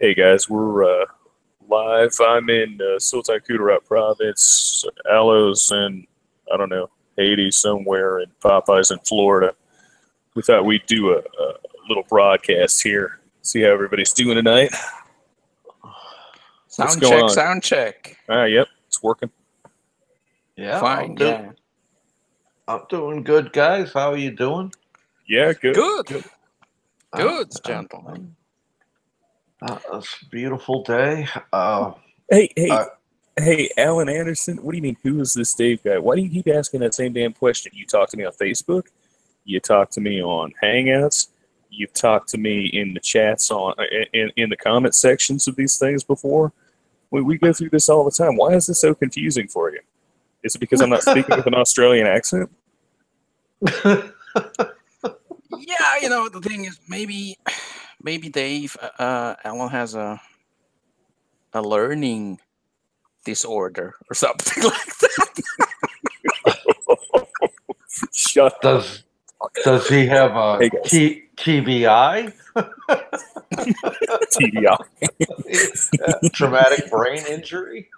Hey guys, we're live. I'm in Sultan Kudarat province. Aloe's in, I don't know, Haiti somewhere, and Popeye's in Florida. We thought we'd do a little broadcast here, see how everybody's doing tonight. What's Sound going check, on? sound check. Yep, it's working. Yeah, Fine, yeah. I'm doing good, guys. How are you doing? Yeah, good. Good. Good, gentlemen. It's a beautiful day. Hey, Uh, Alan Anderson. What do you mean? Who is this Dave guy? Why do you keep asking that same damn question? You talk to me on Facebook. You talk to me on Hangouts. You've talked to me in the chats on in the comment sections of these things before. We go through this all the time. Why is this so confusing for you? Is it because I'm not speaking with an Australian accent? Yeah, the thing is, maybe Dave, Alan has a learning disorder or something like that. Shut up. does he have a Hey, guys. TBI? TBI. Traumatic brain injury?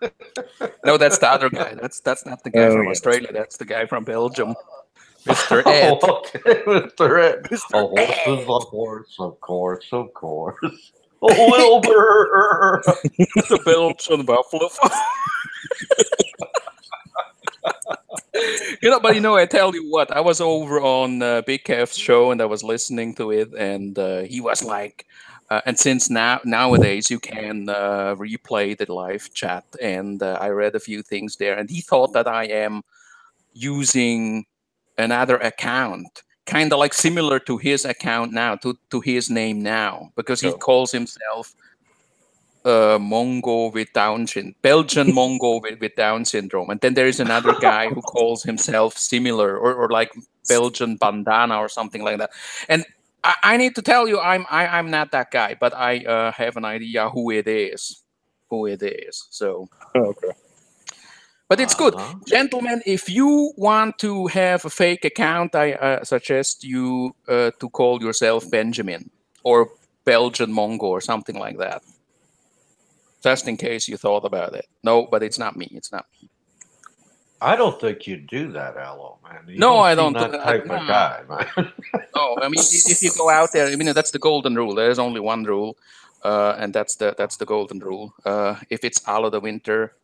No, that's the other guy. That's not the guy Oh, from yeah. Australia. That's the guy from Belgium, Mr. Ed. Okay, Mr. Ed. Mr. A horse is a horse, of course, of course. Wilbur! The Belgian buffalo. But I tell you what, I was over on Big Kev's show and I was listening to it, and he was like, and since nowadays you can replay the live chat, and I read a few things there, and he thought that I am using another account, kind of like similar to his account now, to his name now, because he Oh. calls himself Mongo with Belgian Mongo with Down syndrome, and then there is another guy who calls himself similar or like Belgian bandana or something like that. And I need to tell you, I'm not that guy, but I have an idea who it is. So, Okay. but it's good, Uh-huh. gentlemen. If you want to have a fake account, I suggest you to call yourself Benjamin or Belgian Mongo or something like that. Just in case you thought about it. No, but it's not me. It's not me. I don't think you'd do that, Aloe, man. You No, I seem don't. that type No. of guy, man. No, I mean, if you go out there, that's the golden rule. There is only one rule, and that's the golden rule. If it's All of the Winter,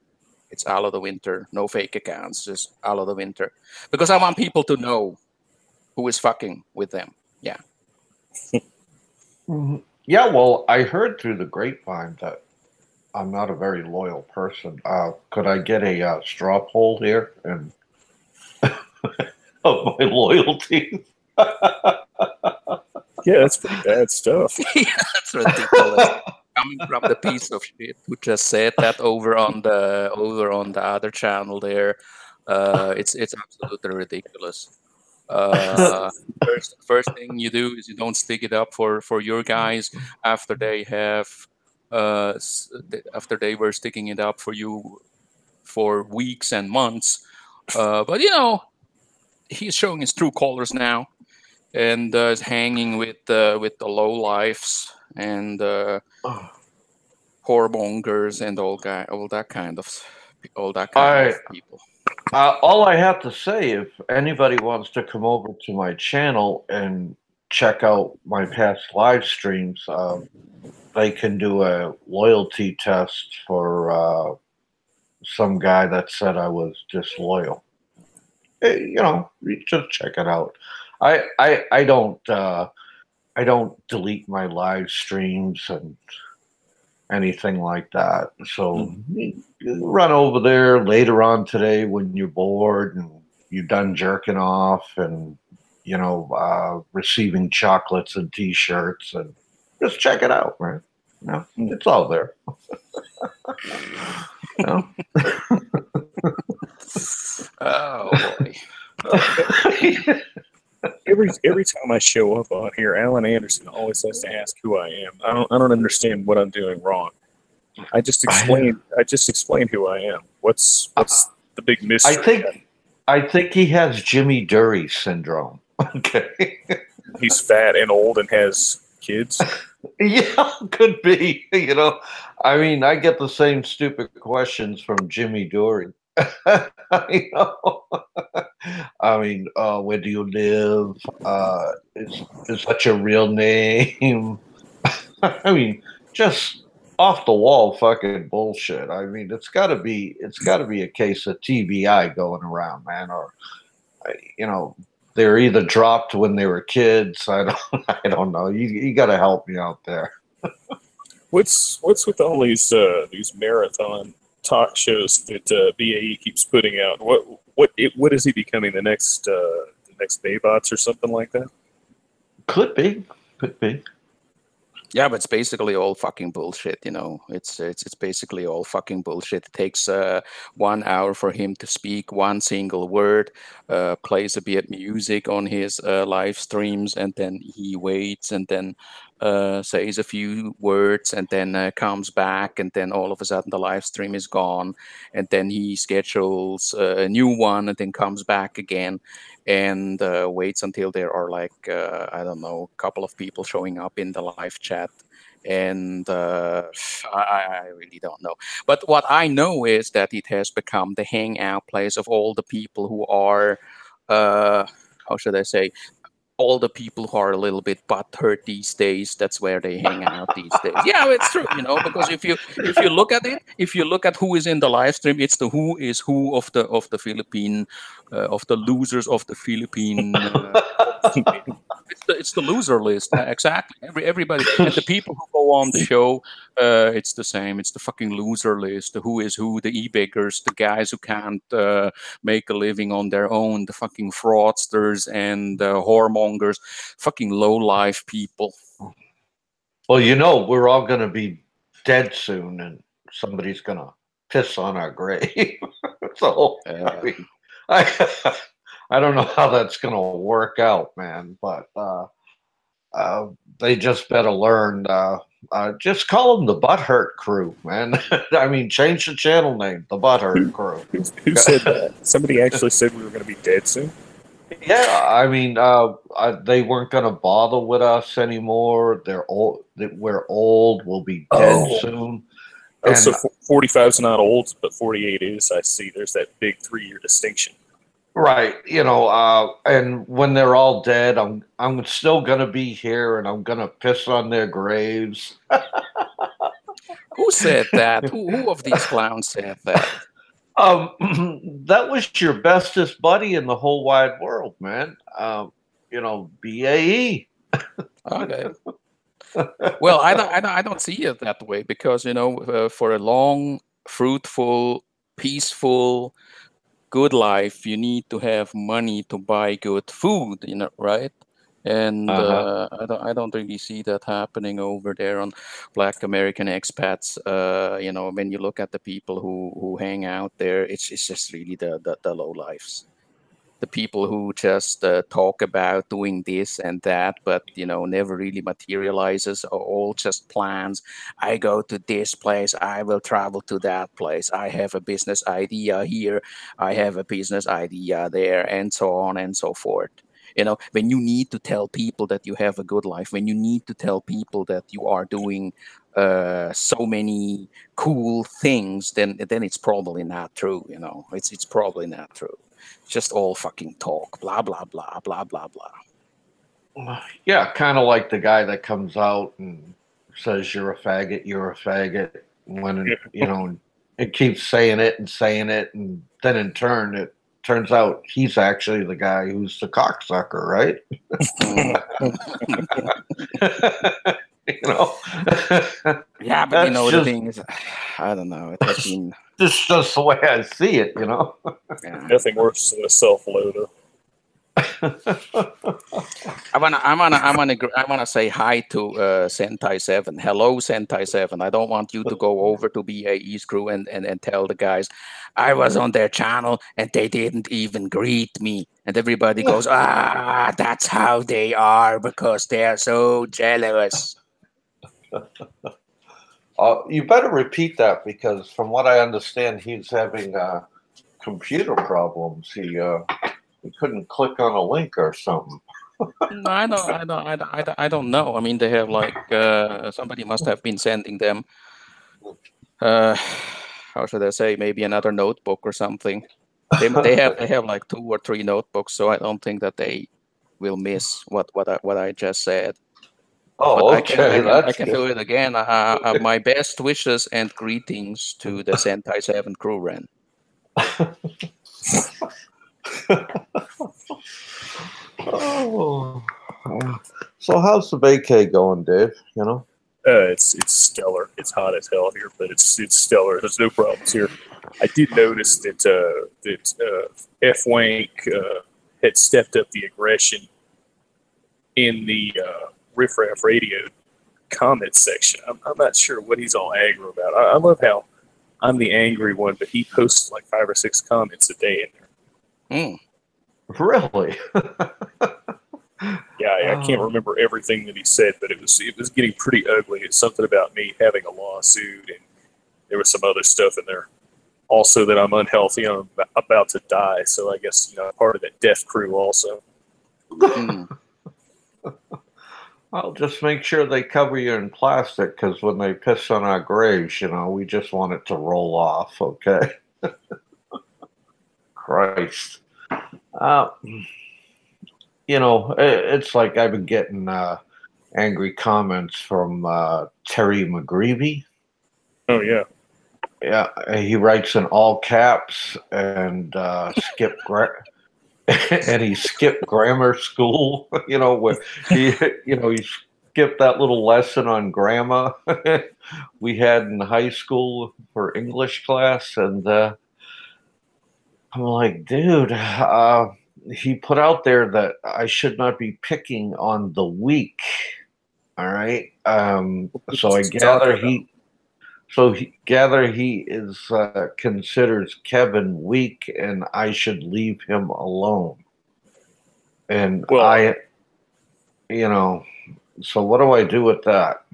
it's All of the Winter. No fake accounts, just All of the Winter. Because I want people to know who is fucking with them. Yeah. Yeah, well, I heard through the grapevine that I'm not a very loyal person. Could I get a straw poll here and of my loyalty? Yeah, that's pretty bad stuff. That's ridiculous. Coming from the piece of shit who just said that over on the other channel there, it's absolutely ridiculous. First thing you do is you don't stick it up for your guys after they have after they were sticking it up for you for weeks and months. But he's showing his true colors now, and is hanging with the low lifes and whoremongers and all that kind of people. All I have to say, if anybody wants to come over to my channel and check out my past live streams, they can do a loyalty test for some guy that said I was disloyal. Hey, you just check it out. I don't delete my live streams and anything like that. So you run over there later on today when you're bored and you're done jerking off and receiving chocolates and T-shirts, and just check it out, man. It's all there. Oh boy. Every time I show up on here, Alan Anderson always has to ask who I am. I don't understand what I'm doing wrong. I just explained who I am. What's the big mystery? I think he has Jimmy Dury syndrome. Okay. He's fat and old and has kids. Yeah, could be. You know, I mean, I get the same stupid questions from Jimmy Dory. You know, I mean, where do you live? Is that your real name? I mean, just off the wall fucking bullshit. I mean, it's got to be a case of TBI going around, man, or you know, they're either dropped when they were kids. I don't know. You got to help me out there. What's with all these marathon talk shows that BAE keeps putting out? What is he becoming, the next Baybots or something like that? Could be, could be. Yeah, but it's basically all fucking bullshit. You know, it's basically all fucking bullshit. It takes 1 hour for him to speak one single word, plays a bit music on his live streams, and then he waits, and then says a few words, and then comes back, and then all of a sudden the live stream is gone, and then he schedules a new one, and then comes back again, and waits until there are like I don't know, a couple of people showing up in the live chat, and I really don't know. But what I know is that it has become the hangout place of all the people who are, how should I say, all the people who are a little bit butthurt these days. That's where they hang out these days. Yeah, it's true, you know, because if you look at it, if you look at who is in the live stream, it's the who is who of the Philippine, of the losers of the Philippine. It's the loser list, exactly. Everybody, and the people who go on the show, it's the same. It's the fucking loser list. The who is who, the e-beggars, the guys who can't make a living on their own, the fucking fraudsters and whoremongers, fucking low life people. Well, you know, we're all going to be dead soon, and somebody's going to piss on our grave. So, I mean, I, I don't know how that's going to work out, man, but they just better learn. Just call them the Butthurt Crew, man. I mean, change the channel name, the Butthurt Crew. Who said that? Somebody actually said we were going to be dead soon. Yeah, I mean, they weren't going to bother with us anymore. They're old. We're old. We'll be dead soon. Oh, so 45 is not old, but 48 is. I see. There's that big 3-year distinction. Right, you know, and when they're all dead, I'm still gonna be here, and I'm gonna piss on their graves. Who said that? Who of these clowns said that? That was your bestest buddy in the whole wide world, man. You know, BAE. Okay. Well, I don't see it that way, because you know, for a long, fruitful, peaceful, good life, you need to have money to buy good food, you know, right? And I don't really see that happening over there on Black American expats. You know, when you look at the people who hang out there, it's just really the low lives. The people who just talk about doing this and that, but you know, never really materializes, are all just plans. I go to this place, I will travel to that place, I have a business idea here, I have a business idea there, and so on and so forth. You know, when you need to tell people that you have a good life, when you need to tell people that you are doing so many cool things, then it's probably not true. You know, it's probably not true. Just all fucking talk, blah blah blah blah blah blah. Yeah, kind of like the guy that comes out and says you're a faggot, you're a faggot. When you know, it keeps saying it, and then in turn, it turns out he's actually the guy who's the cocksucker, right? You know. Yeah, but you know, the thing is, I don't know. It has been. This is just the way I see it, you know. Yeah. Nothing worse than a self-loader. I wanna say hi to Sentai 7. Hello, Sentai 7. I don't want you to go over to BAE's crew and tell the guys I was on their channel and they didn't even greet me. And everybody goes, that's how they are because they are so jealous. You better repeat that, because from what I understand, he's having computer problems. He couldn't click on a link or something. No, I don't know. I mean, they have like somebody must have been sending them. How should I say? Maybe another notebook or something. They have like 2 or 3 notebooks, so I don't think that they will miss what I just said. But Oh, okay, I that's can good. do it again. My best wishes and greetings to the Sentai 7 crew, Ren. Oh, so how's the vacay going, Dave? You know? It's stellar. It's hot as hell here, but it's stellar. There's no problems here. I did notice that F Wank had stepped up the aggression in the Riff Raff Radio comment section. I'm not sure what he's all angry about. I love how I'm the angry one, but he posts like 5 or 6 comments a day in there. Really? Yeah, I can't remember everything that he said, but it was getting pretty ugly. It's something about me having a lawsuit, and there was some other stuff in there. Also, that I'm unhealthy, I'm about to die. So I guess part of that death crew also. I'll just make sure they cover you in plastic, because when they piss on our graves, we just want it to roll off. Okay. Christ. It's like I've been getting angry comments from Terry McGreevy. Oh, yeah. Yeah, he writes in all caps and and he skipped grammar school, where he skipped that little lesson on grammar we had in high school for English class. And I'm like, dude, he put out there that I should not be picking on the weak. All right. So I gather he is considers Kevin weak, and I should leave him alone. And so what do I do with that?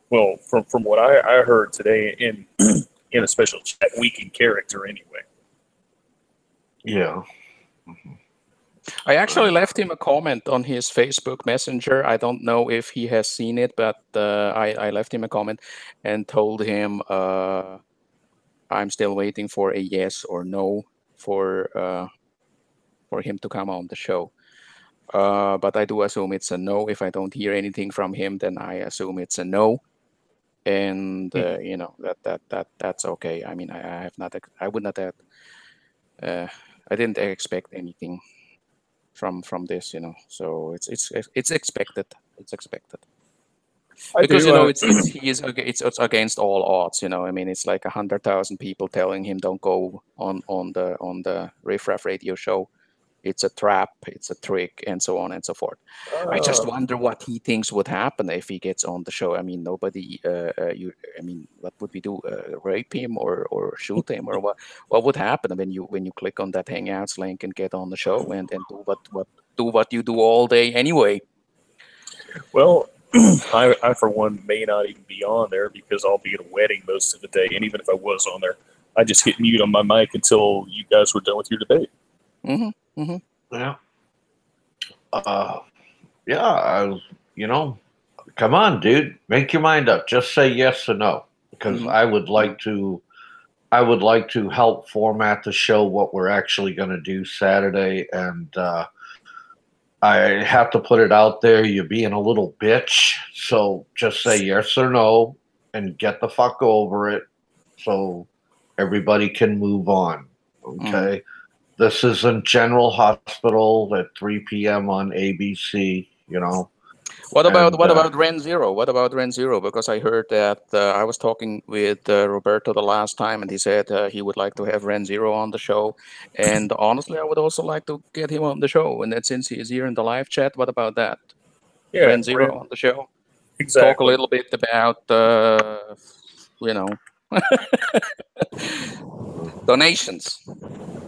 Well, from what I heard today in a special chat, weak in character anyway. Yeah. I actually left him a comment on his Facebook Messenger. I don't know if he has seen it, but I left him a comment and told him I'm still waiting for a yes or no for him to come on the show. But I do assume it's a no. If I don't hear anything from him, then I assume it's a no. And that's okay. I mean, I would not have. I didn't expect anything from this, So it's expected. It's expected. Because it's against all odds, I mean, it's like 100,000 people telling him don't go on the Riff Raff Radio show. It's a trap, it's a trick, and so on and so forth. I just wonder what he thinks would happen if he gets on the show. I mean, nobody. What would we do? Rape him or shoot him, or what? What would happen when you click on that Hangouts link and get on the show and do what you do all day anyway? Well, I for one may not even be on there because I'll be at a wedding most of the day, and even if I was on there, I just hit mute on my mic until you guys were done with your debate. Yeah. Yeah. Come on, dude, make your mind up. Just say yes or no, because I would like to help format the show, what we're actually going to do Saturday, and I have to put it out there. You're being a little bitch, so just say yes or no and get the fuck over it, so everybody can move on. Okay. This isn't General Hospital at 3 p.m. on ABC, What about Ren Zero? What about Ren Zero? Because I heard that I was talking with Roberto the last time, and he said he would like to have Ren Zero on the show. And honestly, I would also like to get him on the show. And that since he is here in the live chat, what about that? Yeah, Ren Zero on the show. Exactly. Talk a little bit about donations,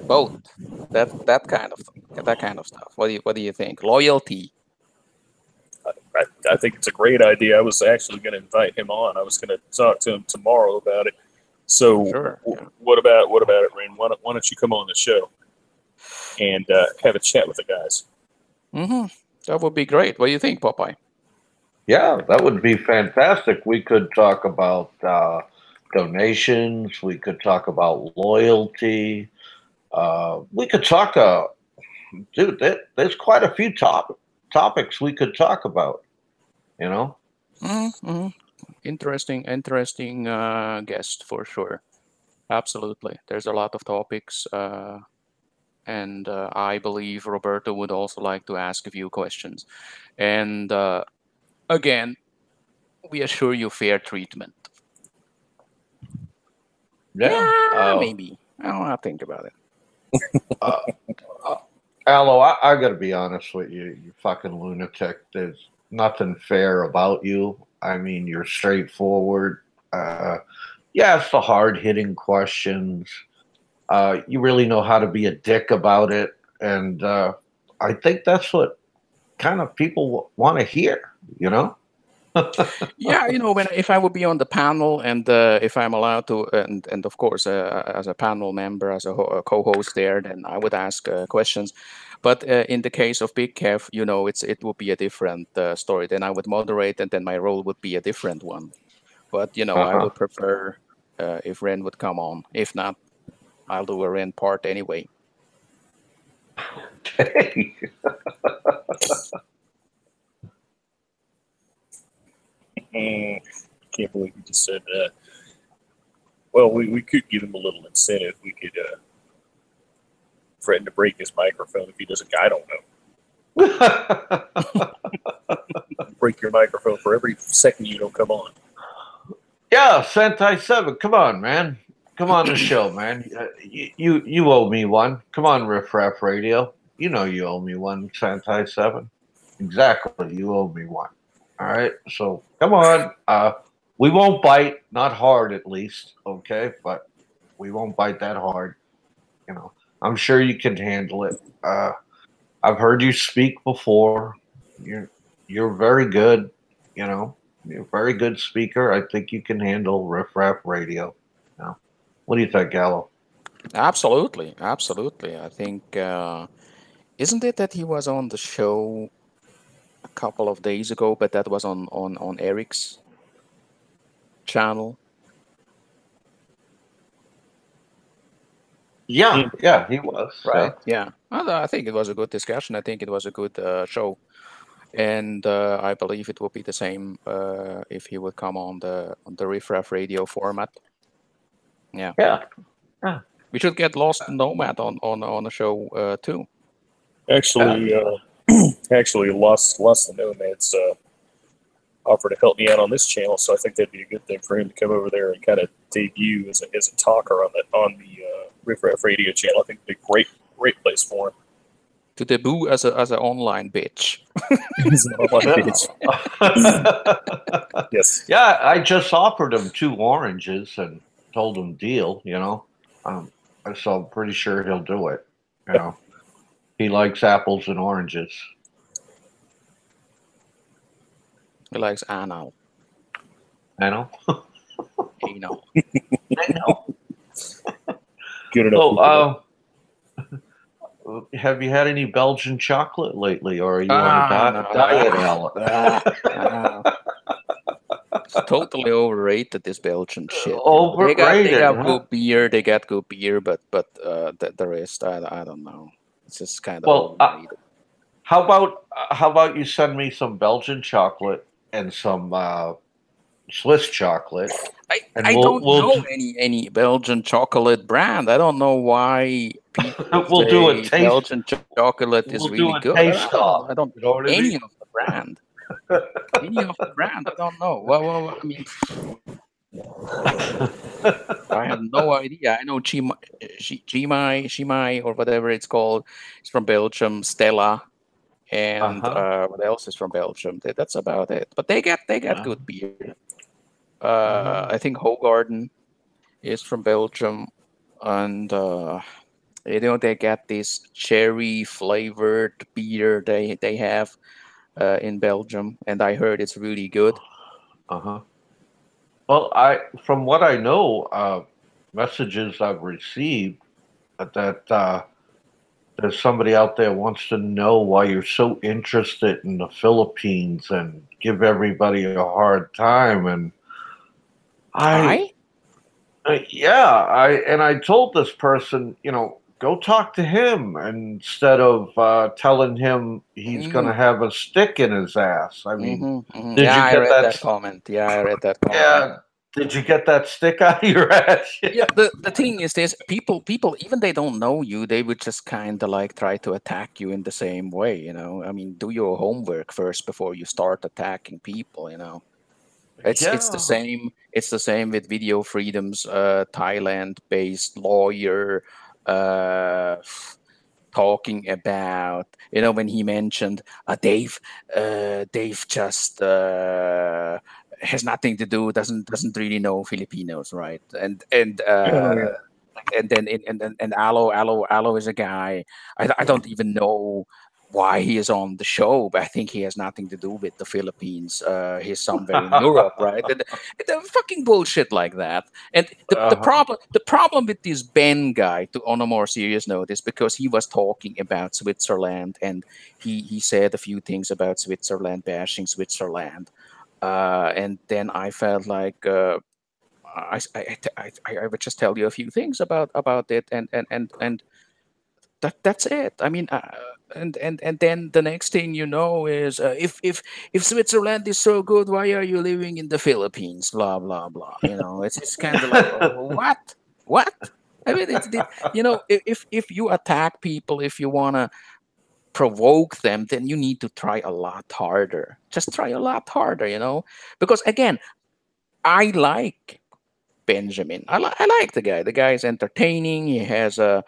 both that kind of stuff. What do you think? Loyalty. I think it's a great idea. I was actually going to invite him on. I was going to talk to him tomorrow about it. So, sure. What about it, Ren? Why don't you come on the show? and have a chat with the guys. Mm-hmm. That would be great. What do you think, Popeye? Yeah, that would be fantastic. We could talk about donations. We could talk about loyalty. We could talk, dude. There's quite a few topics we could talk about. You know. Mm-hmm. Interesting guest for sure. Absolutely. There's a lot of topics, and I believe Roberto would also like to ask a few questions. And again, we assure you fair treatment. Yeah. Maybe. I'll think about it. Uh, Aloe, I got to be honest with you. You fucking lunatic. There's nothing fair about you. I mean, you're straightforward. You ask the hard hitting questions. You really know how to be a dick about it. And I think that's what kind of people want to hear, you know? Yeah, if I would be on the panel, and if I'm allowed to, and of course, as a panel member, as a co-host there, then I would ask questions. But in the case of Big Kev, it would be a different story. Then I would moderate, and then my role would be a different one. But I would prefer if Ren would come on. If not, I'll do a Ren part anyway. Hey. Can't believe you just said that. Well, we could give him a little incentive. We could threaten to break his microphone if he doesn't. I don't know. Break your microphone for every second you don't come on. Yeah, Sentai 7, come on, man. Come on the show, man. You owe me one. Come on, Riff Raff Radio. You know you owe me one, Sentai 7. Exactly, you owe me one. All right, so come on. We won't bite, not hard at least, okay? But we won't bite that hard. I'm sure you can handle it. I've heard you speak before. You're very good. You're a very good speaker. I think you can handle Riff Raff Radio. What do you think, Gallo? Absolutely. I think, isn't it that he was on the show a couple of days ago, but that was on Eric's channel? Yeah, he was. Right. Yeah. I think it was a good discussion. I think it was a good show. And I believe it will be the same if he would come on the Riff Raff Radio format. Yeah. Yeah. We should get Lost Nomad on the show too. Actually, Lost the Nomads offered to help me out on this channel, so I think that'd be a good thing for him to come over there and kind of debut as a talker on the Riff Raff Radio channel. I think it'd be a great place for him. To debut as an online bitch. He's an online bitch. Yes. Yeah, I just offered him 2 oranges and told him deal. So I'm pretty sure he'll do it. He likes apples and oranges. He likes anal. Anal? Anal. Anal. Good enough. So, have you had any Belgian chocolate lately, or are you on a diet, Alan? It's totally overrated, this Belgian shit. Overrated. They got good beer. They got good beer, but the rest, I don't know. It's just kind of overrated. How about you send me some Belgian chocolate and some Swiss chocolate? I don't know any Belgian chocolate brand. I don't know why people we'll do a taste. Belgian chocolate is really good. I don't know any of the brand. Any of the brand, I don't know. Well, I mean, I have no idea. I know Chimay or whatever it's called. It's from Belgium. Stella, and what else is from Belgium? That's about it. But they got good beer. I think Hoegaarden is from Belgium, and they got this cherry flavored beer they have in Belgium, and I heard it's really good. Well, from what I know, messages I've received that there's somebody out there wants to know why you're so interested in the Philippines and give everybody a hard time. And I? I told this person, go talk to him instead of telling him he's going to have a stick in his ass. I mean, did Yeah, you I get read that? that comment. Yeah, I read that comment. Yeah. Did you get that stick out of your ass? Yeah, the thing is this: people, even they don't know you, they would just kind of like try to attack you in the same way. I mean, do your homework first before you start attacking people. It's the same. It's the same with Video Freedom's Thailand-based lawyer talking about, when he mentioned Dave just has nothing to do, doesn't really know Filipinos, right? And then and Aloe is a guy I don't even know why he is on the show, but I think he has nothing to do with the Philippines. He's somewhere in Europe, right? And fucking bullshit like that. And the problem with this Ben guy, on a more serious note, is because he was talking about Switzerland, and he said a few things about Switzerland, bashing Switzerland, and then I felt like. I would just tell you a few things about it, and that's it. I mean, and then the next thing you know is if Switzerland is so good, why are you living in the Philippines? Blah blah blah. It's kind of like what? I mean, if you attack people, if you wanna provoke them, then you need to try a lot harder. Just try a lot harder, because again, I like Benjamin. I like the guy. The guy is entertaining. He has a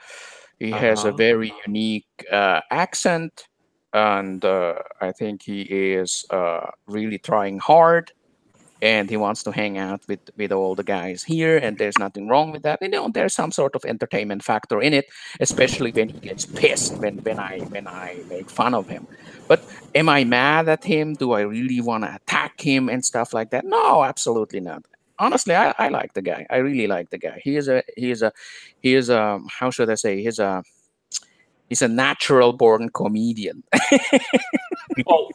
very unique accent, and I think he is really trying hard. And he wants to hang out with all the guys here, and there's nothing wrong with that. There's some sort of entertainment factor in it, especially when he gets pissed when I make fun of him. But am I mad at him? Do I really want to attack him and stuff like that? No, absolutely not. Honestly, I like the guy. I really like the guy. He is a how should I say? He's a natural born comedian. Well,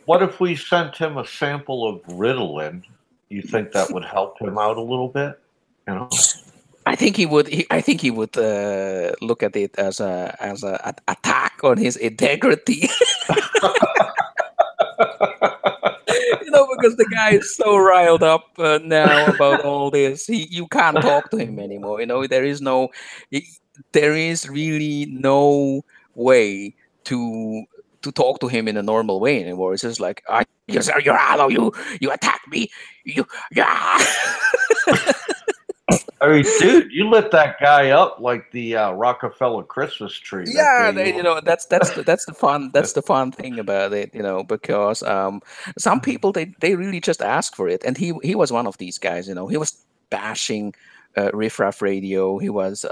what if we sent him a sample of Ritalin? You think that would help him out a little bit? I think he would. I think he would look at it as a attack on his integrity. Because the guy is so riled up now about all this. You can't talk to him anymore. There is really no way to talk to him in a normal way anymore. It's just like, you're Aloe, you attack me, yeah. I mean, dude, you lit that guy up like the Rockefeller Christmas tree. Yeah, that's the fun thing about it, because some people they really just ask for it, and he was one of these guys. He was bashing Riff Raff Radio. He was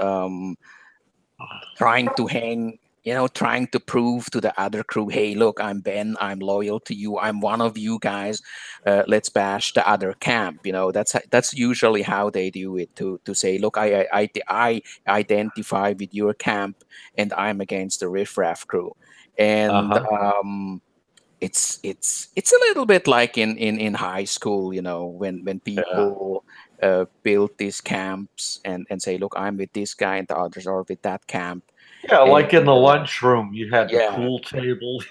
trying to prove to the other crew, hey, look, I'm Ben, I'm loyal to you, I'm one of you guys. Let's bash the other camp. That's usually how they do it, to say, look, I identify with your camp, and I'm against the Riff Raff crew. And it's a little bit like in high school, when people build these camps and say, look, I'm with this guy and the others are with that camp. Yeah, like in the lunchroom, you had the pool table,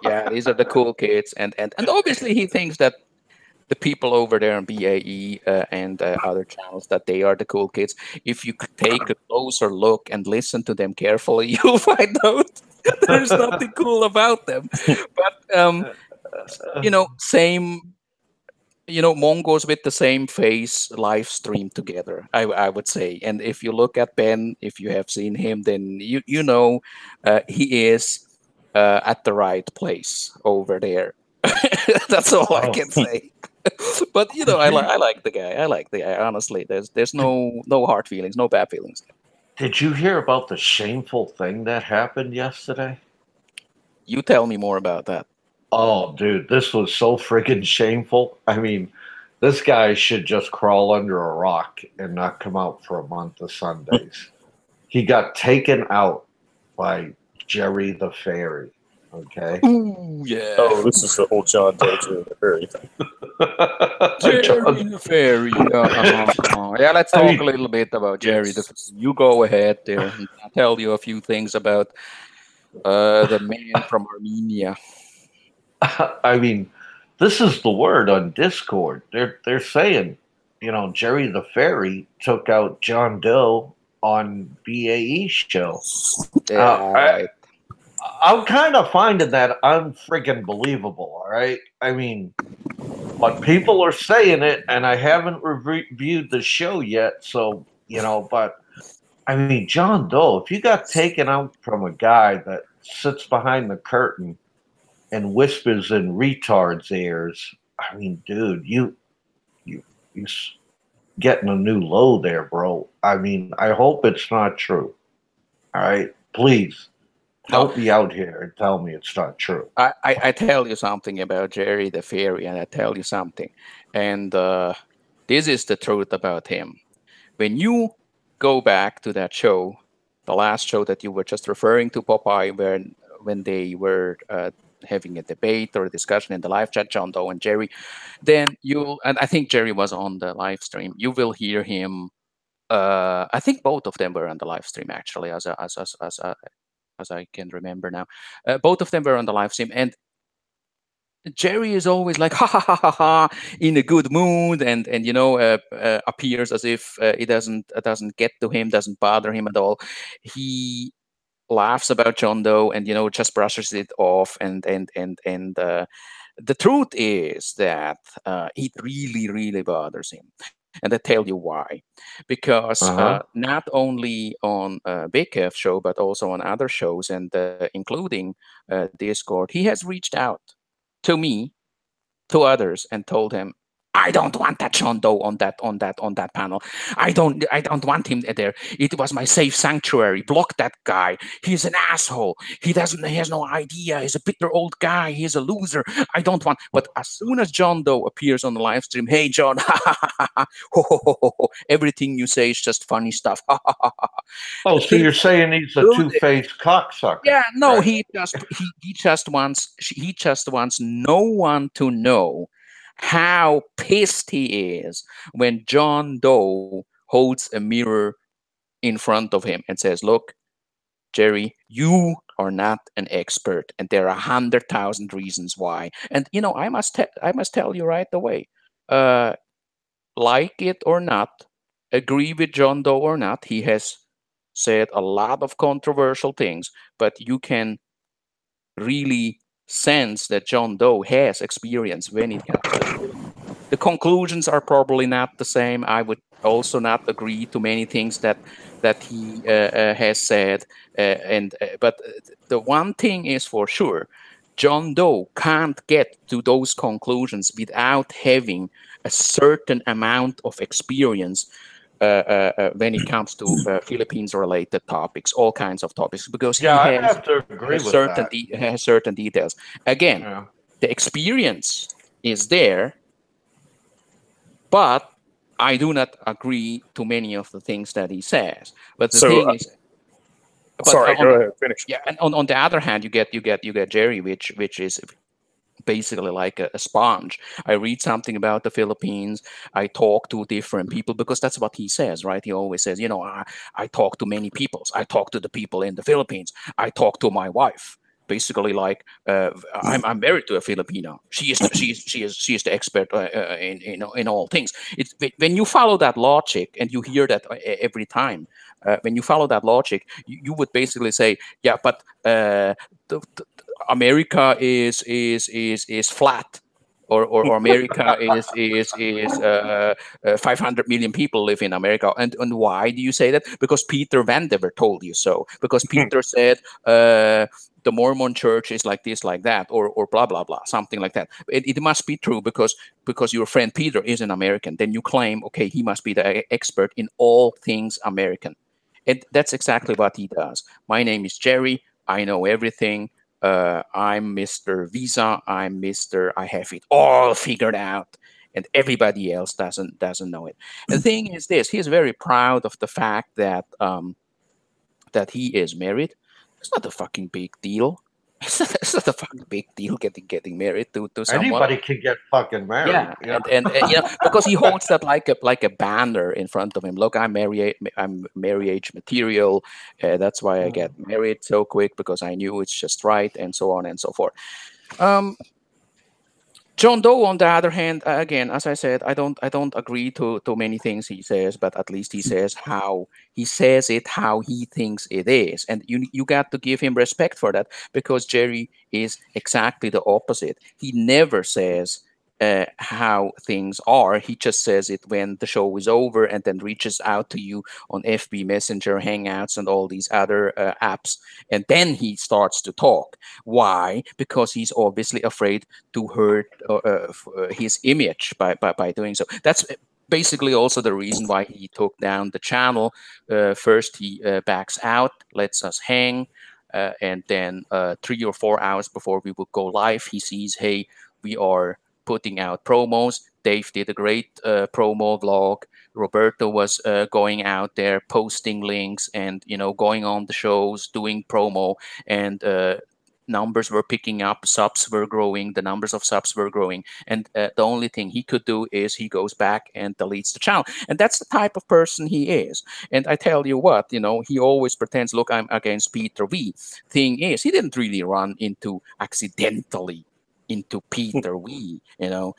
Yeah, these are the cool kids, and obviously he thinks that the people over there on BAE and other channels, that they are the cool kids. If you could take a closer look and listen to them carefully, you'll find out there's nothing cool about them. But same. Mongos with the same face live stream together, I would say. And if you look at Ben, if you have seen him, then you know he is at the right place over there. That's all I can say. But I like the guy. I like the guy. Honestly, there's no hard feelings, no bad feelings. Did you hear about the shameful thing that happened yesterday? You tell me more about that. Oh, dude, this was so friggin' shameful. I mean, this guy should just crawl under a rock and not come out for a month of Sundays. He got taken out by Jerry the Fairy. Okay. Ooh, yeah. Oh, this is the whole John Doe Jerry the Fairy thing. Jerry the Fairy. Yeah, let's I talk mean, a little bit about Jerry the Yes. Fairy. You go ahead there, and I'll tell you a few things about the man from Armenia. I mean, this is the word on Discord. They're saying, Jerry the Fairy took out John Doe on BAE show. Yeah, right. I'm kind of finding that unfreaking believable. All right, I mean, but people are saying it, and I haven't reviewed the show yet. So but I mean, John Doe, if you got taken out from a guy that sits behind the curtain and whispers in retards' ears, I mean, dude, you getting a new low there, bro. I mean, I hope it's not true. All right, please No, help me out here and tell me it's not true. I tell you something about Jerry the Fairy, and I tell you something, and this is the truth about him. When you go back to that show, the last show that you were just referring to, Popeye, when they were having a debate or a discussion in the live chat, John Doe and Jerry, then and I think Jerry was on the live stream. You will hear him. I think both of them were on the live stream actually, as I can remember now. Both of them were on the live stream, and Jerry is always like ha ha ha ha ha in a good mood, and appears as if it doesn't get to him, doesn't bother him at all. He laughs about John Doe and just brushes it off, and the truth is that it really bothers him. And I tell you why. Because not only on Big Kev show, but also on other shows, and including Discord, he has reached out to me, to others, and told him, I don't want that John Doe on that panel. I don't want him there. It was my safe sanctuary. Block that guy. He's an asshole. He has no idea. He's a bitter old guy. He's a loser. I don't want. But as soon as John Doe appears on the live stream, hey John, everything you say is just funny stuff. Oh, so you're saying he's a two-faced cocksucker? Yeah, no, right? he just wants no one to know how pissed he is when John Doe holds a mirror in front of him and says, "Look, Jerry, you are not an expert, and there are 100,000 reasons why." And I must tell you right away, like it or not, agree with John Doe or not, he has said a lot of controversial things, but you can really sense that John Doe has experience when it comes to it. The conclusions are probably not the same. I would also not agree to many things that he has said. But the one thing is for sure, John Doe can't get to those conclusions without having a certain amount of experience when it comes to Philippines-related topics, all kinds of topics, because he I has, have to agree with that. has certain details. Again, Yeah. the experience is there, but I do not agree to many of the things that he says. But the thing is, sorry, go ahead, finish. yeah, and on the other hand, you get Jerry, which is basically like a sponge. I read something about the Philippines. I talk to different people because that's what he says, right? He always says, I talk to many peoples. I talk to the people in the Philippines. I talk to my wife. Basically, like I'm married to a Filipino. She is the expert in all things. It's when you follow that logic and you hear that every time. When you follow that logic, you would basically say, yeah, but the America is flat, or America is 500 million people live in America. And why do you say that? Because Peter Vandever told you so. Because Peter said the Mormon church is like this, like that, or blah blah blah, something like that. It must be true because your friend Peter is an American. Then you claim, okay, he must be the expert in all things American. And that's exactly what he does. My name is Jerry. I know everything. I'm Mr. Visa. I'm Mr. I have it all figured out, and everybody else doesn't know it. And the thing is this: he is very proud of the fact that that he is married It's not a fucking big deal. It's not a fucking big deal getting married to someone. Anybody can get fucking married. Yeah, You know? and you know, because he holds that like a banner in front of him. Look, I'm marriage material. That's why I get married so quick, because I knew it's just right, and so on and so forth. John Doe, on the other hand, again, as I said, I don't agree to many things he says, but at least he says how he says it, how he thinks it is, and you got to give him respect for that, because Jerry is exactly the opposite. He never says how things are. He just says it when the show is over, and then reaches out to you on FB Messenger, Hangouts, and all these other apps, and then he starts to talk. Why? Because he's obviously afraid to hurt his image by doing so. That's basically also the reason why he took down the channel. First, he backs out, lets us hang, and then 3 or 4 hours before we would go live, he sees, hey, we are putting out promos. Dave did a great promo vlog. Roberto was going out there posting links and going on the shows, doing promo, and numbers were picking up, subs were growing, the numbers of subs were growing, and the only thing he could do is he goes back and deletes the channel. And that's the type of person he is. And I tell you what, he always pretends, look, I'm against Peter V. Thing is, he didn't really run into accidentally into Peter V.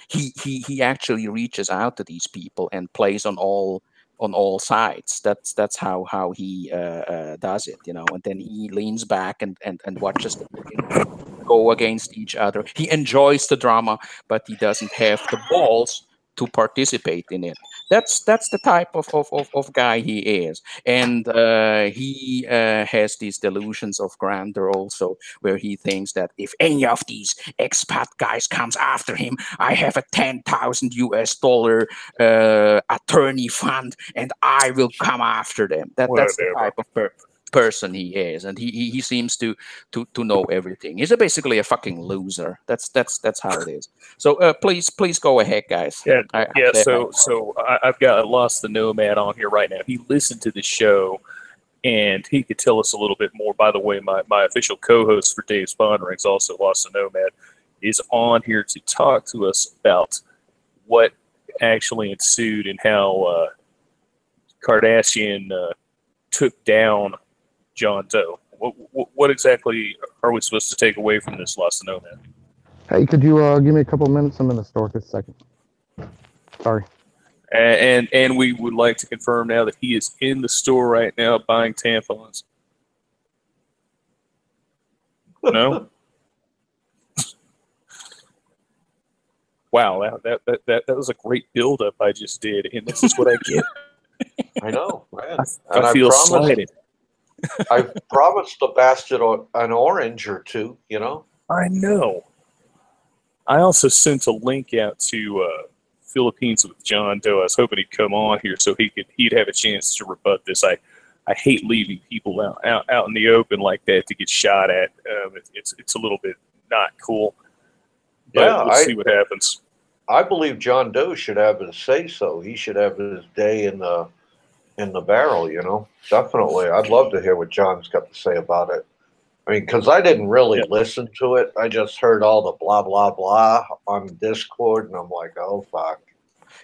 He actually reaches out to these people and plays on all sides. That's how he does it, and then he leans back and watches them go against each other. He enjoys the drama, but he doesn't have the balls to participate in it. That's the type of guy he is. And he has these delusions of grandeur also, where he thinks that if any of these expat guys comes after him, I have a $10,000 attorney fund, and I will come after them. That's the type of person he is, and he seems to know everything. He's basically a fucking loser. That's how it is. So please go ahead, guys. So I've got Lost the Nomad on here right now. He listened to the show, and he could tell us a little bit more. By the way, my official co-host for Dave's Ponderings, also Lost the Nomad, is on here to talk to us about what actually ensued and how Kardashian took down John Doe. What exactly are we supposed to take away from this, Lost the Nomad? Hey, could you give me a couple minutes? I'm in the store for a second. Sorry. And we would like to confirm now that he is in the store right now buying tampons. No? Wow, that was a great build-up I just did, and this is what I get. I know, man. I feel slighted. I promised the bastard an orange or two, I know. I also sent a link out to Philippines with John Doe. I was hoping he'd come on here so he'd have a chance to rebut this. I hate leaving people out in the open like that to get shot at. It's a little bit not cool. But yeah, we'll see what happens. I believe John Doe should have his say so. He should have his day in the barrel, Definitely. I'd love to hear what John's got to say about it. I mean, because I didn't really listen to it. I just heard all the blah, blah, blah on Discord, and I'm like, oh, fuck.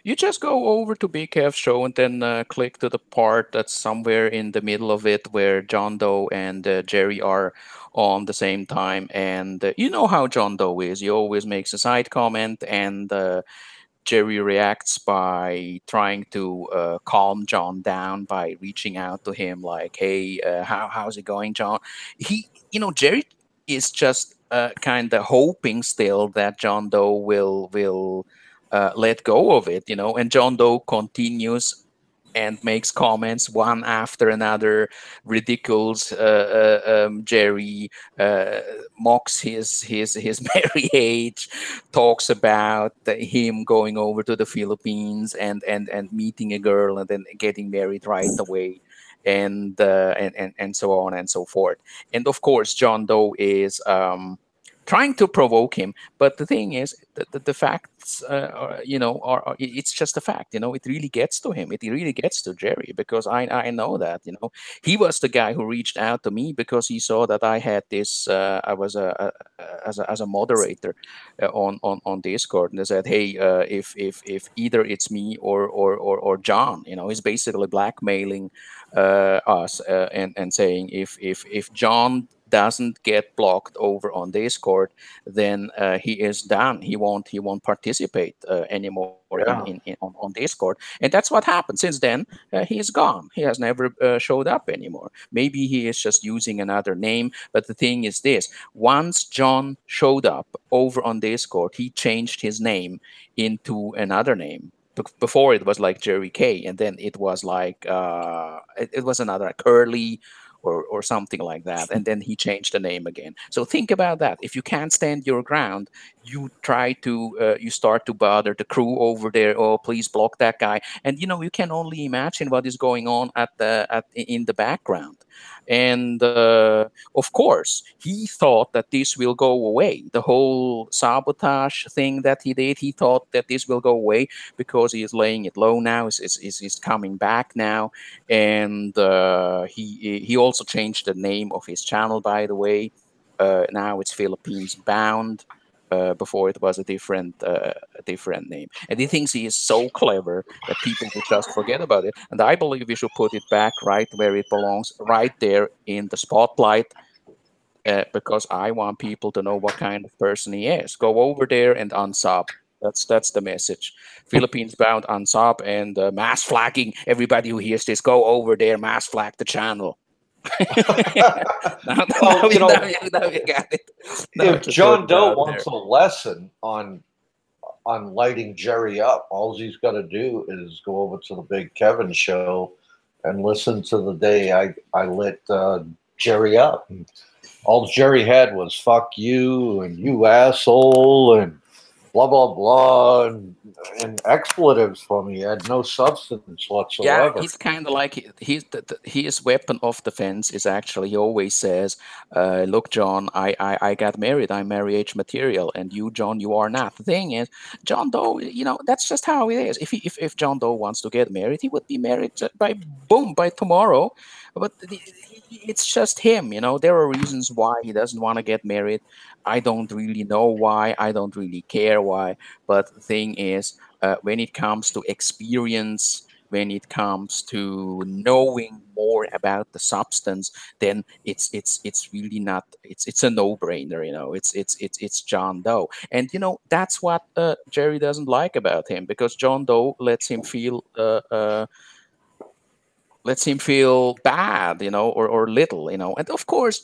You just go over to Big Kev's show and then click to the part that's somewhere in the middle of it where John Doe and Jerry are on the same time. And you know how John Doe is. He always makes a side comment, and Jerry reacts by trying to calm John down by reaching out to him like, hey, how's it going, John? Jerry is just kind of hoping still that John Doe will let go of it, and John Doe continues and makes comments one after another, ridicules Jerry, mocks his marriage, talks about him going over to the Philippines and meeting a girl and then getting married right away, and so on and so forth. And of course, John Doe is trying to provoke him. But the thing is, the facts, it's just a fact. It really gets to him. It really gets to Jerry, because I know that. He was the guy who reached out to me because he saw that I had this. I was as a moderator on Discord, and they said, hey, if either it's me or John, he's basically blackmailing us, and saying if John doesn't get blocked over on Discord, then he is done. He won't participate anymore on Discord, and that's what happened. Since then, he is gone. He has never showed up anymore. Maybe he is just using another name. But the thing is this: once John showed up over on Discord, he changed his name into another name. Before it was like Jerry K, and then it was like it was another Curly or something like that, and then he changed the name again. So think about that. If you can't stand your ground, you try to you start to bother the crew over there. Oh, please block that guy. And you can only imagine what is going on in the background. And of course, he thought that this will go away. The whole sabotage thing that he did, he thought that this will go away because he is laying it low now. Is coming back now, and he also changed the name of his channel, by the way. Now it's Philippines Bound. Before it was a different name, and he thinks he is so clever that people will just forget about it. And I believe we should put it back right where it belongs, right there in the spotlight, because I want people to know what kind of person he is. Go over there and unsub. That's the message. Philippines Bound, unsub, and mass flagging. Everybody who hears this, go over there, mass flag the channel. now you got it. If John Doe wants a lesson on lighting Jerry up, all he's got to do is go over to the Big Kevin show and listen to the day I lit Jerry up. And all Jerry had was "fuck you" and "you asshole" and blah blah blah and expletives for me. He had no substance whatsoever. Yeah, he's kind of like his weapon of defense is actually, he always says, "Look, John, I got married. I'm marriage material, and you, John, you are not." The thing is, John Doe, that's just how it is. If John Doe wants to get married, he would be married by tomorrow. But it's just him. There are reasons why he doesn't want to get married. I don't really know why. I don't really care why. But the thing is, when it comes to experience, when it comes to knowing more about the substance, then it's really not. It's a no-brainer. It's John Doe, and that's what Jerry doesn't like about him, because John Doe lets him feel bad, or little, and of course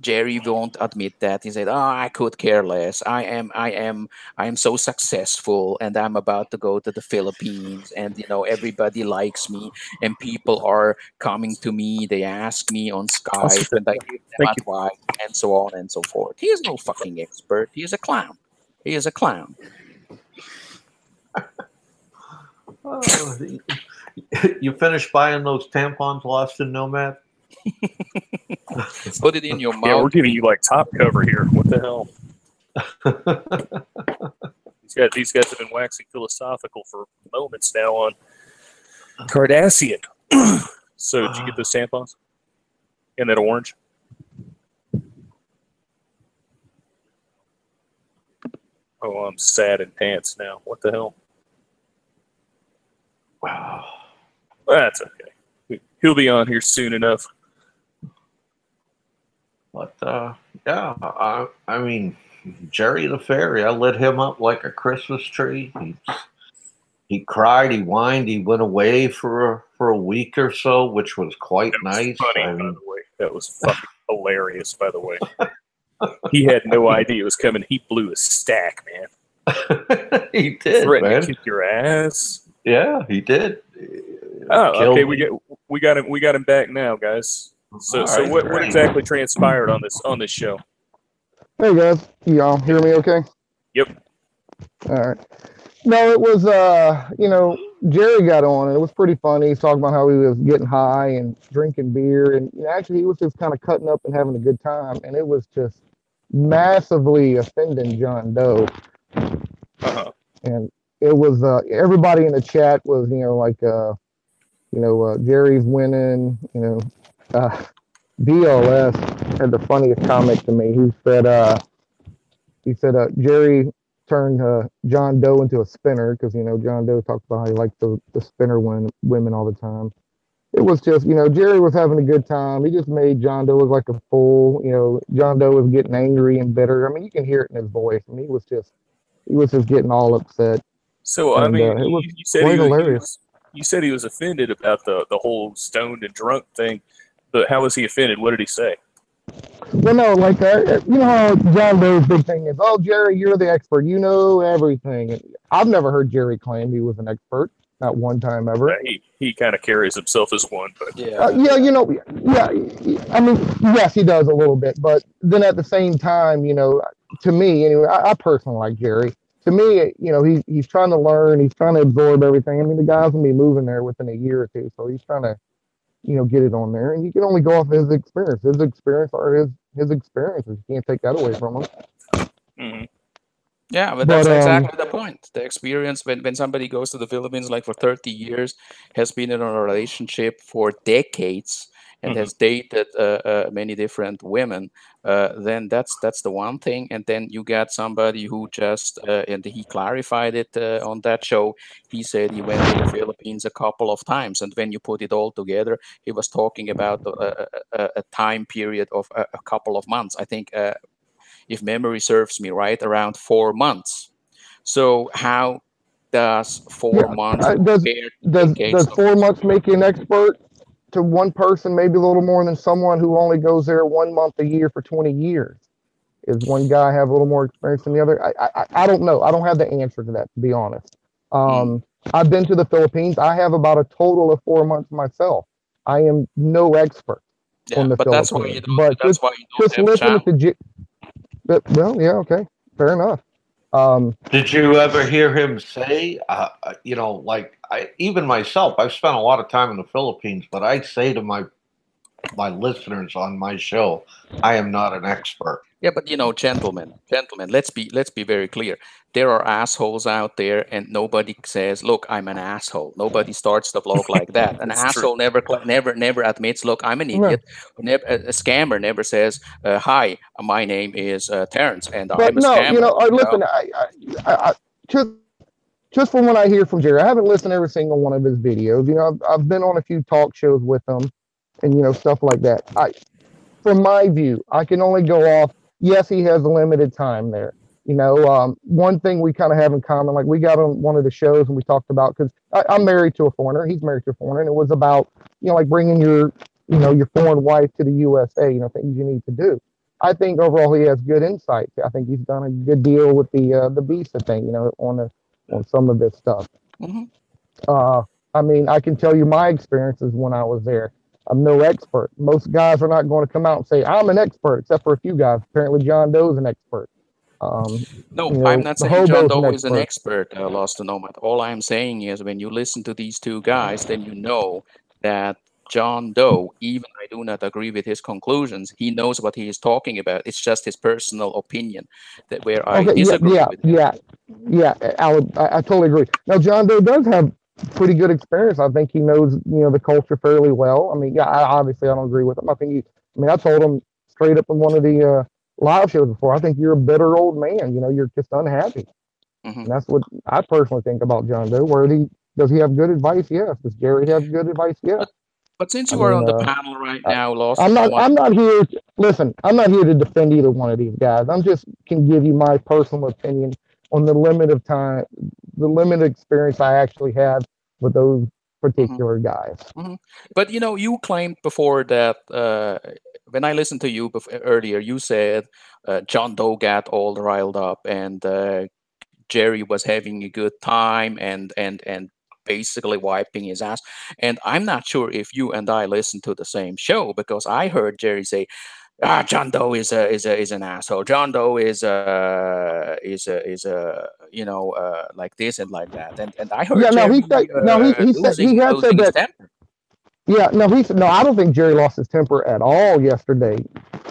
Jerry won't admit that. He said, "Oh, I could care less. I am so successful, and I'm about to go to the Philippines, and everybody likes me, and people are coming to me. They ask me on Skype, and I give them advice, and so on and so forth." He is no fucking expert. He is a clown. He is a clown. You finished buying those tampons lost in Nomad? Put it in your mouth. Yeah, we're giving you like top cover here. What the hell? These guys have been waxing philosophical for moments now on Cardassian. So did you get those tampons? And that orange? Oh, I'm sad in pants now. What the hell? Wow. That's okay. He'll be on here soon enough. But yeah, I mean, Jerry the Fairy, I lit him up like a Christmas tree. He cried, he whined, he went away for a week or so, which was quite nice. Funny, by the way. That was fucking hilarious, by the way. He had no idea it was coming. He blew a stack, man. He did, Threatened man. to kick your ass. Yeah, he did. Oh, okay. We got him back now, guys. So right, what exactly transpired on this show? Hey guys, can y'all hear me okay? Yep. All right. No, it was Jerry got on and it was pretty funny. He's talking about how he was getting high and drinking beer, and actually he was just kind of cutting up and having a good time, and it was just massively offending John Doe, Uh-huh. and it was everybody in the chat was like Jerry's winning. BLS had the funniest comment to me. He said Jerry turned John Doe into a spinner because John Doe talked about how he liked the spinner women all the time. It was just Jerry was having a good time. He just made John Doe look like a fool. John Doe was getting angry and bitter. I mean, you can hear it in his voice. I mean, he was just getting all upset. So And, I mean, it was you said quite he hilarious. you said he was offended about the whole stoned and drunk thing, but how was he offended? What did he say? Well, no, like how John Doe's big thing is, oh, Jerry, you're the expert. You know everything. And I've never heard Jerry claim he was an expert, not one time ever. He kind of carries himself as one, but Yeah. I mean, yes, he does a little bit, but then at the same time, to me, anyway, I personally like Jerry. To me, he's trying to learn, he's trying to absorb everything. I mean, the guy's gonna be moving there within a year or two, so he's trying to, get it on there, and you can only go off his experience. His experience are his experiences. You can't take that away from him. mm-hmm. Yeah, but that's exactly the point. The experience when somebody goes to the Philippines, like for 30 years, has been in a relationship for decades, and has dated many different women, then that's the one thing. And then you got somebody who just, and he clarified it on that show. He said he went to the Philippines a couple of times, and when you put it all together, he was talking about a time period of a couple of months. I think, if memory serves me right, around 4 months. So how does 4 months does 4 months make you an expert? To one person, maybe a little more than someone who only goes there 1 month a year for 20 years. Is one guy have a little more experience than the other? I don't know. I don't have the answer to that, to be honest. I've been to the Philippines. I have about a total of 4 months myself. I am no expert on the Philippines. That's why you don't have listening to well, yeah, okay, fair enough. Did you ever hear him say, even myself, I've spent a lot of time in the Philippines, but I say to my listeners on my show, I am not an expert. Yeah, but gentlemen, let's be very clear. There are assholes out there, and nobody says, "Look, I'm an asshole." Nobody starts the vlog like that. An asshole never admits, "Look, I'm an idiot." No. A scammer never says, "Hi, my name is Terrence, and I'm a scammer." Listen, I just from what I hear from Jerry, I haven't listened to every single one of his videos. I've been on a few talk shows with him, and stuff like that. From my view, I can only go off. Yes, he has a limited time there. One thing we kind of have in common, like we got on one of the shows and we talked about, because I'm married to a foreigner, he's married to a foreigner, and it was about, like bringing your foreign wife to the USA, things you need to do. I think overall he has good insight. I think he's done a good deal with the visa thing, on some of this stuff. I mean, I can tell you my experiences when I was there. I'm no expert. Most guys are not going to come out and say, I'm an expert, except for a few guys. Apparently, John Doe's an expert. No, I'm not saying John Doe is an expert, Lost to Nomad. All I'm saying is when you listen to these two guys, then you know that John Doe, even I do not agree with his conclusions, he knows what he is talking about. It's just his personal opinion I disagree with him. Yeah, I totally agree. Now, John Doe does have pretty good experience. I think he knows, the culture fairly well. I mean, obviously I don't agree with him. I told him straight up in one of the live shows before, I think you're a bitter old man. You're just unhappy. And that's what I personally think about John Doe. Does he have good advice? Yes. Does Jerry have good advice? Yes. But since you are on the panel right now, Lost, I'm not here. Listen, I'm not here to defend either one of these guys. I'm just can give you my personal opinion on the limited time, the limited experience I actually have with those particular guys. But you claimed before that when I listened to you earlier, you said John Doe got all riled up and Jerry was having a good time and basically wiping his ass. And I'm not sure if you and I listened to the same show, because I heard Jerry say, John Doe is an asshole. John Doe is like this and like that. And I heard Jerry he had said that. Temper. Yeah, no, I don't think Jerry lost his temper at all yesterday.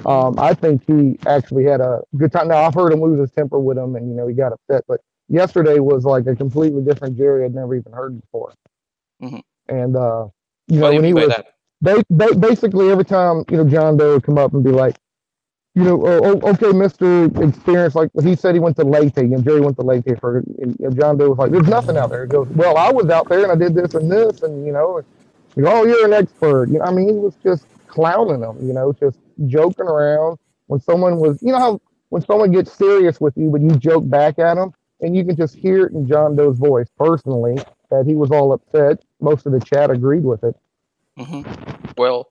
I think he actually had a good time. Now I've heard him lose his temper with him, and he got upset. But yesterday was like a completely different Jerry I'd never even heard before. Mhm. And What do you when he mean by was that? basically every time John Doe would come up and be like, okay, Mr. Experience, like he said he went to Leyte, and Jerry went to Leyte for, and John Doe was like, there's nothing out there. He goes, well, I was out there and I did this and this, and oh, you're an expert. I mean, he was just clowning them, just joking around. When someone was, how when someone gets serious with you, but you joke back at them, and you can just hear it in John Doe's voice personally that he was all upset. Most of the chat agreed with it. Well,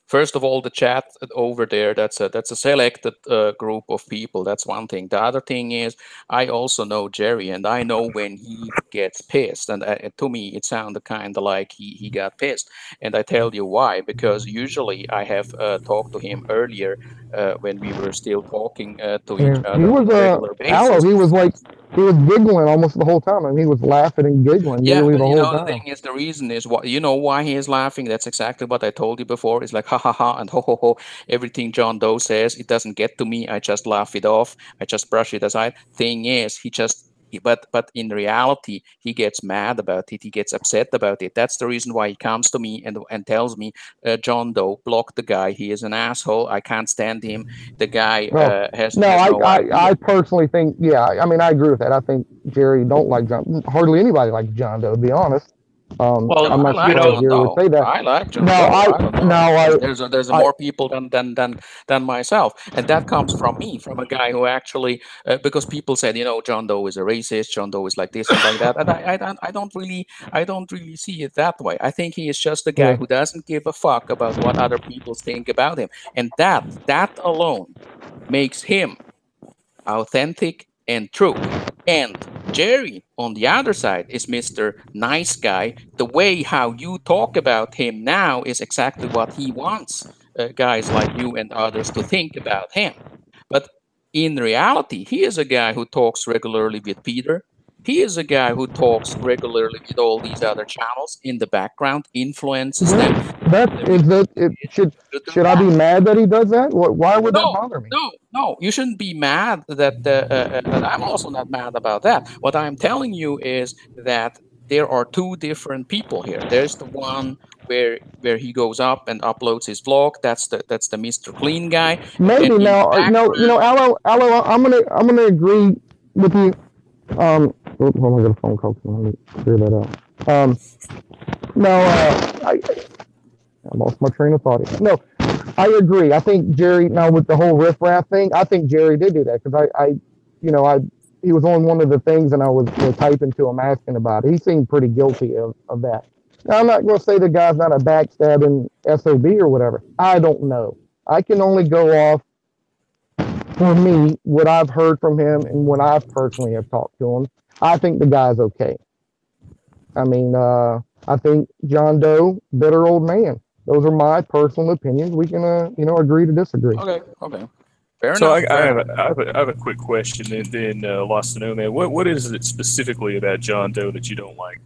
first of all, the chat over there, that's a selected group of people. That's one thing. The other thing is, I also know Jerry, and I know when he gets pissed. And to me, it sounded kind of like he got pissed. And I tell you why. Because usually I have talked to him earlier when we were still talking to each He other was on a regular Aloe. basis. He was giggling almost the whole time. I mean, he was laughing and giggling Yeah, nearly but the whole the time. thing is, the reason is why he is laughing. That's exactly what I told you before. It's like ha ha ha and ho ho ho. Everything John Doe says, it doesn't get to me. I just laugh it off. I just brush it aside. Thing is, but in reality, he gets mad about it. He gets upset about it. That's the reason why he comes to me and tells me, John Doe, block the guy. He is an asshole. I can't stand him. The guy has no idea. I personally think, I mean, I agree with that. I think Jerry don't like John. Hardly anybody likes John Doe, to be honest. Well, I'm not I surprised don't Jerry would know. say that. I like John No, Doe. I I don't know. no, There's I more people than myself, and that comes from me, from a guy who actually because people said John Doe is a racist, John Doe is like this and like that, and I don't really see it that way. I think he is just a guy who doesn't give a fuck about what other people think about him, and that alone makes him authentic and true. And Jerry, on the other side, is Mr. Nice Guy. The way how you talk about him now is exactly what he wants guys like you and others to think about him. But in reality, he is a guy who talks regularly with Peter. He is a guy who talks regularly with all these other channels in the background, influences them. Should I be mad that he does that? Why would that bother me? No, you shouldn't be mad that. I'm also not mad about that. What I'm telling you is that there are two different people here. There's the one where he goes up and uploads his vlog. That's the Mr. Clean guy. Maybe now, no, Aloe, I'm gonna agree with you. Hold on, I got a phone call. Let me clear that out. I lost my train of thought. No, I agree. I think Jerry, now with the whole riffraff thing, I think Jerry did do that because he was on one of the things and I was typing to him asking about it. He seemed pretty guilty of that. Now, I'm not going to say the guy's not a backstabbing SOB or whatever. I don't know. I can only go off, for me, what I've heard from him and when I personally have talked to him. I think the guy's okay. I mean, I think John Doe, bitter old man. Those are my personal opinions. We can, agree to disagree. Okay. Fair so enough. I have a quick question, and then Lost to Know Man. What is it specifically about John Doe that you don't like?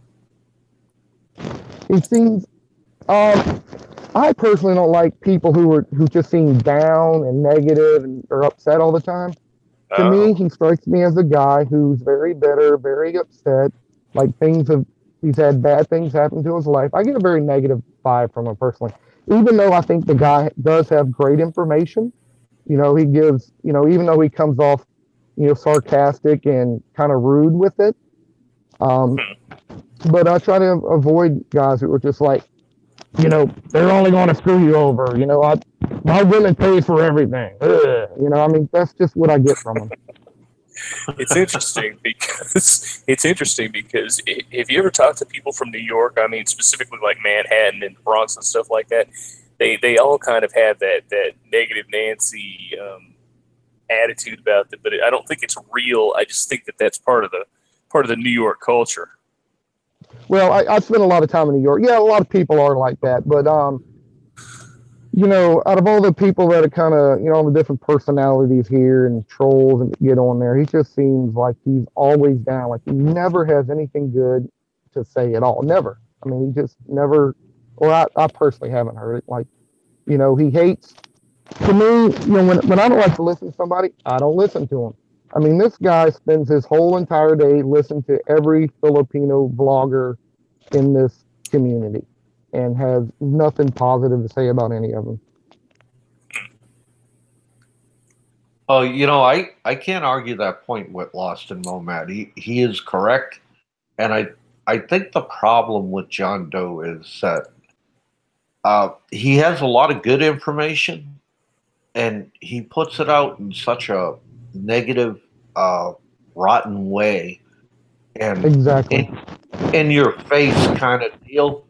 He seems. I personally don't like people who just seem down and negative and are upset all the time. To me, he strikes me as a guy who's very bitter, very upset. Like he's had bad things happen to his life. I get a very negative vibe from him personally. Even though I think the guy does have great information, he gives, even though he comes off, sarcastic and kind of rude with it. But I try to avoid guys who are just like, they're only going to screw you over. My women pays for everything. I mean, that's just what I get from them. It's interesting because if you ever talk to people from New York, I mean, specifically like Manhattan and Bronx and stuff like that, they all kind of have that negative Nancy attitude about it. But I don't think it's real. I just think that's part of the New York culture. Well, I spent a lot of time in New York. Yeah, a lot of people are like that. But, out of all the people that are kind of, all the different personalities here and trolls and get on there, he just seems like he's always down. Like he never has anything good to say at all. Never. I mean, he just never, or I personally haven't heard it. Like, he hates To me, when I don't like to listen to somebody, I don't listen to him. I mean, this guy spends his whole entire day listening to every Filipino vlogger in this community and has nothing positive to say about any of them. Oh, I can't argue that point with Lost and Nomad. He is correct, and I think the problem with John Doe is that he has a lot of good information, and he puts it out in such a negative, rotten way, and Exactly. in your face kind of deal.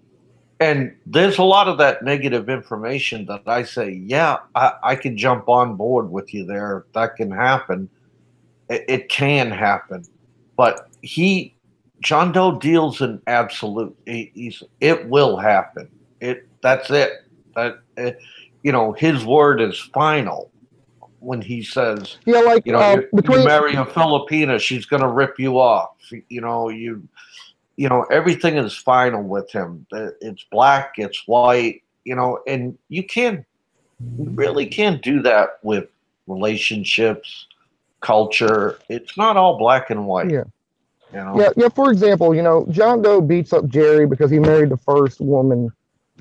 And there's a lot of that negative information that I say, yeah, I can jump on board with you there. That can happen. It can happen. But John Doe deals in absolute. It will happen. That's it. His word is final when he says, Yeah, like you between marry a Filipina, she's going to rip you off. Everything is final with him. It's black, it's white, and you really can't do that with relationships, culture. It's not all black and white. yeah. You know? Yeah. For example, John Doe beats up Jerry because he married the first woman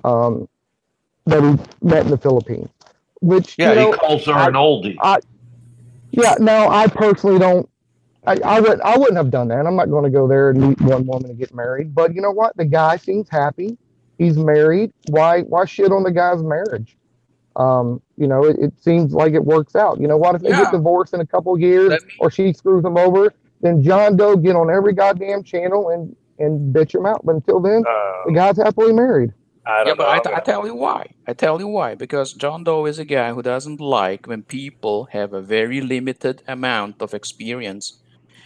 um, that he met in the Philippines. Which Yeah, he calls her an oldie. Now I personally don't. I wouldn't have done that. I'm not going to go there and meet one woman and get married. But you know what? The guy seems happy. He's married. Why shit on the guy's marriage? It seems like it works out. You know what? If they get divorced in a couple of years or she screws him over, then John Doe get on every goddamn channel and bitch him out. But until then, the guy's happily married. I tell you why. I tell you why. Because John Doe is a guy who doesn't like when people have a very limited amount of experience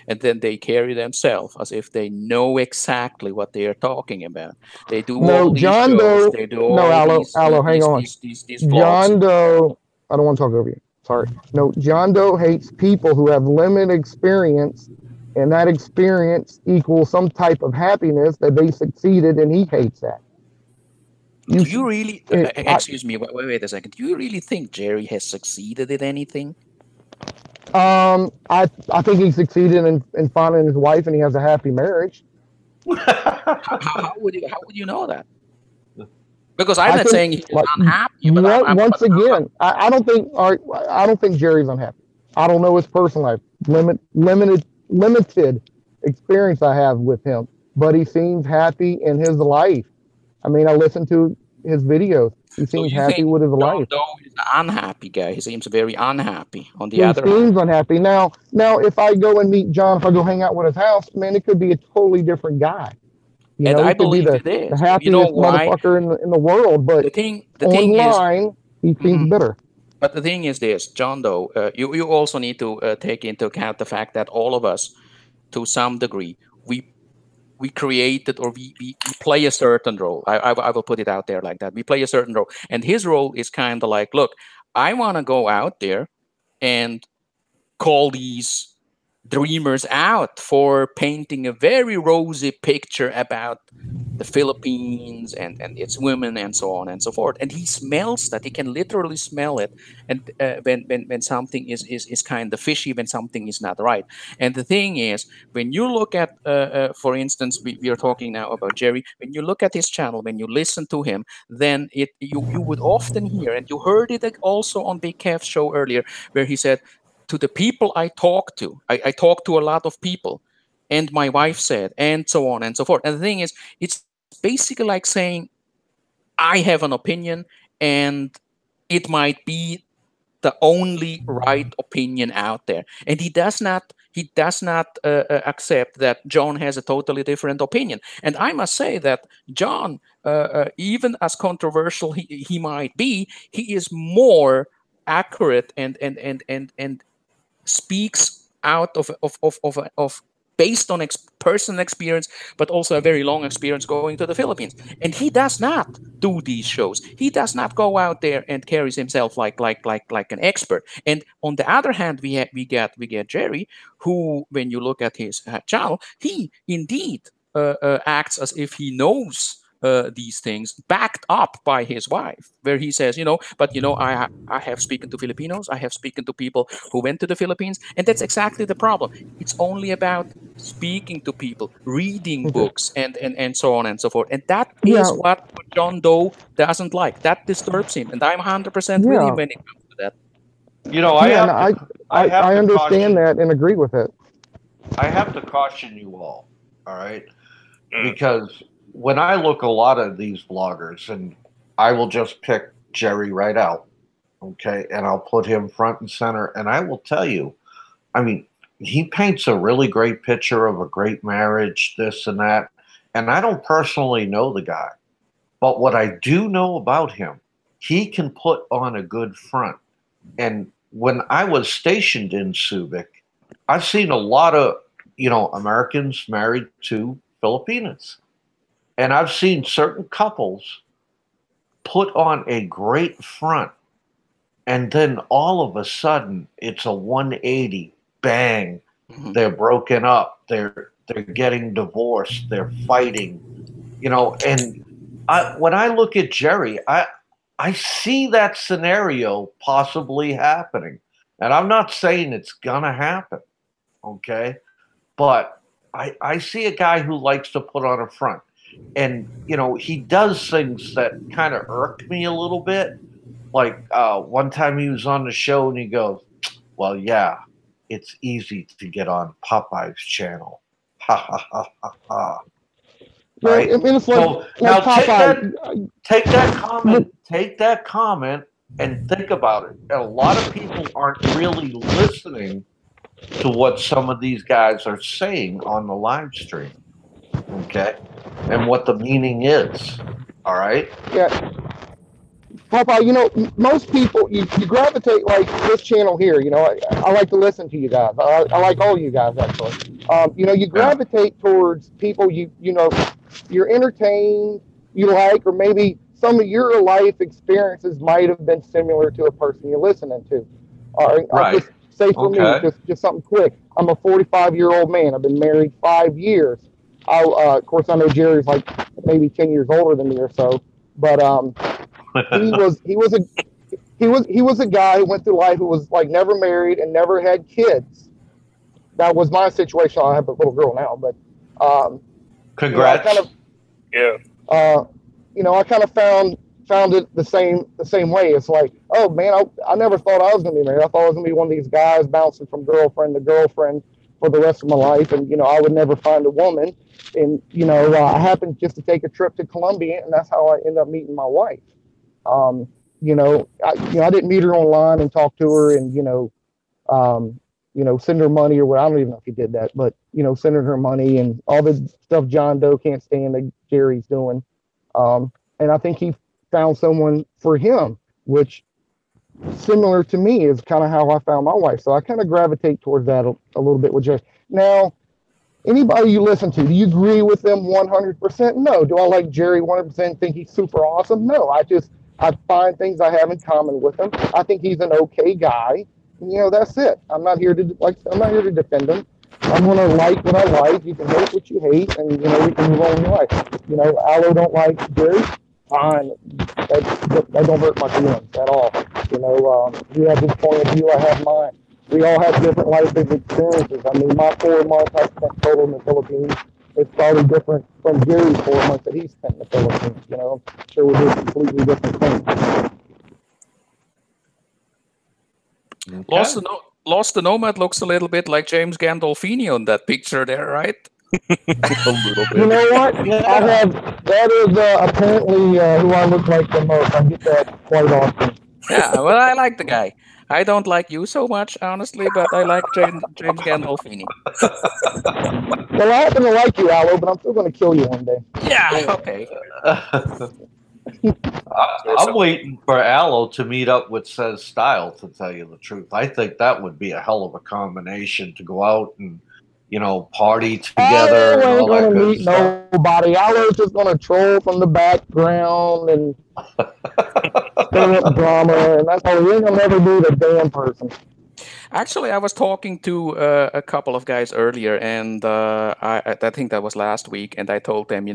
and then they carry themselves as if they know exactly what they are talking about. They do all these John shows. Doe. They do all Hang on. these vlogs. John Doe. I don't want to talk over you. Sorry. No, John Doe hates people who have limited experience, and that experience equals some type of happiness that they succeeded, and he hates that. Do you really? Excuse me. Wait a second. Do you really think Jerry has succeeded at anything? I think he succeeded in finding his wife, and he has a happy marriage. How would you know that? Because I'm not saying he's unhappy. But once again, I don't think Jerry's unhappy. I don't know his personal life. Limited experience I have with him, but he seems happy in his life. I mean, I listen to his videos. He seems happy with his life. Though he's an unhappy guy. He seems very unhappy. On the other hand, he seems unhappy. Now, if I go and meet John, if I go hang out with his house, man, it could be a totally different guy. I believe it is. The happiest motherfucker in the world, but the thing online, he seems bitter. But the thing is this, John Doe, you also need to take into account the fact that all of us, to some degree, we created or we play a certain role. I will put it out there like that. We play a certain role. And his role is kind of like, look, I want to go out there and call these dreamers out for painting a very rosy picture about the Philippines and its women and so on and so forth. And he smells that. He can literally smell it. And when something is kind of fishy, when something is not right. And the thing is, when you look at, for instance, we are talking now about Jerry. When you look at his channel, when you listen to him, then you would often hear, and you heard it also on Big Kev's show earlier, where he said, to the people I talk to, I talk to a lot of people, and my wife said, and so on and so forth. And the thing is, it's basically like saying, I have an opinion, and it might be the only right opinion out there. And he does not accept that John has a totally different opinion. And I must say that John, even as controversial he might be, he is more accurate and speaks out of based on personal experience, but also a very long experience going to the Philippines. And he does not do these shows. He does not go out there and carries himself like an expert. And on the other hand, we get Jerry, who, when you look at his channel, he indeed acts as if he knows these things, backed up by his wife, where he says, I have spoken to Filipinos, I have spoken to people who went to the Philippines, and that's exactly the problem. It's only about speaking to people, reading books, and so on and so forth. And that is what John Doe doesn't like. That disturbs him, and I'm 100% with him when it comes to that. I understand that and agree with it. I have to caution you all right? Because when I look a lot of these bloggers, and I will just pick Jerry right out, okay, and I'll put him front and center, and I will tell you, I mean, he paints a really great picture of a great marriage, this and that, and I don't personally know the guy, but what I do know about him, he can put on a good front. And when I was stationed in Subic, I've seen a lot of, Americans married to Filipinas. And I've seen certain couples put on a great front, and then all of a sudden it's a 180, bang, they're broken up, they're getting divorced, they're fighting, and when I look at Jerry, I see that scenario possibly happening. And I'm not saying it's gonna happen, okay? But I see a guy who likes to put on a front. And, he does things that kind of irk me a little bit. Like one time he was on the show and he goes, well, yeah, it's easy to get on Popeye's channel. Ha, ha, ha, ha, ha. Right? I mean, it's so now take that comment and think about it. And a lot of people aren't really listening to what some of these guys are saying on the live stream. Okay? And what the meaning is. All right? Yeah. Popeye, most people, you gravitate like this channel here. I like to listen to you guys. I like all you guys, actually. You gravitate towards people you're entertained, you like, or maybe some of your life experiences might have been similar to a person you're listening to. I'll just say for me, just something quick. I'm a 45-year-old man. I've been married 5 years. Of course, I know Jerry's like maybe 10 years older than me or so, but he was a guy who went through life who was like never married and never had kids. That was my situation. I have a little girl now, but congrats. I kind of found it the same way. It's like, oh man, I never thought I was gonna be married. I thought I was gonna be one of these guys bouncing from girlfriend to girlfriend for the rest of my life, and I would never find a woman. And I happened just to take a trip to Colombia, and that's how I ended up meeting my wife. I didn't meet her online and talk to her and send her money or what. I don't even know if he did that, but sending her money and all the stuff John Doe can't stand that Jerry's doing. And I think he found someone for him, which similar to me is kind of how I found my wife. So I kind of gravitate towards that a little bit with Jerry. Now, anybody you listen to, do you agree with them 100%? No. Do I like Jerry 100%, think he's super awesome? No. I find things I have in common with him. I think he's an okay guy. And, that's it. I'm not here to defend him. I'm gonna like what I like. You can hate what you hate, and we can move on with life. Allo don't like Jerry. Fine. That don't hurt my feelings at all. You have his point of view. I have mine. We all have different life experiences. I mean, my 4 months I spent total in the Philippines. It's probably different from Jerry's 4 months that he spent in the Philippines. I'm sure we do completely different things. Okay. Lost the Nomad looks a little bit like James Gandolfini on that picture there, right? A little bit. You know what? Yeah. That is apparently who I look like the most. I get that quite often. Yeah, well, I like the guy. I don't like you so much, honestly, but I like James Gandolfini. Well, I happen to like you, Allo, but I'm still going to kill you one day. Yeah, okay. I'm waiting for Allo to meet up with Says Style, to tell you the truth. I think that would be a hell of a combination to go out and, party together. Allo ain't going to meet nobody. Allo's just going to troll from the background and stir up drama, and that's all. He ain't going to never meet a damn person. Actually, I was talking to a couple of guys earlier, and I think that was last week, and I told them,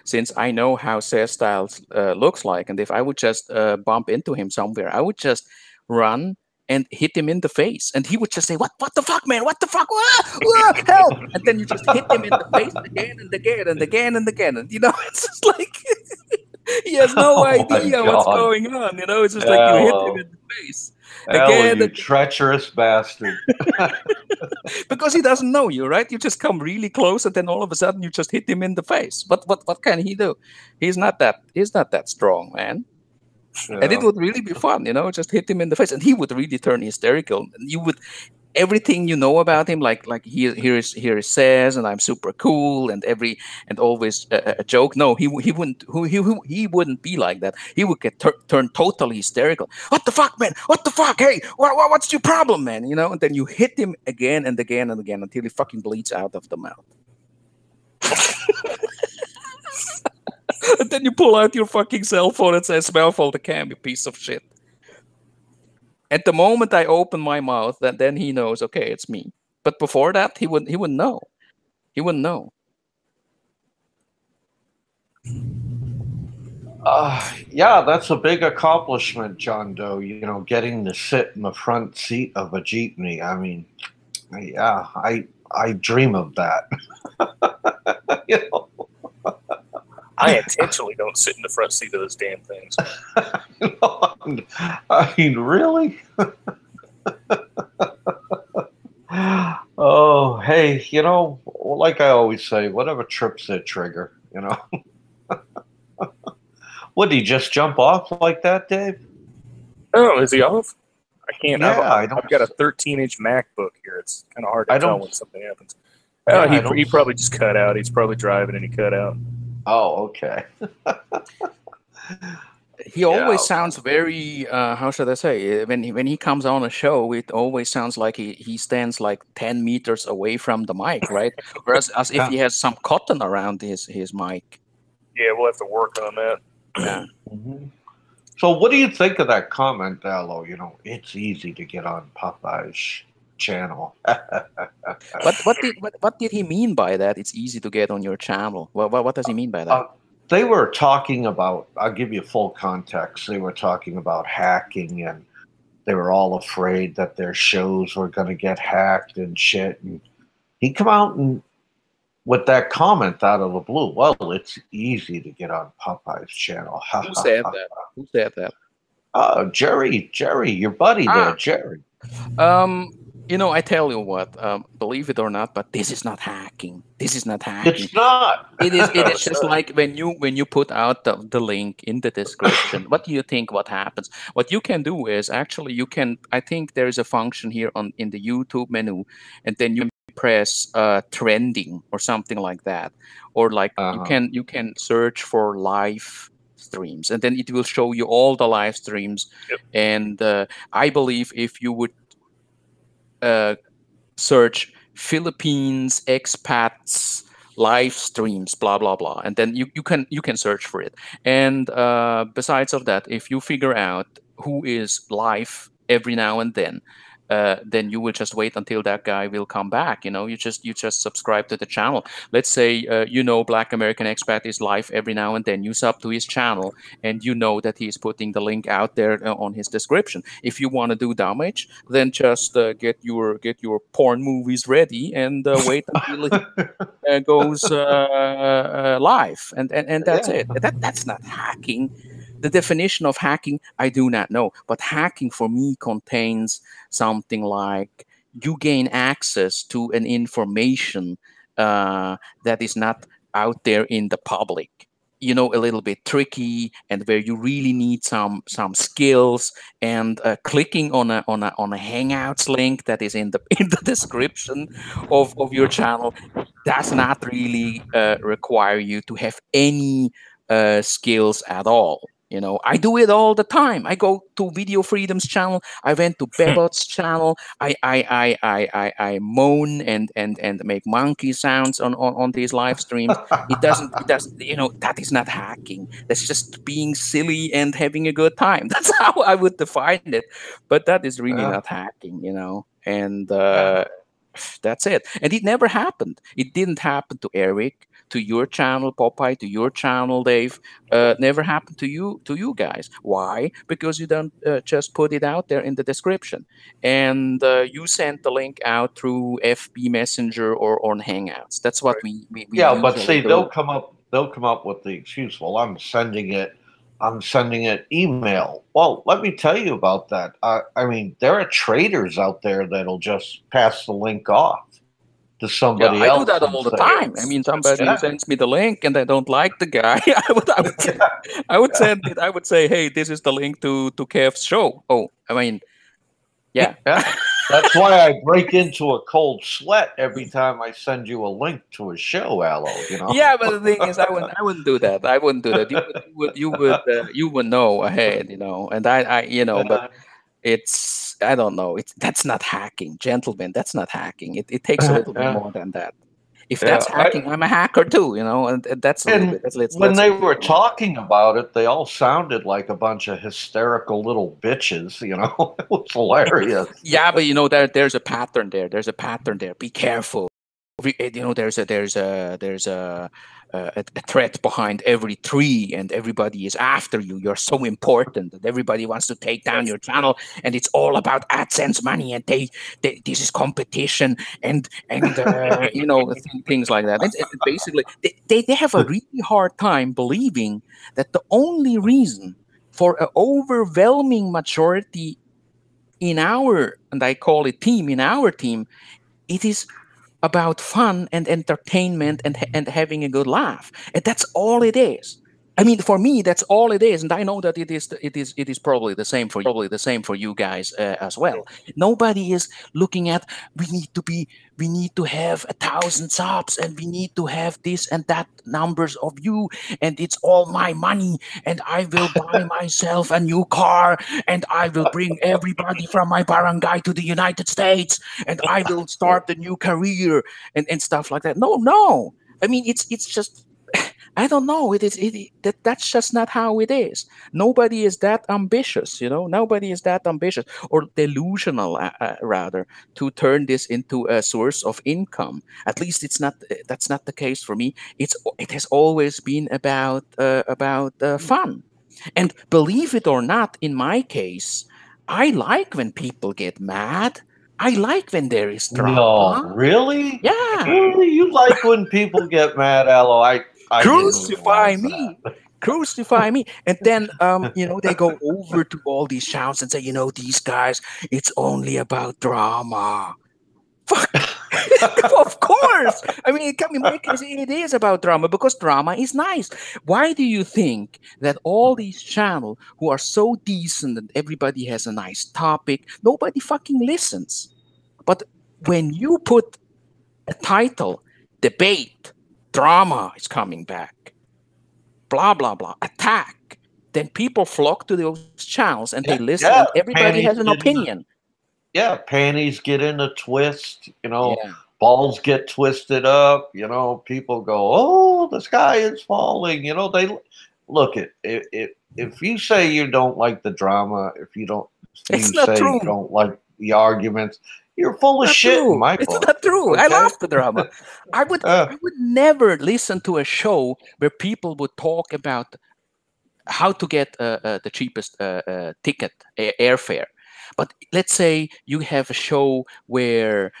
since I know how Seth Styles looks like, and if I would just bump into him somewhere, I would just run and hit him in the face, and he would just say, "What the fuck, man? What the fuck? Help!" And then you just hit him in the face again and again and again and again, and it's just like he has no Oh my idea what's God. going on. It's just like you hit him in the face again you and treacherous bastard. because he doesn't know you, right? You just come really close, and then all of a sudden you just hit him in the face. What can he do? He's not that strong, man. And it Yeah. would really be fun, just hit him in the face, and he would really turn hysterical. You would everything you know about him, like here he says, and I'm super cool, and always a joke. No, he wouldn't be like that. He would get turned totally hysterical. What the fuck, man? What the fuck? Hey, what's your problem, man? And then you hit him again and again and again until he fucking bleeds out of the mouth. And then you pull out your fucking cell phone and say, "Smell for the cam, you piece of shit." At the moment I open my mouth, then he knows, okay, it's me. But before that, he wouldn't know. He wouldn't know. Yeah, that's a big accomplishment, John Doe. Getting to sit in the front seat of a jeepney. I mean, yeah, I dream of that. I intentionally don't sit in the front seat of those damn things. I mean, really? Oh, hey, like I always say, whatever trips their trigger, What, did he just jump off like that, Dave? Oh, is he off? I can't. Yeah, I've got a 13-inch MacBook here. It's kind of hard to tell when something happens. Yeah, he probably just cut out. He's probably driving and he cut out. Oh, okay. He always sounds very, how should I say, when he comes on a show, it always sounds like he stands like 10 meters away from the mic, right? Whereas as if he has some cotton around his mic. Yeah, we'll have to work on that. Yeah. Mm-hmm. So what do you think of that comment, Allo? It's easy to get on Popeye's channel. What did he mean by that? It's easy to get on your channel. What does he mean by that? They were talking about, I'll give you full context. They were talking about hacking, and they were all afraid that their shows were going to get hacked and shit. And he come out and with that comment out of the blue. Well, it's easy to get on Popeye's channel. Who said that? Who said that? Jerry, your buddy there, Jerry. I tell you what, believe it or not, but this is not hacking. This is not hacking. It's not. It is just like when you put out the link in the description. What do you think? What happens? What you can do is actually I think there is a function here in the YouTube menu, and then you press trending or something like that, or like you can search for live streams, and then it will show you all the live streams. Yep. And I believe if you would search Philippines expats live streams, blah blah blah, and then you can search for it. And besides of that, if you figure out who is live every now and then you will just wait until that guy will come back. You just subscribe to the channel. Let's say Black American Expat is live every now and then. You sub to his channel, and you know that he's putting the link out there on his description. If you want to do damage, then just get your porn movies ready and wait until it goes live, and that's it. That's not hacking. The definition of hacking, I do not know. But hacking for me contains something like you gain access to an information that is not out there in the public. A little bit tricky, and where you really need some skills. And clicking on a Hangouts link that is in the description of your channel does not really require you to have any skills at all. You know, I do it all the time. I go to Video Freedom's channel. I went to Bebot's channel. I moan and make monkey sounds on these live streams. It doesn't, you know, that is not hacking. That's just being silly and having a good time. That's how I would define it. But that is really not hacking, you know. And that's it. And it never happened. It didn't happen to Eric, to your channel, Popeye, to your channel, Dave. Never happened to you guys. Why? Because you don't just put it out there in the description, and you sent the link out through FB Messenger or on Hangouts. That's what we yeah. But see, do. they'll come up with the excuse. Well, I'm sending it email. Well, let me tell you about that. I mean, there are traders out there that'll just pass the link off to somebody else. I do that all the time. I mean, somebody sends me the link and I don't like the guy. I would send it. I would say, hey, this is the link to Kev's show. Oh, I mean, yeah. That's why I break into a cold sweat every time I send you a link to a show, Aloe. You know. Yeah, but the thing is, I wouldn't do that. I wouldn't do that. You would know ahead, you know. And I you know, but it's, I don't know. That's not hacking, gentlemen. That's not hacking. It takes a little bit more than that. If that's hacking, I'm a hacker too, you know. And that's a little bit. When they were talking about it, they all sounded like a bunch of hysterical little bitches. You know, it was hilarious. Yeah, but you know, there's a pattern there. There's a pattern there. Be careful. You know, there's a threat behind every tree, and everybody is after you. You're so important that everybody wants to take down your channel, and it's all about AdSense money, and they this is competition, and you know, things like that. And basically, they have a really hard time believing that the only reason for an overwhelming majority in our, and I call it team, in our team, it is about fun and entertainment and having a good laugh, and that's all it is. I mean, for me, that's all it is, and I know that it is probably the same for you guys as well. Nobody is looking at we need to have 1,000 subs, and we need to have this and that numbers of you, and it's all my money, and I will buy myself a new car, and I will bring everybody from my barangay to the United States, and I will start a new career and stuff like that. No. I mean, it's just. I don't know. That's just not how it is. Nobody is that ambitious, you know. Nobody is that ambitious or delusional, rather, to turn this into a source of income. At least it's not. That's not the case for me. It has always been about fun, and believe it or not, in my case, I like when people get mad. I like when there is drama. No, really? Yeah. Really? You like when people get mad, Aloe? I crucify me. Crucify me. And then you know, they go over to all these shouts and say, you know, these guys, it's only about drama. Fuck. Of course. I mean, in my case, it is about drama, because drama is nice. Why do you think that all these channels who are so decent and everybody has a nice topic, nobody fucking listens? But when you put a title, debate, drama is coming back, blah, blah, blah, attack, then people flock to those channels and they listen, and everybody has an opinion. Panties get in a twist, you know, balls get twisted up, you know, people go, oh, the sky is falling, you know, they look at if you say you don't like the drama, if you don't, you don't like the arguments, you're full of shit, Michael. It's not true. Okay? I love the drama. I would never listen to a show where people would talk about how to get the cheapest ticket, airfare. But let's say you have a show where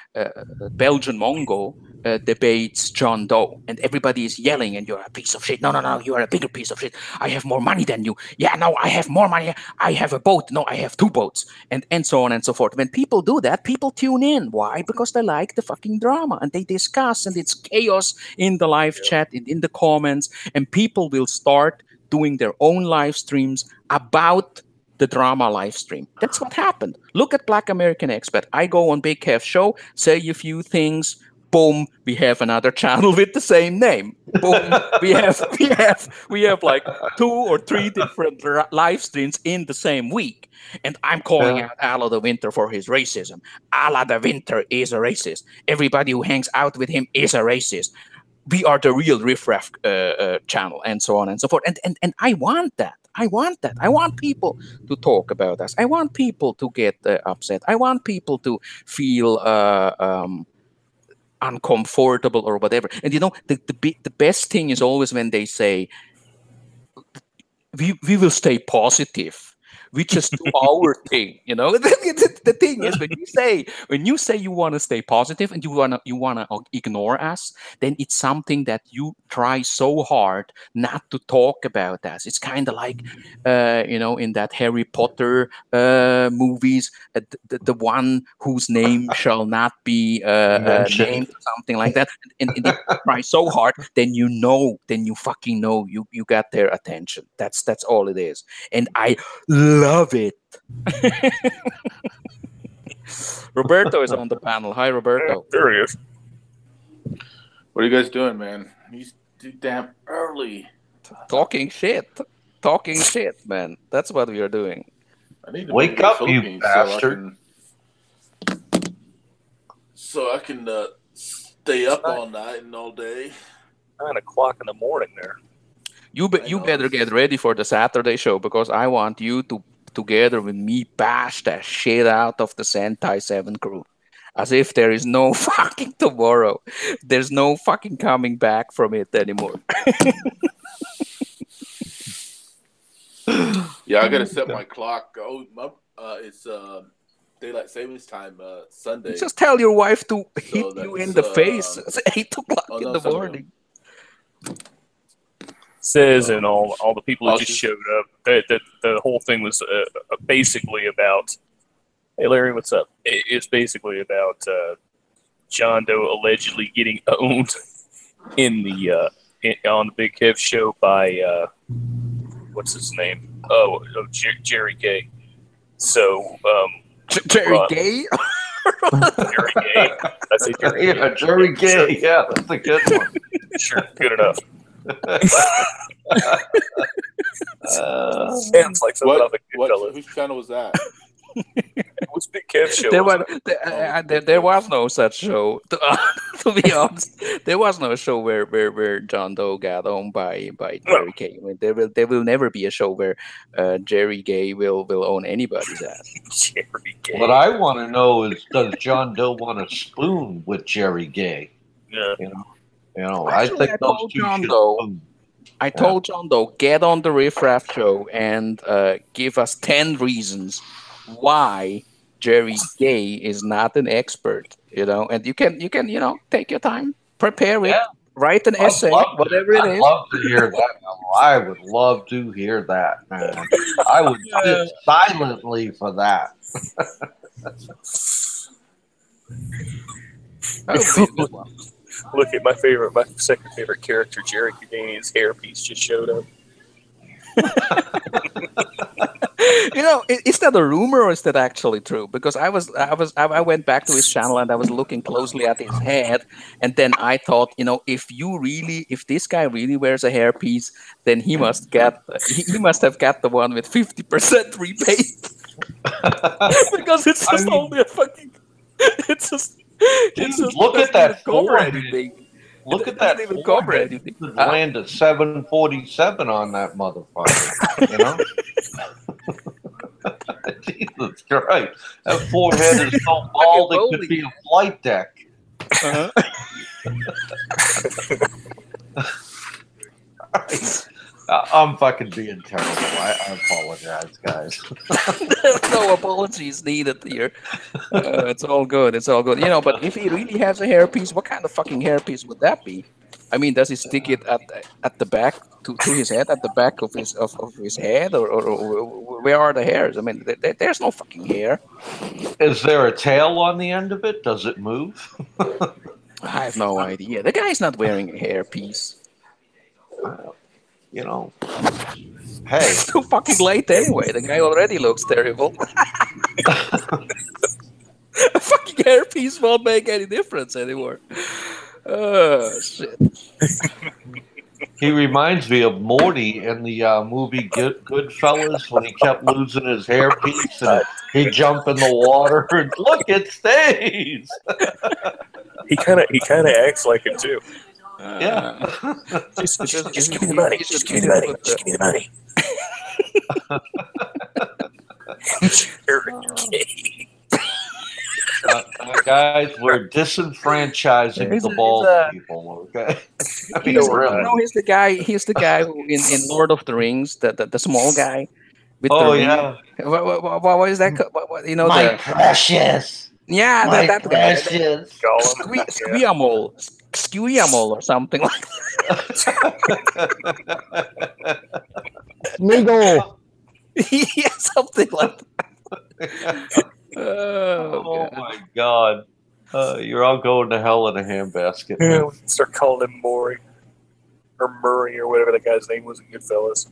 Belgian Mongo debates John Doe, and everybody is yelling, and you're a piece of shit. No, you are a bigger piece of shit. I have more money than you. Yeah, no, I have more money. I have a boat. No, I have 2 boats, and so on and so forth. When people do that, people tune in. Why? Because they like the fucking drama, and they discuss, and it's chaos in the live chat, in the comments, and people will start doing their own live streams about the drama live stream. That's what happened. Look at Black American Expat. I go on Big Kev show, say a few things, boom, we have another channel with the same name. boom, we have like 2 or 3 different live streams in the same week, and I'm calling out Ala de Winter for his racism. Ala de Winter is a racist. Everybody who hangs out with him is a racist. We are the real Riff Raff channel, and so on and so forth. And I want that. I want that. I want people to talk about us. I want people to get upset. I want people to feel uncomfortable or whatever. And the best thing is always when they say, we will stay positive. We just do our thing, The thing is, when you say you want to stay positive and you wanna ignore us, then it's something that you try so hard not to talk about us. It's kind of like, in that Harry Potter movies, the one whose name shall not be named, something like that. And you try so hard, then you fucking know you got their attention. That's all it is, and I love it. Roberto is on the panel. Hi, Roberto. There he is. What are you guys doing, man? He's too damn early. Talking shit, man. That's what we are doing. I need to wake up, you bastard. So I can stay up all night and all day. 9 o'clock in the morning there. You better get ready for the Saturday show, because I want you to, together with me, bash that shit out of the Sentai 7 crew. As if there is no fucking tomorrow. There's no fucking coming back from it anymore. Yeah, I gotta set my clock. It's daylight savings time Sunday. Just tell your wife to hit you in the face at 8 o'clock in the morning. Says, and all the people who just showed up, that the whole thing was basically about, hey Larry, what's up? It's basically about John Doe allegedly getting owned in the on the Big Kev show by what's his name? Jerry Gay. So Jerry Gay. Jerry Gay. I say Jerry. Yeah, Jerry Gay. Yeah, that's a good one. Sure, good enough. Sounds like something off a Goodfellas. Whose channel was that? It was Big Kev's show. There was no such show. To be honest, there was no show where John Doe got owned by Jerry Gay. I mean, there will never be a show where Jerry Gay will own anybody's ass. Jerry Gay. What I want to know is, does John Doe want to spoon with Jerry Gay? Yeah. Actually, I told John Doe, get on the Riff Raff show and give us 10 reasons why Jerry Gay is not an expert, and you can take your time, prepare it, write an essay, whatever it is. I'd love to hear that. I would love to hear that, man. I would sit silently for that. Look at my second favorite character, Jerry Houdini's hairpiece just showed up. Is that a rumor or is that actually true? Because I went back to his channel and I was looking closely at his head, and then I thought, if this guy really wears a hairpiece, then he must have got the one with 50% rebate. Because it's just only a fucking. It's just look at that forehead. Look at that. Even cover anything. Land at 747 on that motherfucker. Jesus Christ. That forehead is so bald it could be a flight deck. I'm fucking being terrible. I apologize, guys. There's no apologies needed here. It's all good. It's all good. But if he really has a hairpiece, what kind of fucking hairpiece would that be? I mean, does he stick it at the back to his head, at the back of his head, or where are the hairs? I mean, there's no fucking hair. Is there a tail on the end of it? Does it move? I have no idea. The guy's not wearing a hairpiece. Hey, it's too fucking late anyway. The guy already looks terrible. A fucking hairpiece won't make any difference anymore. Oh shit! He reminds me of Morty in the movie Goodfellas when he kept losing his hairpiece and he'd jump in the water and look, it stays. He kind of acts like it too. Yeah. Just give me the money. Just give me the money. Just give me the money. Guys, we're disenfranchising the bald people. Okay, I mean, really. No, he's the guy. He's the guy who in Lord of the Rings, the small guy with the ring. Yeah. What is that? You know, my precious. Yeah, my that precious. Squeamole or something like that. Smeagol. Yeah, something like that. Oh my God. You're all going to hell in a handbasket. Yeah, we can start calling him Maury or Murray or whatever that guy's name was in Goodfellas.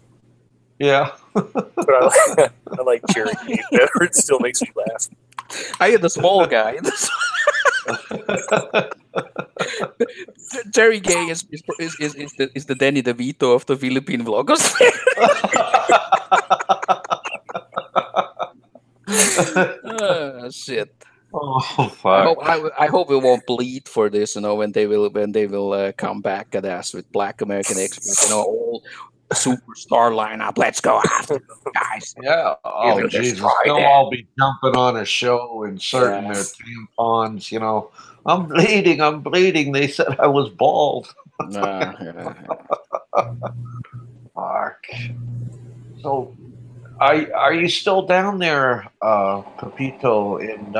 Yeah. But I like Jerry Gay better. It still makes me laugh. I had the small guy. Jerry Gay is the Danny DeVito of the Philippine vloggers. Shit. Oh fuck! I hope it won't bleed for this. You know, when they will come back at us with Black American Express. You know, all superstar lineup. Let's go after them, guys. Yeah. Oh Jesus! They'll all be jumping on a show, inserting their tampons. You know, I'm bleeding. I'm bleeding. They said I was bald. Fuck. So. Are you still down there, Pepito, in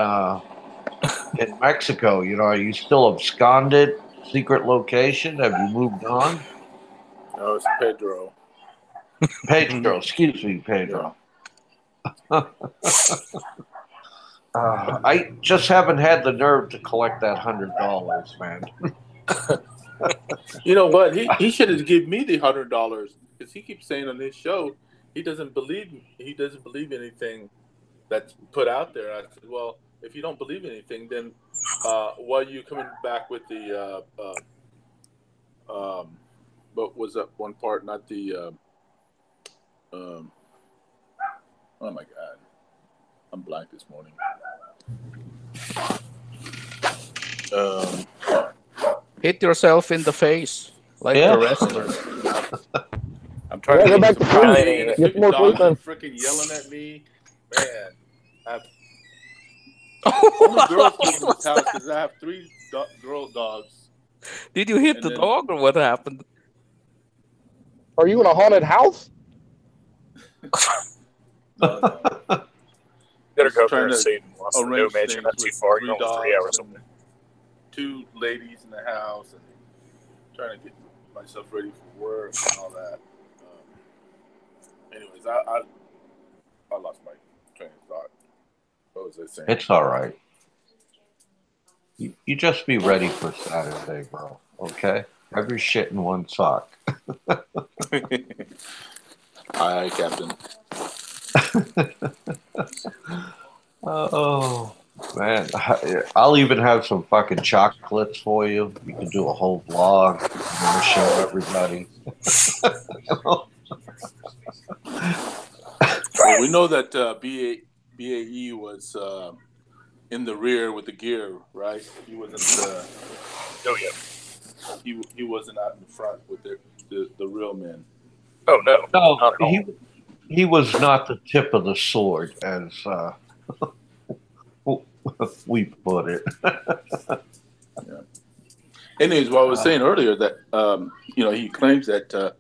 Mexico? You know, are you still absconded? Secret location? Have you moved on? No, it's Pedro. Pedro, excuse me, Pedro. I just haven't had the nerve to collect that $100, man. You know what? He should have given me the $100 because he keeps saying on his show. He doesn't believe anything that's put out there. I said, well, if you don't believe anything, then why are you coming back with the what was that one part? Not the oh my God, I'm blank this morning. Hit yourself in the face like the wrestlers. I'm trying to go back to sleep. Get more dogs are freaking yelling at me. Man, only girls live in this house because I have 3 girl dogs. Did you hit the dog or what happened? Are you in a haunted house? No. Better go there and save no mansion not too far. You're only 3 hours away. 2 ladies in the house and trying to get myself ready for work and all that. Anyways, I lost my train of thought. What was I saying? It's all right. You just be ready for Saturday, bro. Okay? Have your shit in one sock. Aye, Captain. Oh, man. I'll even have some fucking chocolates for you. You can do a whole vlog and show everybody. Well, we know that BAE was in the rear with the gear, right? He wasn't. He wasn't out in the front with the real men. Oh no! No, he was not the tip of the sword, as we put it. Yeah. Anyways, what I was saying earlier that he claims that.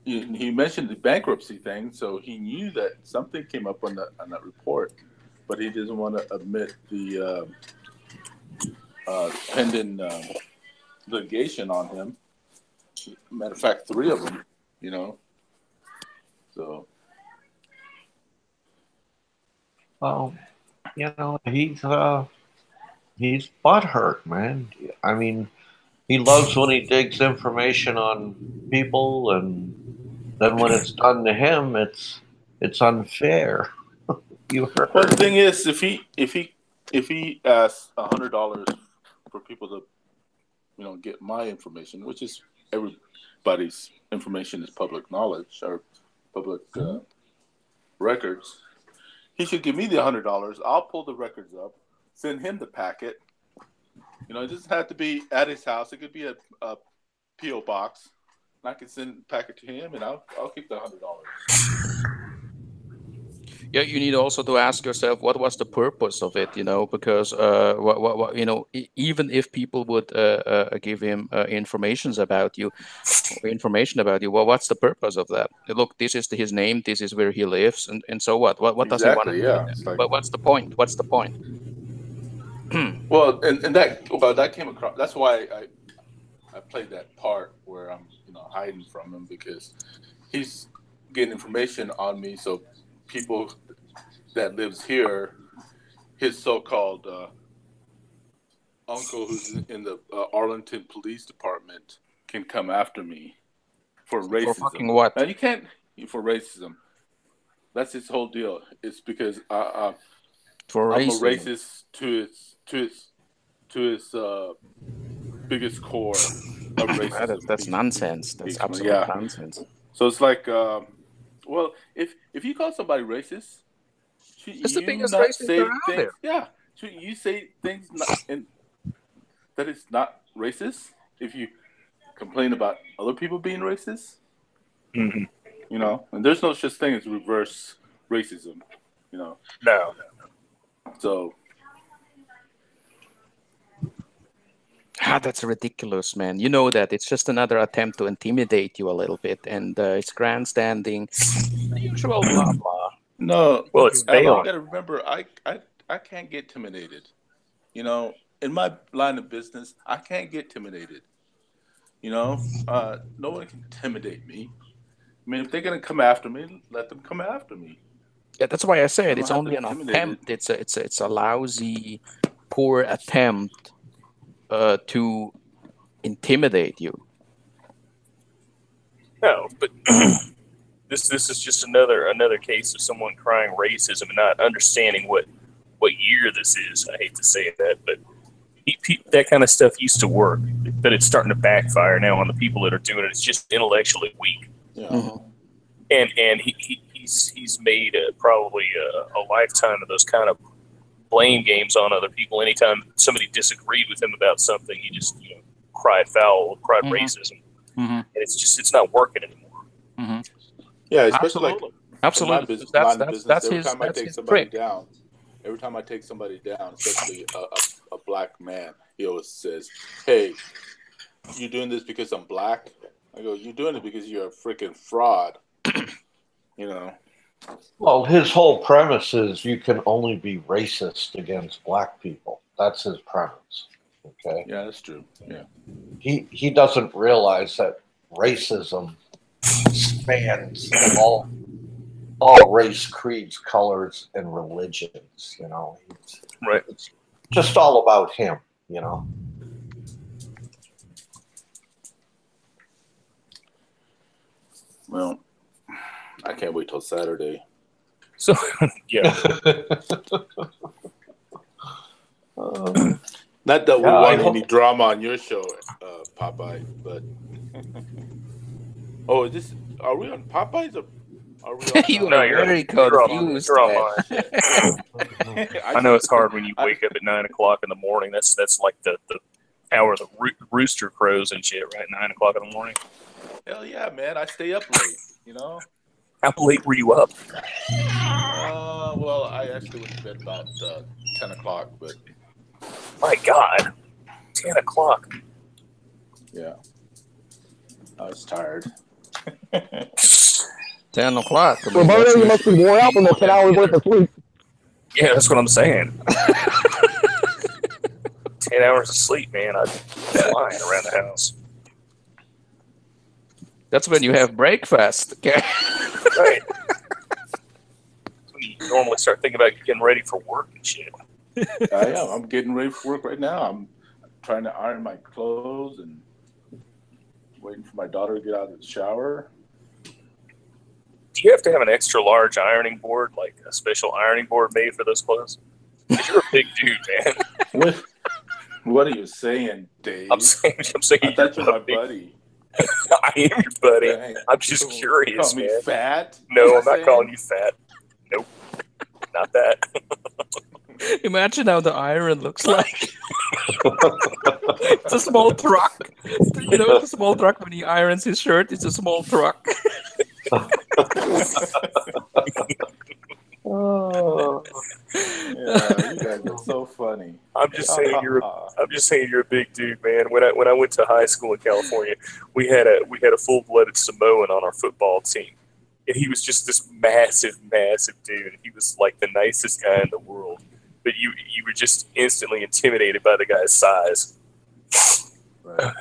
He mentioned the bankruptcy thing, so he knew that something came up on that report, but he doesn't want to admit the pending litigation on him. Matter of fact, 3 of them, So, well, he's butthurt, man. I mean, he loves when he digs information on people, and then when it's done to him, it's unfair. You heard. Well, the thing is, if he asks $100 for people to get my information, which is everybody's information is public knowledge or public records. He should give me the $100. I'll pull the records up, send him the packet. It doesn't have to be at his house. It could be a P.O. box. And I can send the packet to him, and I'll keep the $100. Yeah, you need also to ask yourself what was the purpose of it, because even if people would give him information about you, well, what's the purpose of that? Look, this is his name, this is where he lives, and so what? What does he want to do? Yeah. But what's the point? What's the point? Well, and that came across. That's why I played that part where I'm hiding from him, because he's getting information on me, so people that lives here, his so-called uncle who's in the Arlington Police Department can come after me for racism. For fucking what? Now you can't for racism. That's his whole deal. It's because I'm a racist to its biggest core of racism. That's nonsense. That's absolute nonsense. So it's like, well, if you call somebody racist, it's the biggest racist out there. Yeah, should you say things that it's not racist if you complain about other people being racist? Mm-hmm. And there's no such thing as reverse racism. No. So. That's ridiculous, man. You know that it's just another attempt to intimidate you a little bit, and it's grandstanding, the usual blah blah. No, well, it's I got to remember, I can't get intimidated. In my line of business, I can't get intimidated. No one can intimidate me. I mean, if they're gonna come after me, let them come after me. Yeah, that's why I said it's only an attempt. It's a lousy, poor attempt to intimidate you. No, but this is just another case of someone crying racism and not understanding what year this is. I hate to say that, but that kind of stuff used to work, but it's starting to backfire now on the people that are doing it. It's just intellectually weak. Yeah. Mm-hmm. And he's made probably a lifetime of those kind of blame games on other people. Anytime somebody disagreed with him about something, he just cried foul, cried racism, and it's not working anymore. Mm-hmm. Yeah, especially absolutely. That's every time I take somebody down, especially a black man, he always says, "Hey, you doing this because I'm black?" I go, "You're doing it because you're a freaking fraud." Well, his whole premise is you can only be racist against black people. That's his premise. Okay. Yeah, that's true. Yeah. He doesn't realize that racism spans all race, creeds, colors, and religions. Right. It's just all about him. Well, I can't wait till Saturday. So, yeah. Not that we want any drama on your show, Popeye, but are we on Popeyes or are we on you're very confused. You're on mine. I know it's hard when you wake up at 9 o'clock in the morning. That's like the hour the rooster crows and shit, right? 9 o'clock in the morning. Hell yeah, man! I stay up late. How late were you up? Well, I actually went to bed about 10 o'clock, but my God, 10 o'clock. Yeah, I was tired. 10 o'clock. Roberto, you must be worn out from the 10 hours worth of sleep. Yeah, that's what I'm saying. 10 hours of sleep, man. I'd be flying around the house. That's when you have breakfast. Okay. Right. When you normally start thinking about getting ready for work and shit. I am. I'm getting ready for work right now. I'm trying to iron my clothes and waiting for my daughter to get out of the shower. Do you have to have an extra large ironing board, like a special ironing board made for those clothes? Because you're a big dude, man. What are you saying, Dave? I'm saying I thought you were my buddy. I am your buddy. Dang. I'm just curious, Call me man. fat? No, I'm not calling you fat. Nope, not that. Imagine how the iron looks like. It's a small truck. You know, the small truck when he irons his shirt, it's a small truck. Oh, Yeah, you guys are so funny. I'm just saying you're a big dude, man. When I went to high school in California, we had a full-blooded Samoan on our football team, and he was just this massive dude. He was like the nicest guy in the world, but you were just instantly intimidated by the guy's size. Right.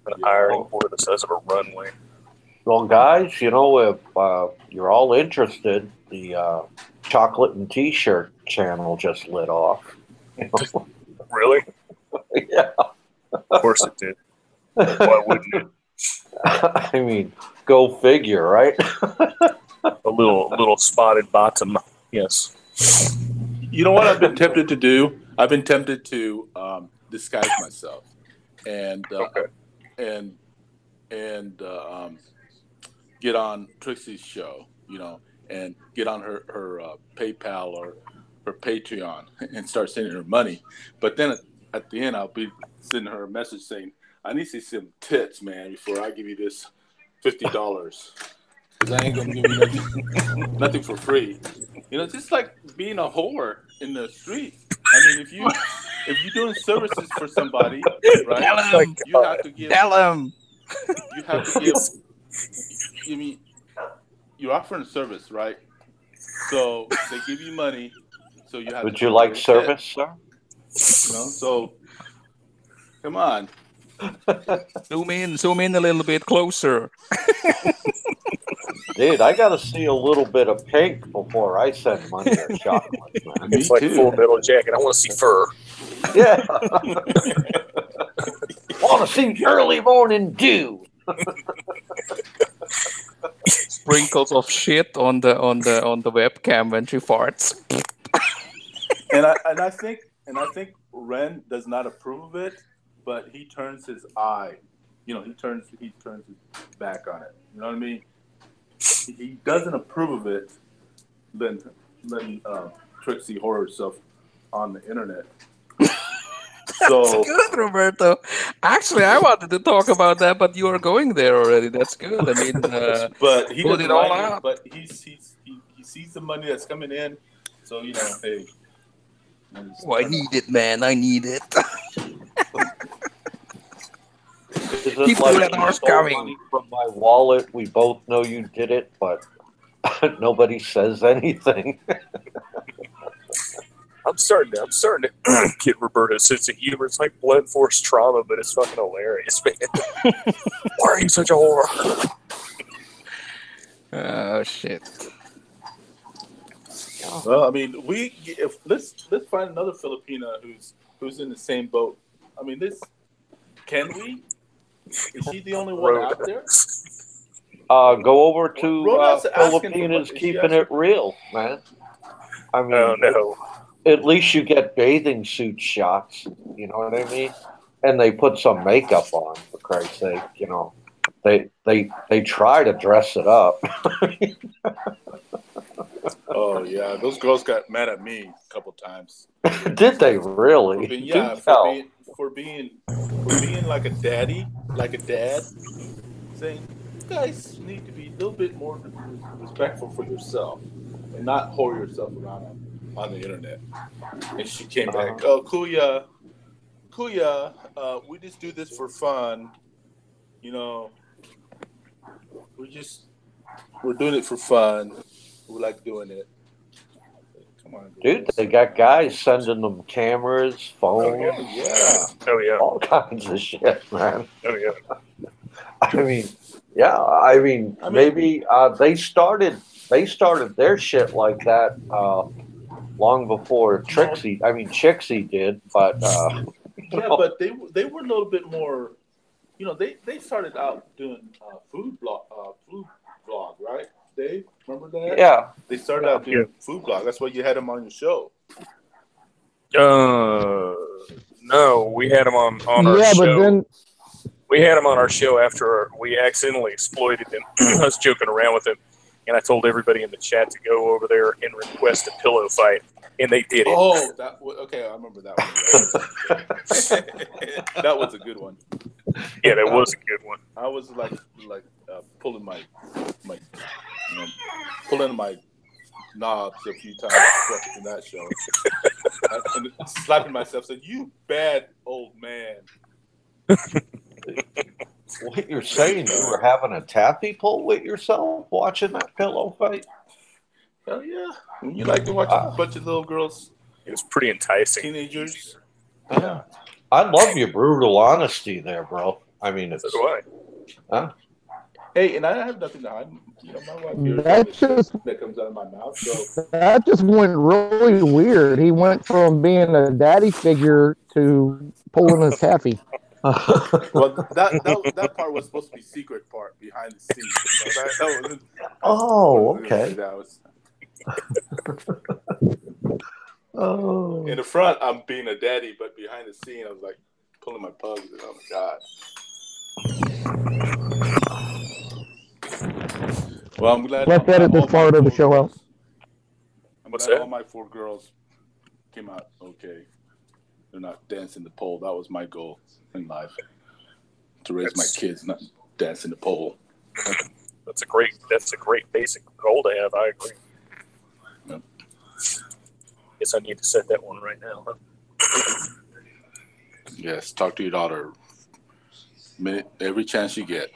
An ironing board the size of a runway. well, guys, you know, if you're all interested, the chocolate and T-shirt channel just lit off. You know? Really? Yeah. Of course it did. Why wouldn't it? I mean, go figure, right? A little spotted bottom. Yes. You know what I've been tempted to do? I've been tempted to disguise myself and get on Trixie's show, you know, and get on her PayPal or her Patreon and start sending her money. But then at the end, I'll be sending her a message saying, "I need to see some tits, man, before I give you this $50. Because I ain't gonna give you nothing for free." You know, it's just like being a whore in the street. I mean, if you're doing services for somebody, right? Tell him. You have to give. Tell him. You have to give. You mean you're offering a service, right? So they give you money. So you have. Would to you like service, sir? You know, so come on. Zoom in a little bit closer. Dude, I got to see a little bit of pink before I send money or chocolate, man. It's like Full Metal Jacket. I want to see fur. Yeah. Want to see early morning dew. Sprinkles of shit on the webcam when she farts. And I think Ren does not approve of it, but he turns his eye. You know, he turns his back on it. You know what I mean? He doesn't approve of it. Then Trixie whore herself on the internet. So That's good, Roberto. Actually, I wanted to talk about that, but you are going there already. That's good. I mean, but he put doesn't it all like out. it, but he sees the money that's coming in. So, you know, hey. I need it, man. I need it. Keep the red horse coming. Money from my wallet. We both know you did it, but nobody says anything. I'm starting to get Roberto's sense of humor. It's like blunt force trauma, but it's fucking hilarious, man. Why are you such a whore? Oh shit. Well, I mean, let's find another Filipina who's in the same boat. I mean, can we? Is she the only one out there? Go over to Rhoda's asking Filipinas for- Keeping It Real, man. I mean, Oh no. at least you get bathing suit shots. You know what I mean? And they put some makeup on, for Christ's sake. You know, they try to dress it up. Oh yeah, those girls got mad at me a couple times. Did they really? For being like a daddy, like a dad, saying you guys need to be a little bit more respectful for yourself and not whore yourself around on the internet. And she came back, "Oh, Kuya, we just do this for fun, you know. We're doing it for fun. We like doing it." Come on, Dude, they got guys sending them cameras, phones, Oh yeah. all kinds of shit, man. Oh yeah. I mean, maybe they started their shit like that long before Trixie did, but Yeah, but they were a little bit more, you know. They started out doing food blog, right? Dave? Remember that? Yeah. They started out doing food blog. That's why you had them on your show. No, we had him on our Yeah, show. but then We had him on our show after we accidentally exploited him. I was joking around with him, and I told everybody in the chat to go over there and request a pillow fight, and they did it. Oh, okay. I remember that one. That was a good one. Yeah, that was a good one. I was like pulling my pulling my knobs a few times in that show, and slapping myself. Said, "You bad old man." What you're saying? You were having a taffy pull with yourself watching that pillow fight? Hell yeah! You like to watch a bunch of little girls, It was pretty enticing. teenagers. Yeah. I love your brutal honesty there, bro. I mean, it's. So do I. Huh? Hey, and I have nothing to hide. You know, my wife hears That's everything that comes out of my mouth. So that just went really weird. He went from being a daddy figure to pulling his taffy. well, that part was supposed to be secret part behind the scenes. You know, that wasn't, Oh, okay. That was, Oh. in the front, I'm being a daddy, but behind the scene, I was like pulling my pugs. And, oh my god. Well, I'm glad. Let's edit this part of the show out. I'm What's glad that? all my 4 girls came out okay. They're not dancing the pole. That was my goal in life, to raise my kids, not dancing the pole. That's a great basic goal to have. I agree. Yep. Guess I need to set that one right now. Huh? Yes, talk to your daughter every chance you get.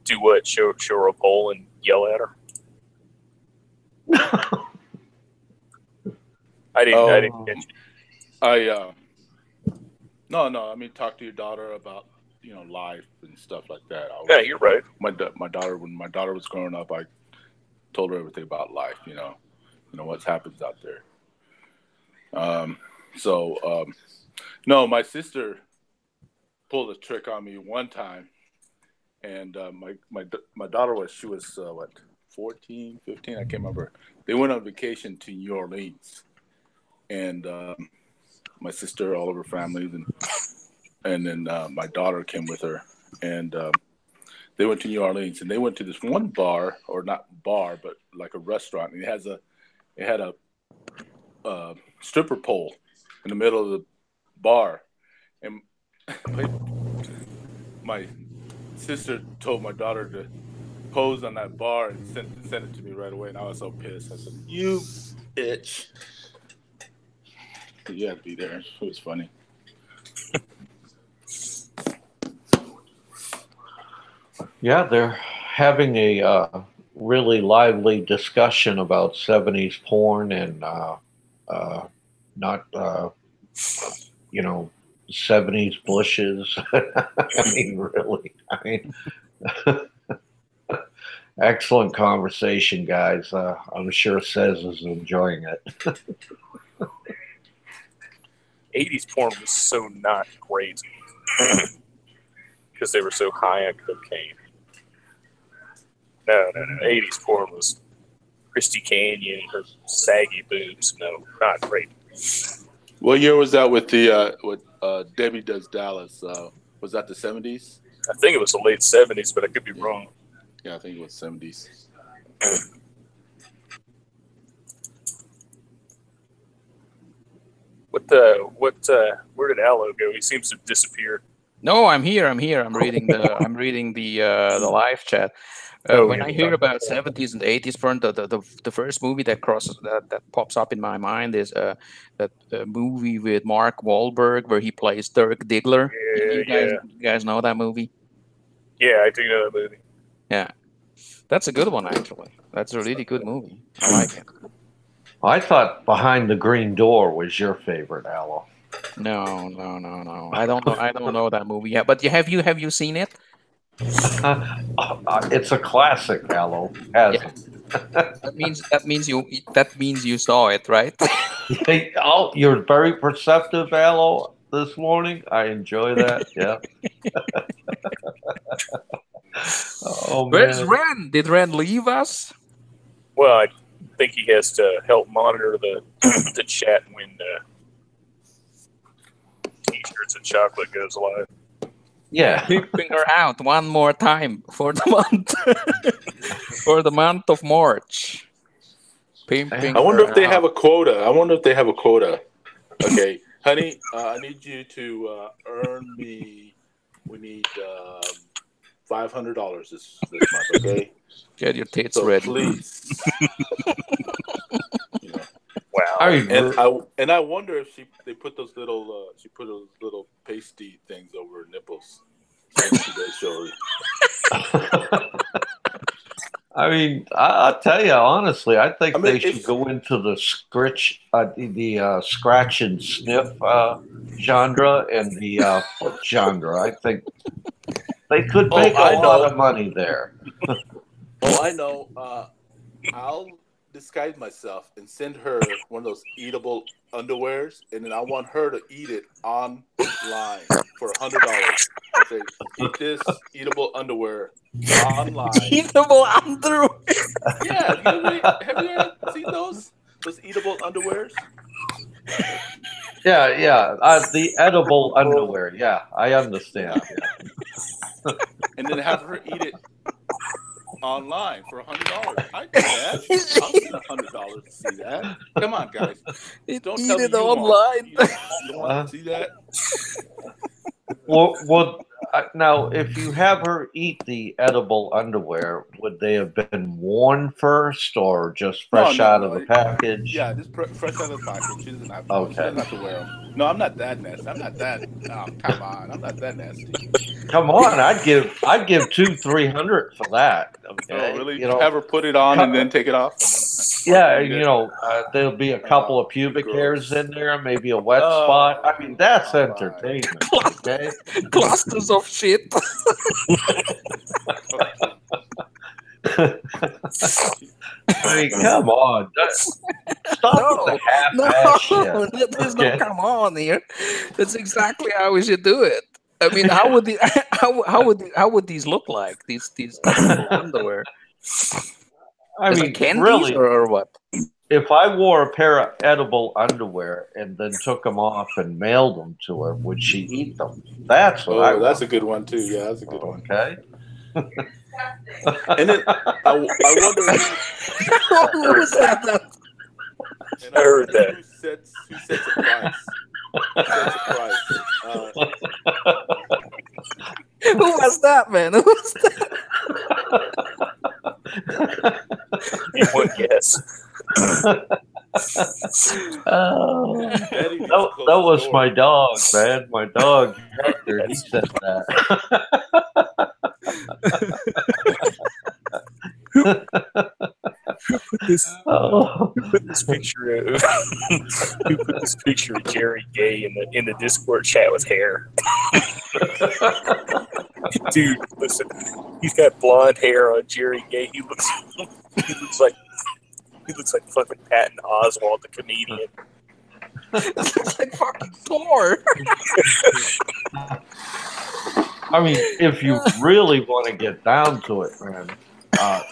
Do what? Show her a pole and yell at her. I didn't catch it. No. I mean, talk to your daughter about life and stuff like that. Yeah, you're right. My daughter, when my daughter was growing up, I told her everything about life. What happens out there. No, my sister pulled a trick on me one time, and my daughter was 14, 15, I can't remember. They went on vacation to New Orleans, and my sister, all of her family, and then my daughter came with her, and they went to New Orleans, and they went to this one bar, or not bar, but like a restaurant, and it had a stripper pole in the middle of the bar, and my sister told my daughter to pose on that bar and send it to me right away, and I was so pissed. I said, "You bitch!" You had to be there. It was funny. Yeah, they're having a really lively discussion about 70s porn and not 70s bushes. I mean, really. Excellent conversation, guys. I'm sure Cez is enjoying it. 80s porn was so not great because they were so high on cocaine. No. 80s porn was Christy Canyon, her saggy boobs. No, not great. What year was that with the Debbie Does Dallas? Was that the 70s? I think it was the late 70s, but I could be wrong. Yeah, I think it was 70s. Where did Aloe go? He seems to have disappeared. No, I'm here. I'm reading the live chat. When I hear about 70s and 80s porn, the first movie that pops up in my mind is that movie with Mark Wahlberg where he plays Dirk Diggler. You guys know that movie? Yeah, I do know that movie. Yeah, that's a good one actually. That's a really good movie. I like it. I thought Behind the Green Door was your favorite, Aloe. No. I don't know that movie yet. But have you seen it? It's a classic, Aloe. That means you saw it, right? Oh, you're very perceptive, Aloe. this morning. I enjoy that. Yeah. Oh Where's man. Ren? Did Ren leave us? Well, I think he has to help monitor the the chat when T-shirts and chocolate goes live. Yeah. Pimping her out one more time for the month. For the month of March. Pimping I wonder her if they out. have a quota. Okay, honey, I need you to earn me. We need $500 this month. Okay, Get your tits so ready. please. You know. Wow. I mean, And I wonder if they put those little pasty things over her nipples. So she does show her. I mean, I'll tell you honestly. I think I mean, they should go into the scratch and sniff genre and the foot genre. I think they could make a lot of money there. Oh, I know. I'll disguise myself and send her one of those eatable underwears, and then I want her to eat it online for $100. I say, eat this eatable underwear online. Eatable underwear. Yeah, have you ever seen those eatable underwears? Yeah. The edible underwear. Yeah, I understand. Yeah. And then have her eat it online for $100. I do that. I'll spend $100 to see that. Come on, guys. Don't tell me Eat it you online. You want to see that? Well, now, if you have her eat the edible underwear, would they have been worn first or just fresh out of the package? Yeah, just fresh out of the package. She doesn't have to, Okay. she doesn't have to wear them. No, I'm not that nasty. I'm not that. Oh, come on. I'm not that nasty. Come on, I'd give $200-300 for that. Okay, Oh, really? Have her put it on and then take it off? Yeah, there'll be a couple of pubic hairs in there, maybe a wet spot. I mean, that's entertainment. Okay. Clusters of shit. I mean, come on. Stop with the half-ass shit. There's no come on here. That's exactly how we should do it. I mean, how would these look like? These underwear. I mean, candies really, or what? If I wore a pair of edible underwear and then took them off and mailed them to her, would she eat them? That's what I want. That's a good one too. Yeah, that's a good one. Okay. And then I wonder Who was that? I heard that. Who sets the price? Who sets the price? Who was that, man? Who was that? Anyone guess? That was my dog, man. My dog Hector. He said that. Who put this picture of who put this picture of Jerry Gay in the Discord chat with hair? Dude, listen, he's got blonde hair on Jerry Gay. He looks like fucking Patton Oswalt, the comedian. It's like fucking Thor. I mean, if you really want to get down to it, man,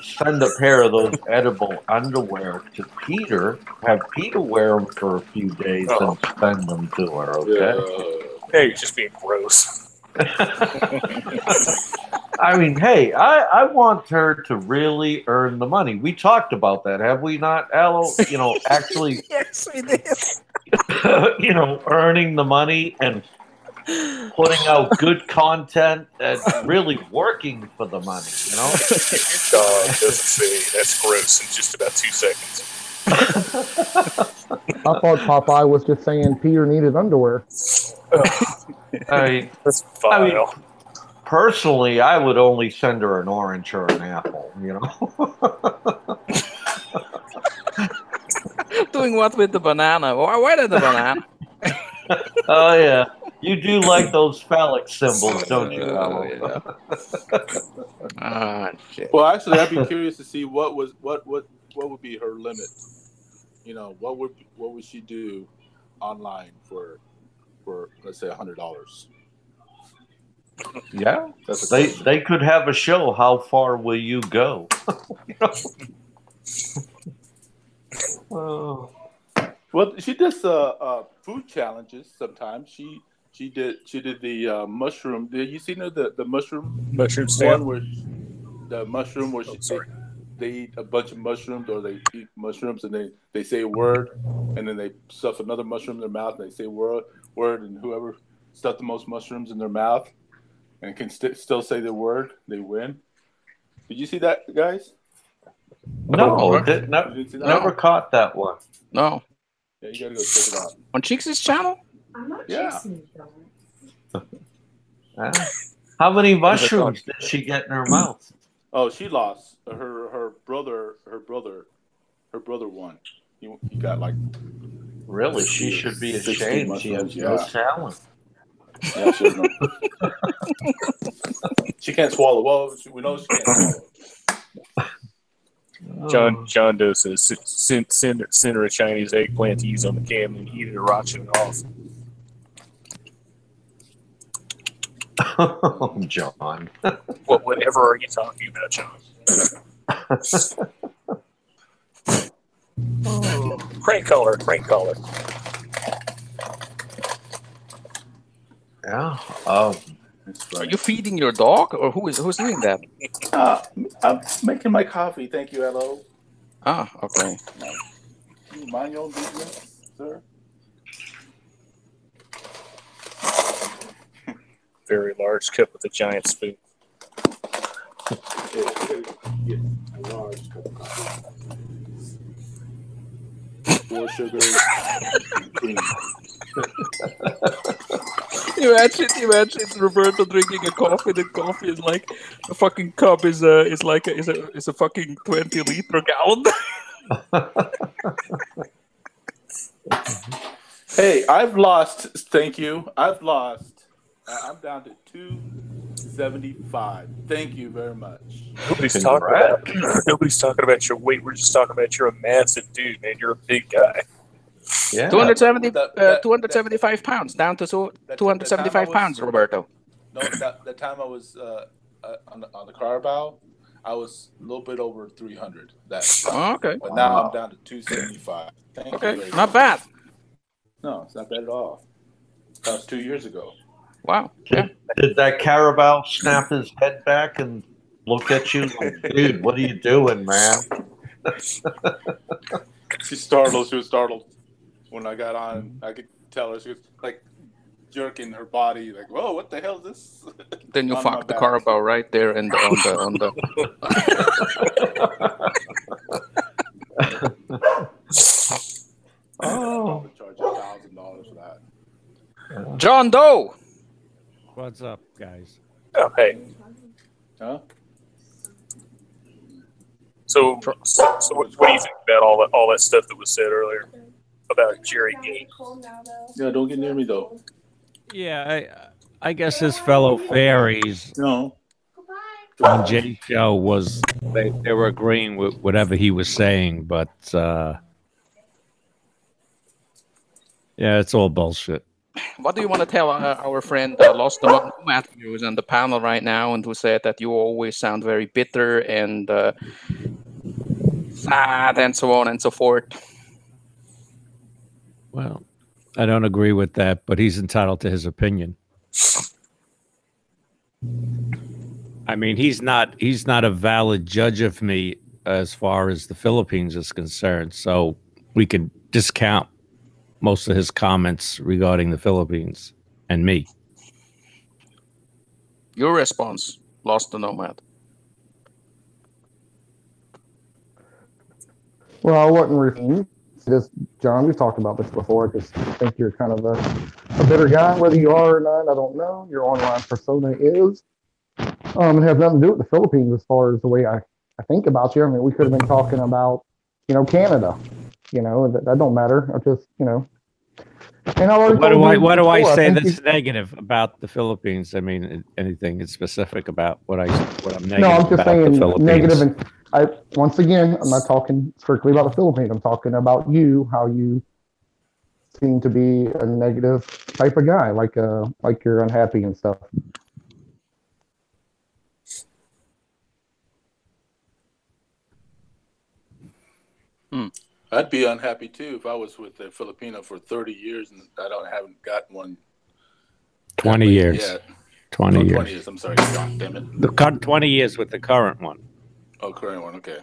send a pair of those edible underwear to Peter. Have Peter wear them for a few days and send them to her, okay? Hey, you're just being gross. I mean, hey, I want her to really earn the money. We talked about that, have we not, Aloe? Actually, Yes, we did. Earning the money and putting out good content and really working for the money, Your dog doesn't say that's gross in just about 2 seconds. I thought Popeye was just saying Peter needed underwear. That's vile. Personally, I would only send her an orange or an apple, Doing what with the banana? Why did the banana? Oh, yeah. You do like those phallic symbols, don't you, Aloe? Yeah. Shit. Well, actually, I'd be curious to see what would be her limit. What would she do online for for, let's say, $100. Yeah, That's they could have a show. How far will you go? Oh. Well, she does food challenges sometimes. She did the mushroom. Did you see the mushroom Mushroom stamp. one where the mushroom where they eat a bunch of mushrooms, or they eat mushrooms and they say a word, and then they stuff another mushroom in their mouth and they say a word, and whoever stuffed the most mushrooms in their mouth and can still say the word, they win. Did you see that, guys? No, You didn't see that? never caught that one. No. Yeah, you gotta go check it out. On Cheeks' channel? I'm not Yeah. chasing you, Huh? How many mushrooms did she get in her mouth? Oh, she lost. Her brother won. He got like Really, she should be 60 ashamed. She has mushrooms, no yeah. talent. Yeah, she doesn't know. She can't swallow. Well, we know she can't swallow. John Doe says, send her a Chinese eggplant to use on the cam and eat it or auction it off. Oh, John. Whatever are you talking about, John? Crank collar. Yeah. Are you feeding your dog, or who's doing that? I'm making my coffee. Thank you, hello. Ah, okay. You mind your own business, sir? Very large cup with a giant spoon. Yeah, a large cup of coffee. 4 sugars and cream. Imagine Roberto drinking a coffee. The coffee is like a fucking cup is a fucking 20-liter gallon. Hey, I've lost. Thank you. I've lost. I'm down to 275. Thank you very much. Nobody's talking about your weight. We're just talking about you're a massive dude, man. You're a big guy. Yeah. 275 pounds, down to 275 pounds, Roberto. No, the time I was on the Carabao, I was a little bit over 300. Oh, okay. But now I'm down to 275. Thank you very Okay, much. not bad. No, it's not bad at all. That was 2 years ago. Wow. Yeah. Did that Carabao snap his head back and look at you like, dude, what are you doing, man? She was startled when I got on. I could tell her she was like jerking her body, like, "Whoa, what the hell is this?" Then you On my fuck the back. Carabao right there and on the. Oh. I'll charge $1,000 for that. John Doe. What's up, guys? Oh, hey. Huh? So what do you think about all that stuff that was said earlier about Jerry Gate? Yeah, don't get near me though. Yeah, I guess his fellow fairies No. on Jay's show was they were agreeing with whatever he was saying, but yeah, it's all bullshit. What do you want to tell our friend Lost the Nomad, who is on the panel right now and who said that you always sound very bitter and sad and so on and so forth? Well, I don't agree with that, but he's entitled to his opinion. I mean, he's not a valid judge of me as far as the Philippines is concerned, so we can discount most of his comments regarding the Philippines and me. Your response, Lost the Nomad. Well, I wasn't referring. Just John, we've talked about this before. I just think you're kind of a bitter guy, whether you are or not. I don't know. Your online persona is. It has nothing to do with the Philippines as far as the way I think about you. I mean, we could have been talking about, Canada. That don't matter. I just, and I already What do I say think that's negative about the Philippines? I mean, anything specific about what I'm negative No, I'm just about the saying Philippines? negative. And once again, I'm not talking strictly about the Philippines. I'm talking about you, how you seem to be a negative type of guy, like you're unhappy and stuff. I'd be unhappy too if I was with a Filipino for 30 years and haven't gotten one. 20 years. Yet. 20 years. 20 years. I'm sorry. God damn it. The 20 years with the current one. Oh, current one. Okay.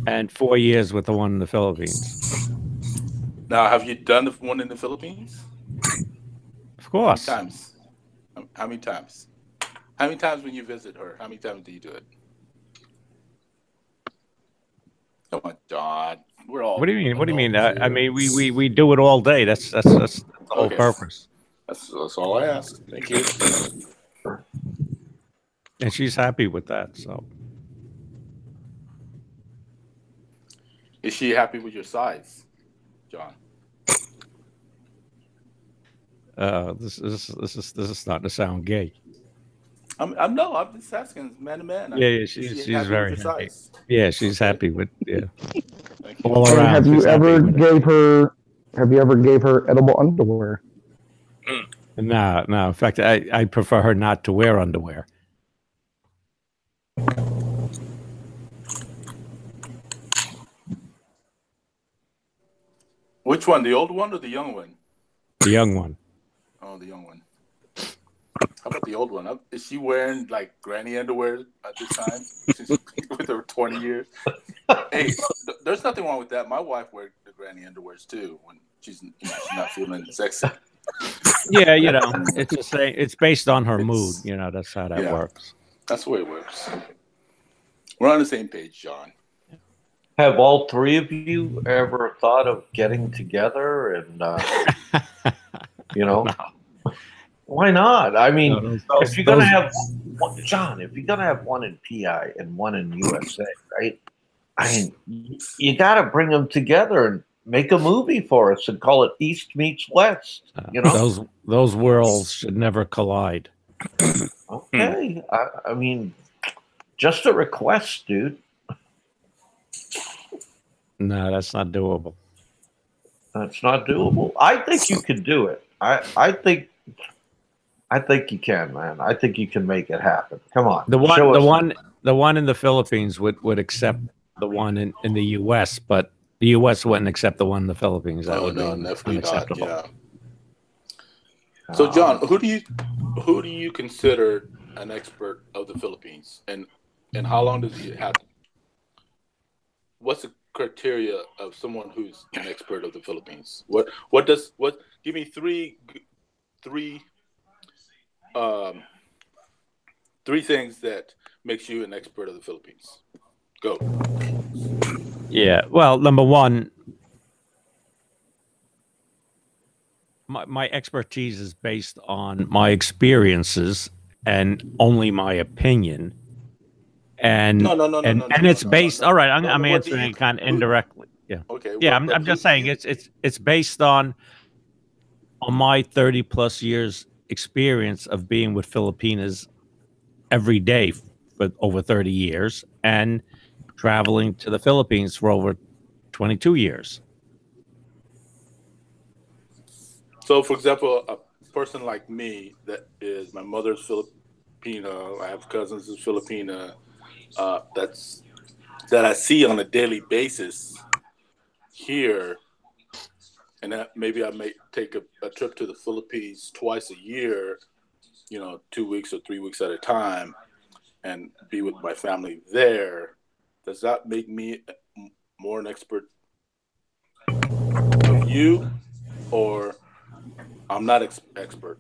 And 4 years with the one in the Philippines. Now, have you done the one in the Philippines? Of course. How many times? How many times? How many times when you visit her? How many times do you do it? Come on, John. We're all. What do you mean? What do you mean? I mean, we do it all day. That's the whole purpose. That's all I asked. Thank you. And she's happy with that. So, is she happy with your size, John? This is starting to sound gay. I'm just asking, man to man. Yeah, she's very happy. Yeah, she's happy with all around. Have you ever gave her edible underwear? No. In fact, I prefer her not to wear underwear. Which one, the old one or the young one? The young one. Oh, the young one. How about the old one? Is she wearing like granny underwear at this time? She's with her 20 years. Hey, there's nothing wrong with that. My wife wears the granny underwears too when she's not feeling sexy. Yeah, it's the same. It's based on her mood. That's how that works. That's the way it works. We're on the same page, John. Have all three of you ever thought of getting together and, No. Why not? I mean, if you're going to have one, John, if you're going to have one in PI and one in USA, right? I mean, you got to bring them together and make a movie for us and call it East Meets West. Those worlds should never collide. Okay. I mean, just a request, dude. No, that's not doable. That's not doable. I think you could do it. I think you can, man. I think you can make it happen. Come on. The one in the Philippines would accept the one in the U.S., but the U.S. wouldn't accept the one in the Philippines. That would be unacceptable. Not, yeah. So, John, who do you consider an expert of the Philippines, and how long does he have? What's the criteria of someone who's an expert of the Philippines? Give me three things that makes you an expert of the Philippines. Go. Yeah. Well, number one, my expertise is based on my experiences and only my opinion. And it's based. All right, I'm answering it kind of indirectly. Yeah. Okay. Yeah, I'm just saying it's based on my 30+ years experience of being with Filipinas every day for over 30 years and traveling to the Philippines for over 22 years. So, for example, a person like me that is my mother's Filipino, I have cousins who's Filipina. That I see on a daily basis here, and that maybe I may take a trip to the Philippines twice a year, 2 weeks or 3 weeks at a time, and be with my family there. Does that make me more an expert of you, or I'm not expert?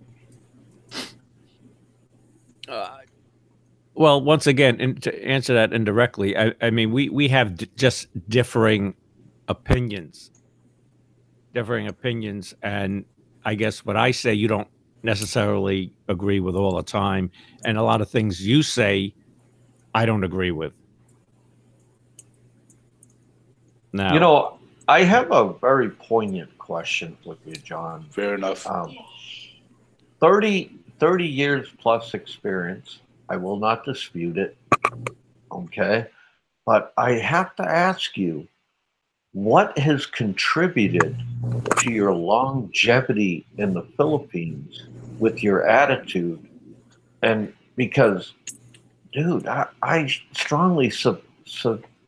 Well, once again, and to answer that indirectly, I mean, we have just differing opinions, and I guess what I say you don't necessarily agree with all the time, and a lot of things you say I don't agree with. Now, I have a very poignant question with you, John. Fair enough. 30 years plus experience. I will not dispute it. Okay. But I have to ask you, what has contributed to your longevity in the Philippines with your attitude? And because, dude, I strongly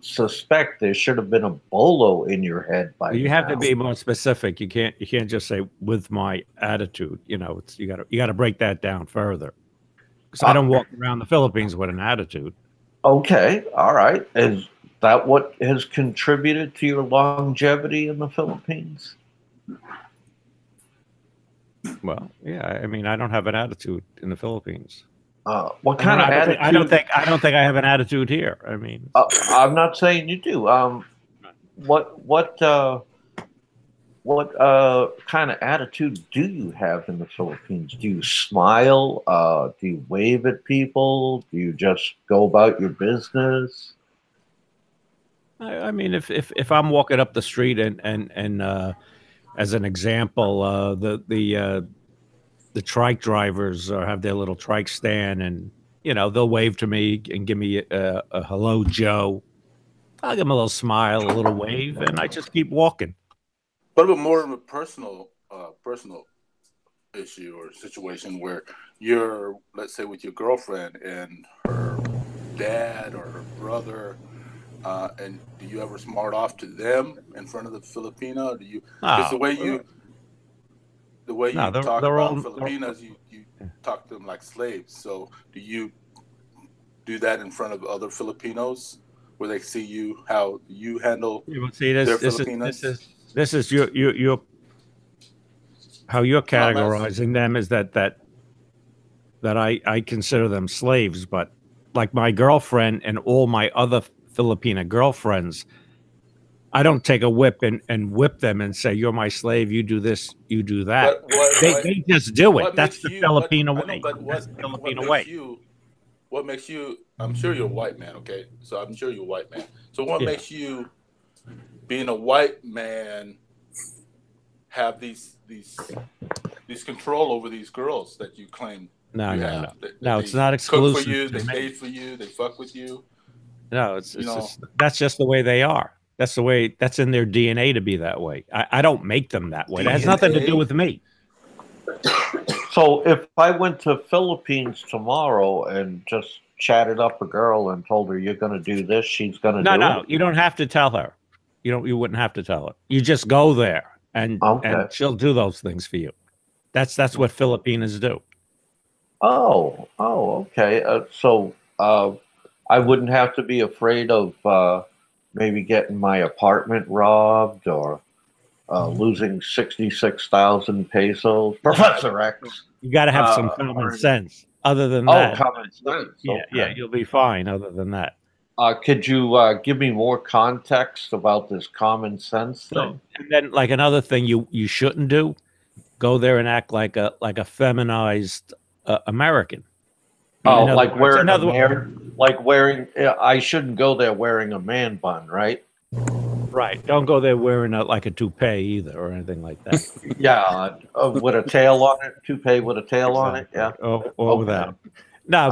suspect there should have been a bolo in your head by You now. have to be more specific. You can't just say with my attitude. You know, it's you got to break that down further. Because I don't walk around the Philippines with an attitude. Okay, all right. Is that what has contributed to your longevity in the Philippines? Well, yeah. I mean, I don't have an attitude in the Philippines. What kind of attitude? I don't think I have an attitude here. I mean, I'm not saying you do. What kind of attitude do you have in the Philippines? Do you smile? Do you wave at people? Do you just go about your business? I mean, if I'm walking up the street and as an example, the trike drivers have their little trike stand, and they'll wave to me and give me a hello, Joe. I'll give them a little smile, a little wave, and I just keep walking. What about more of a personal issue or situation where you're, let's say, with your girlfriend and her dad or her brother, and do you ever smart off to them in front of the Filipino? Do you? Because the way you talk about Filipinos, you talk to them like slaves. So do you do that in front of other Filipinos where they see you how you handle their Filipinos? This is your how you're categorizing them is that I consider them slaves, but like my girlfriend and all my other Filipina girlfriends, I don't take a whip and whip them and say, you're my slave, you do this, you do that. They just do it. That's the Filipino way. That's the Filipino way. What makes you, I'm sure you're a white man, okay? So I'm sure you're a white man. So what makes you, being a white man, have these control over these girls that you claim No, that it's not exclusive. Cook for you, they date for you, they fuck with you. No, it's just, that's just the way they are. That's in their DNA to be that way. I don't make them that way. It has nothing to do with me. So if I went to Philippines tomorrow and just chatted up a girl and told her you're going to do this, she's going to do it? No, you don't have to tell her. You wouldn't have to tell her. You just go there and she'll do those things for you. That's what Filipinas do. Oh, okay. So I wouldn't have to be afraid of maybe getting my apartment robbed or losing 66,000 pesos. Professor X. You got to have some common sense. Other than that, common sense. Yeah, you'll be fine. Other than that, could you give me more context about this common sense thing? And then, like another thing, you shouldn't do: go there and act like a feminized American. Like wearing I shouldn't go there wearing a man bun, right? Right. Don't go there wearing like a toupee either or anything like that. Yeah, with a tail on it, toupee with a tail on it. Yeah. Or without. No,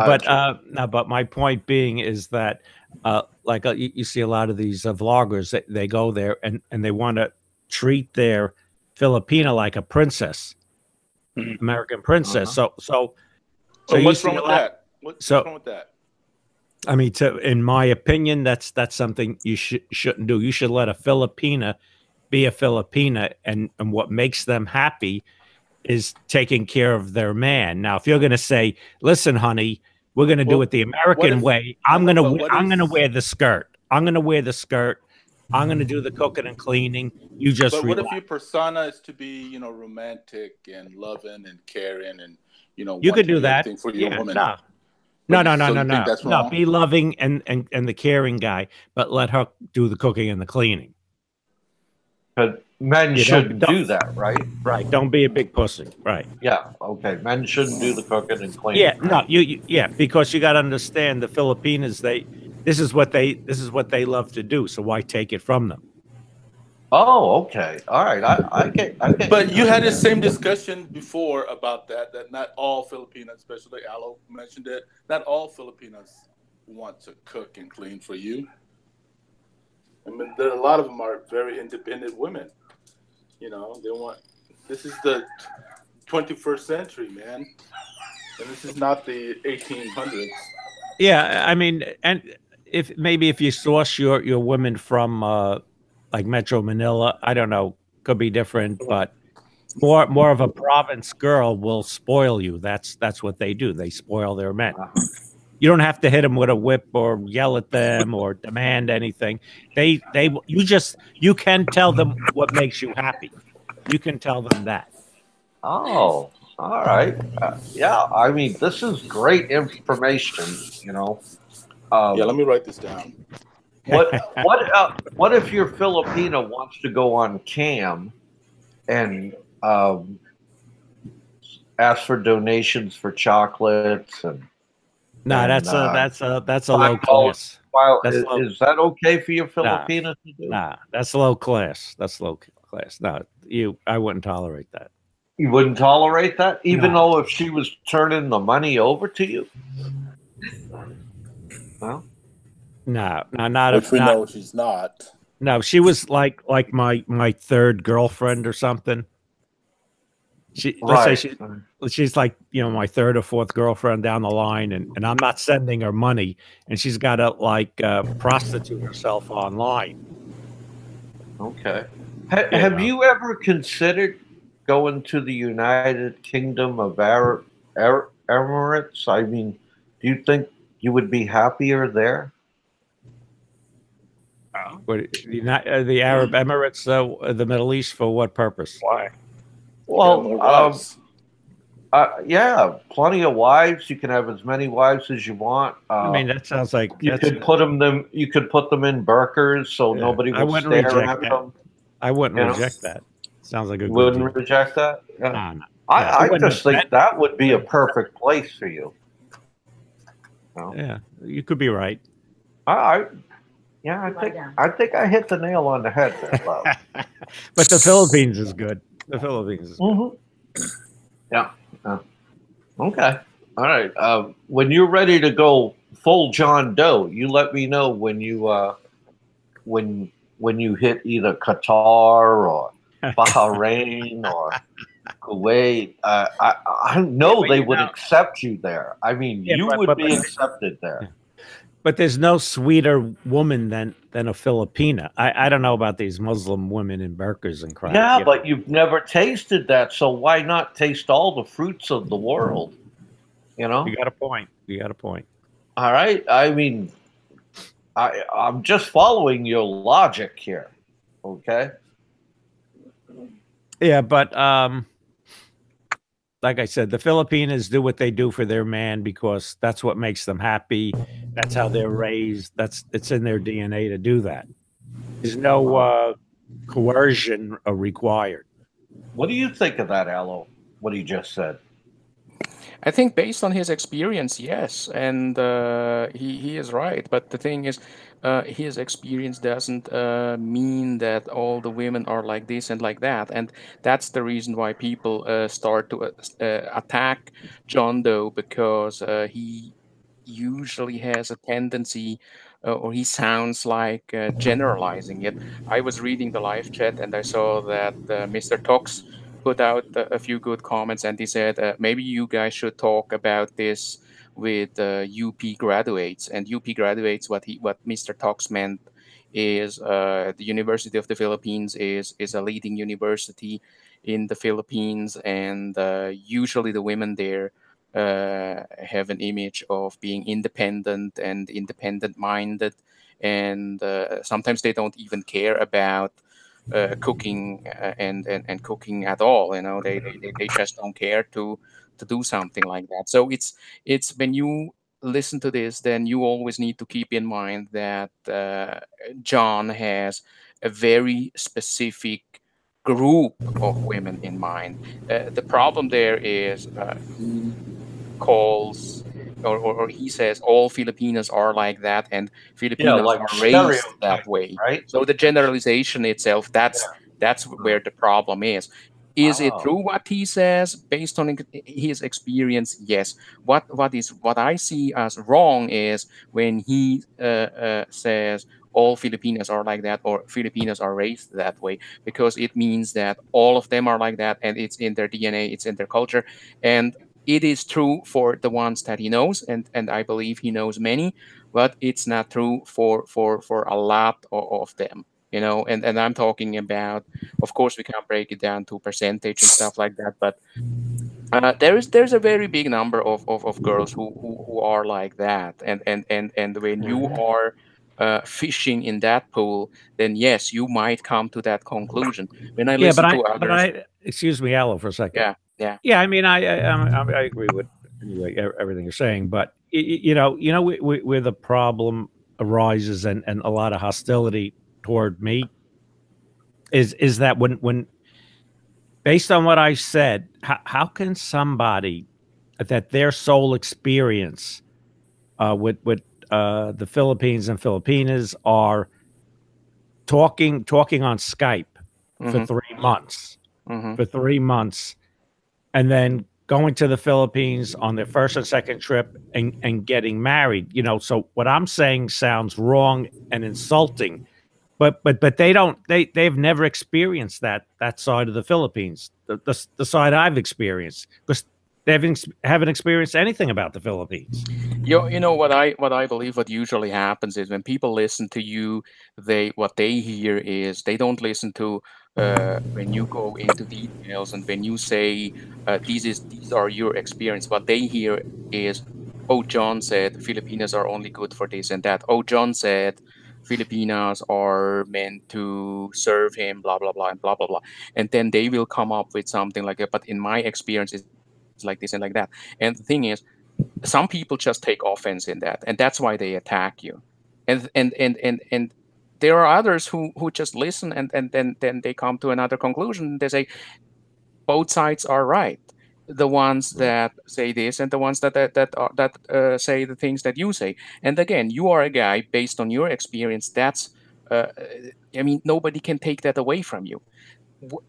but my point being is that you see a lot of these vloggers, they go there and they want to treat their Filipina like a princess, American princess. So what's wrong with that? What's wrong with that? I mean, in my opinion, that's something you shouldn't do. You should let a Filipina be a Filipina, and what makes them happy is taking care of their man. Now, if you're going to say, "Listen, honey, we're going to do it the American way. I'm going to wear the skirt. I'm going to wear the skirt. I'm going to do the cooking and cleaning. You just." But what if your persona is to be, romantic and loving and caring and you could do that for your woman? No. Be loving and the caring guy, but let her do the cooking and the cleaning. But men shouldn't do that, right? Right. Don't be a big pussy. Right. Yeah. Okay. Men shouldn't do the cooking and cleaning. Yeah. No. Because you got to understand the Filipinos. This is what they love to do. So why take it from them? Oh, okay. All right. I get. But you had the same discussion before about that not all Filipinos, especially Aloe mentioned it, not all Filipinos want to cook and clean for you. I mean, a lot of them are very independent women. You know, they want. This is the 21st century, man, and this is not the 1800s. Yeah, I mean, and if you source your women from like Metro Manila, I don't know, could be different, but more of a province girl will spoil you. That's what they do. They spoil their men. You don't have to hit them with a whip or yell at them or demand anything. You can tell them what makes you happy. You can tell them that. Oh, all right. Yeah, I mean, this is great information. You know, Yeah, let me write this down. what if your Filipina wants to go on cam and ask for donations for chocolates and No, And, that's a low class. Wow, That's is that okay for your Filipina to do? Nah, that's low class. That's low class. No, I wouldn't tolerate that. You wouldn't tolerate that, even No. though if she was turning the money over to you. Well, No, not Which if we not. know she's not. No, she was like my third girlfriend or something. Let's say she's like, my third or fourth girlfriend down the line, and I'm not sending her money, and she's got to like prostitute herself online. Okay. Have you ever considered going to the United Kingdom of Emirates? I mean, do you think you would be happier there? The Arab Emirates, the Middle East, for what purpose? Why? Well, yeah, plenty of wives. You can have as many wives as you want. I mean, that sounds like you could put them. You could put them in burqas, so nobody would stare at them. I wouldn't reject that. Sounds like a good wouldn't deal. reject that. Yeah. No. I just think that would be a perfect place for you. Yeah, you could be right. I think I hit the nail on the head there, Bob. But the Philippines is good. The Philippines is good. Mm-hmm. Yeah. Okay. All right. When you're ready to go full John Doe, you let me know when you hit either Qatar or Bahrain or Kuwait. I know they would accept you there. I mean, you would be accepted there. But there's no sweeter woman than a Filipina. I don't know about these Muslim women in burqas and crap. Yeah, but you've never tasted that, so why not taste all the fruits of the world? You know? You got a point. All right. I mean, I'm just following your logic here. Okay. Yeah, but like I said, the Filipinas do what they do for their man because that's what makes them happy. That's how they're raised. It's in their DNA to do that. There's no coercion required. What do you think of that, Aloe? What he just said? I think based on his experience, yes, and he is right. But the thing is, his experience doesn't mean that all the women are like this and like that, and that's the reason why people start to attack John Doe, because he usually has a tendency, or he sounds like generalizing it. I was reading the live chat and I saw that Mr. Tox put out a few good comments, and he said maybe you guys should talk about this with UP graduates. And UP graduates, what Mr. Tox meant is the University of the Philippines is a leading university in the Philippines, and usually the women there have an image of being independent and independent minded, and sometimes they don't even care about cooking and cooking at all. They just don't care to do something like that. So it's when you listen to this, then you always need to keep in mind that John has a very specific group of women in mind. The problem there is he calls or he says all Filipinas are like that, and Filipinas like are raised that way. right? So the generalization itself, that's where the problem is. Is it true what he says based on his experience? Yes. What I see as wrong is when he says all Filipinos are like that, or Filipinos are raised that way, because it means that all of them are like that, and it's in their DNA, it's in their culture. And it is true for the ones that he knows, and I believe he knows many, but it's not true for a lot of them, you know. And I'm talking about, of course, we can't break it down to percentage and stuff like that, but there's a very big number of girls who are like that, and when you are fishing in that pool, then yes, you might come to that conclusion. When I Yeah, listen but to others, excuse me, Allo, for a second. yeah, I mean, I agree with anyway everything you're saying, but you know, where the problem arises and a lot of hostility toward me is that when based on what I said, how can somebody that their sole experience with the Philippines and Filipinas are talking on Skype for Mhm. 3 months, Mhm. for 3 months, and then going to the Philippines on their first and second trip and getting married. You know, so what I'm saying sounds wrong and insulting, but they've never experienced that side of the Philippines, the side I've experienced, because they haven't experienced anything about the Philippines. You know what I believe what usually happens is when people listen to you, what they hear is they don't listen to when you go into details and when you say these are your experience. What they hear is, oh, John said Filipinos are only good for this and that. Oh, John said Filipinos are meant to serve him, blah blah blah and blah blah blah. And then they will come up with something like that. But in my experience, it's like this and like that. And the thing is, some people just take offense in that, and that's why they attack you. And there are others who just listen, and then they come to another conclusion. They say both sides are right, the ones that say this and the ones that say the things that you say. And again, you are a guy, based on your experience, that's uh, I mean, nobody can take that away from you.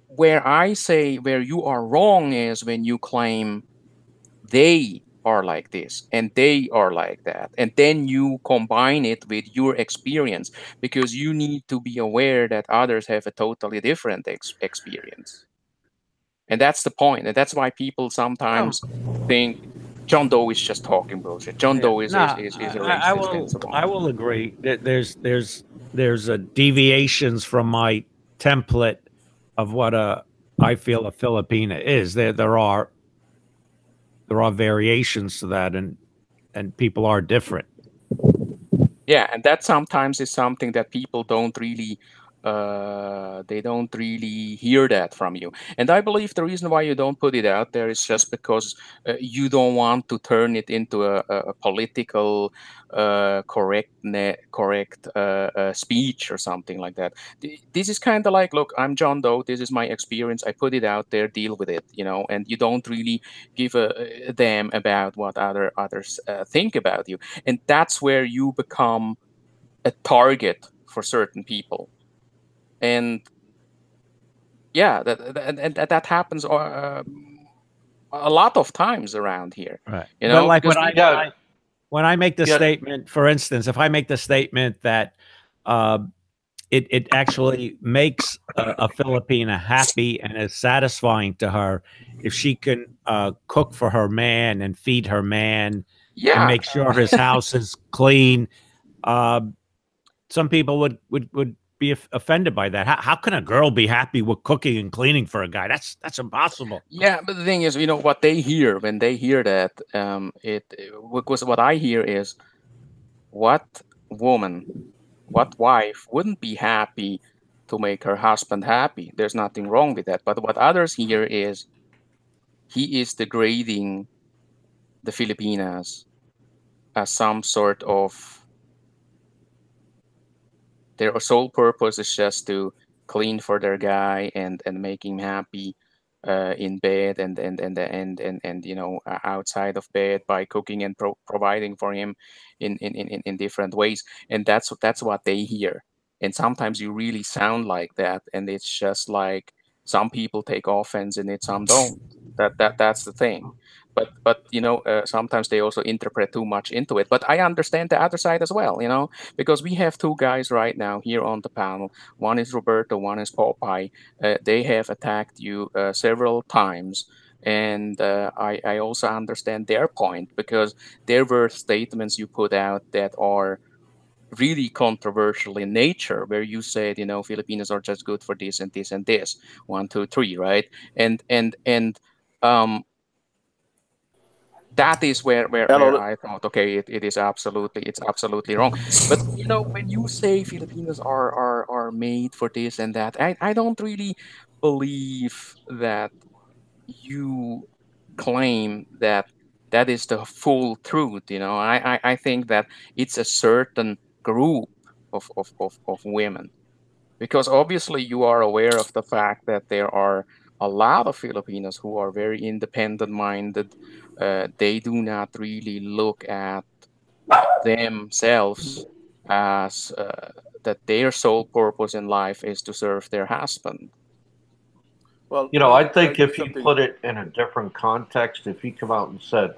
Where I say where you are wrong is when you claim they are like this and they are like that, and then you combine it with your experience, because you need to be aware that others have a totally different experience. And that's the point, and that's why people sometimes think John Doe is just talking bullshit. John Doe is a racist and so on. I will agree that there's a deviations from my template of what I feel a Filipina is. There are variations to that, and people are different. Yeah, and that sometimes is something that people don't really they don't really hear that from you. And I believe the reason why you don't put it out there is just because you don't want to turn it into a political correct speech or something like that. This is kind of like, look, I'm John Doe, this is my experience, I put it out there, deal with it, you know. And you don't really give a damn about what others think about you. And that's where you become a target for certain people. And yeah, that happens a lot of times around here, Right. you know. But like because when I make the Yeah. statement, for instance, if I make the statement that it actually makes a Filipina happy and is satisfying to her if she can cook for her man and feed her man and yeah, make sure his house is clean. Some people would be offended by that. How can a girl be happy with cooking and cleaning for a guy? That's impossible. yeah, but the thing is, you know, what they hear when they hear that, because what I hear is, what woman, what wife wouldn't be happy to make her husband happy? There's nothing wrong with that. But what others hear is, he is degrading the Filipinas as some sort of, their sole purpose is just to clean for their guy and make him happy in bed and you know, outside of bed, by cooking and providing for him in different ways. And that's what they hear. And sometimes you really sound like that, and it's just like, some people take offense in it, some don't. That's the thing. but sometimes they also interpret too much into it. But I understand the other side as well, because we have two guys right now here on the panel. One is Roberto, one is Popeye. They have attacked you several times. And I also understand their point, because there were statements you put out that are really controversial in nature, where you said, Filipinos are just good for this and this and this, 1, 2, 3, right? And that is where Hello. I thought, okay, it's absolutely wrong. But when you say Filipinos are made for this and that, I don't really believe that you claim that is the full truth. I think that it's a certain group of women, because obviously you are aware of the fact that there are a lot of Filipinos who are very independent minded. They do not really look at themselves as that their sole purpose in life is to serve their husband. Well, I think if you put it in a different context, if he come out and said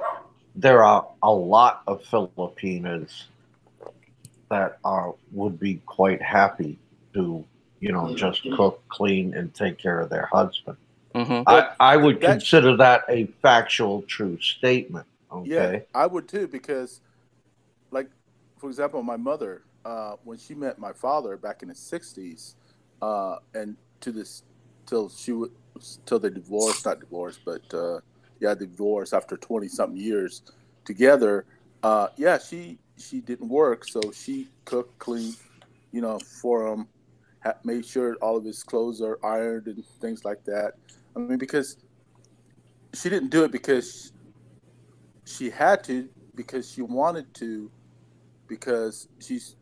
there are a lot of Filipinos that would be quite happy to, just cook, clean, and take care of their husband. Mm-hmm. I would consider that a factual, true statement. Okay. Yeah, I would too, because, like, for example, my mother, when she met my father back in the '60s, and till they divorced, not divorced, but divorced after 20-something years together. She didn't work, so she cooked, cleaned, for him, made sure all of his clothes are ironed and things like that. I mean, because she didn't do it because she had to, because she wanted to, because she's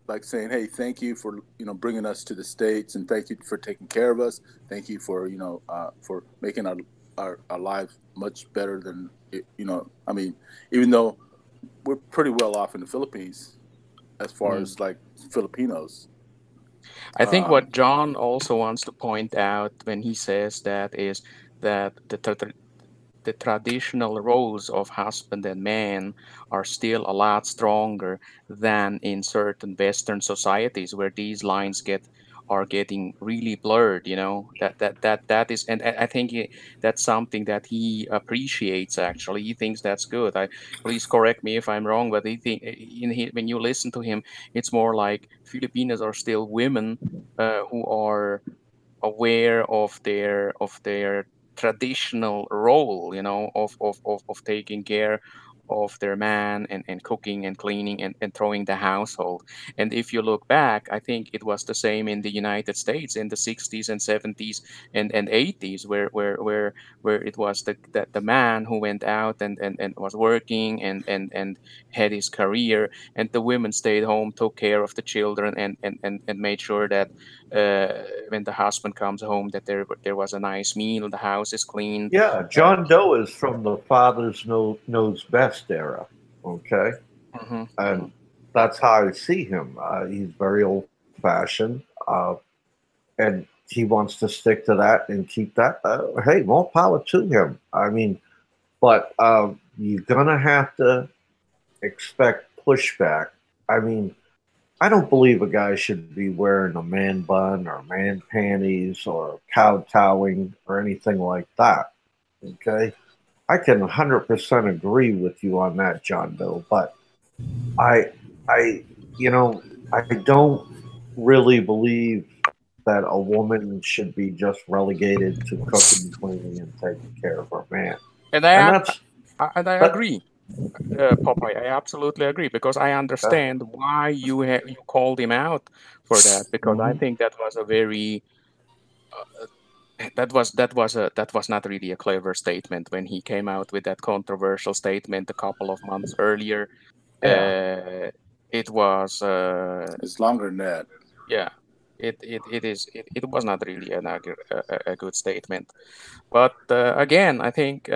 like saying, "Hey, thank you for bringing us to the States, and thank you for taking care of us. Thank you for for making our lives much better than I mean, even though we're pretty well off in the Philippines as far as like Filipinos." I think what John also wants to point out when he says that is that the traditional roles of husband and man are still a lot stronger than in certain Western societies, where these lines are getting really blurred. That is, and I think that's something that he appreciates. Actually, he thinks that's good. Please correct me if I'm wrong, but when you listen to him, it's more like Filipinos are still women who are aware of their traditional role, of taking care of their man, and cooking and cleaning, and throwing the household. And if you look back, I think it was the same in the United States in the 60s and 70s and 80s, where it was the man who went out and was working and had his career, and the women stayed home, took care of the children, and made sure that when the husband comes home, that there was a nice meal, the house is clean. Yeah, John Doe is from the fathers knows best era. Okay. Mm-hmm. And that's how I see him. He's very old fashioned, and he wants to stick to that and keep that. Hey, more power to him. I mean, but you're gonna have to expect pushback. I mean, I don't believe a guy should be wearing a man bun or man panties or kowtowing or anything like that. Okay, I can 100% agree with you on that, John Doe. But I don't really believe that a woman should be just relegated to cooking, cleaning, and taking care of her man. And I agree, Popeye. I absolutely agree, because I understand why you called him out for that, because I think that was a very that was not really a clever statement when he came out with that controversial statement a couple of months earlier. Yeah. It was it's longer than that. Yeah, it was not really a good statement. But again, I think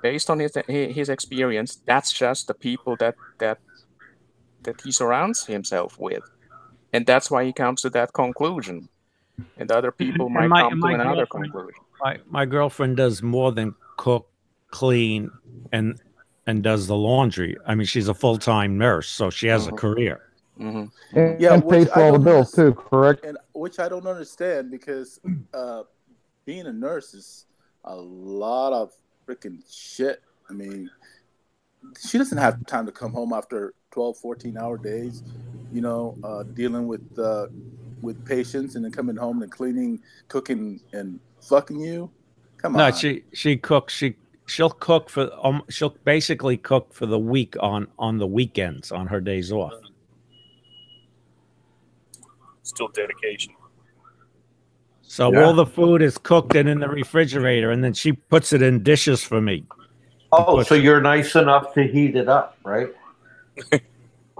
based on his experience, that's just the people that he surrounds himself with, and that's why he comes to that conclusion. And other people might come to another conclusion. My girlfriend does more than cook, clean, and does the laundry. I mean, she's a full-time nurse, so she has a career. And, Yeah, and pays which for I all the don't bills too, correct? and which I don't understand because being a nurse is a lot of freaking shit. I mean, she doesn't have time to come home after 12, 14-hour days, dealing with patients and then coming home and cleaning, cooking, and fucking you. Come No, on. she cooks. She'll cook for she'll basically cook for the week on the weekends on her days off. Still dedication. So all the food is cooked and in the refrigerator, and then she puts it in dishes for me. Oh, so you're nice enough to heat it up, right?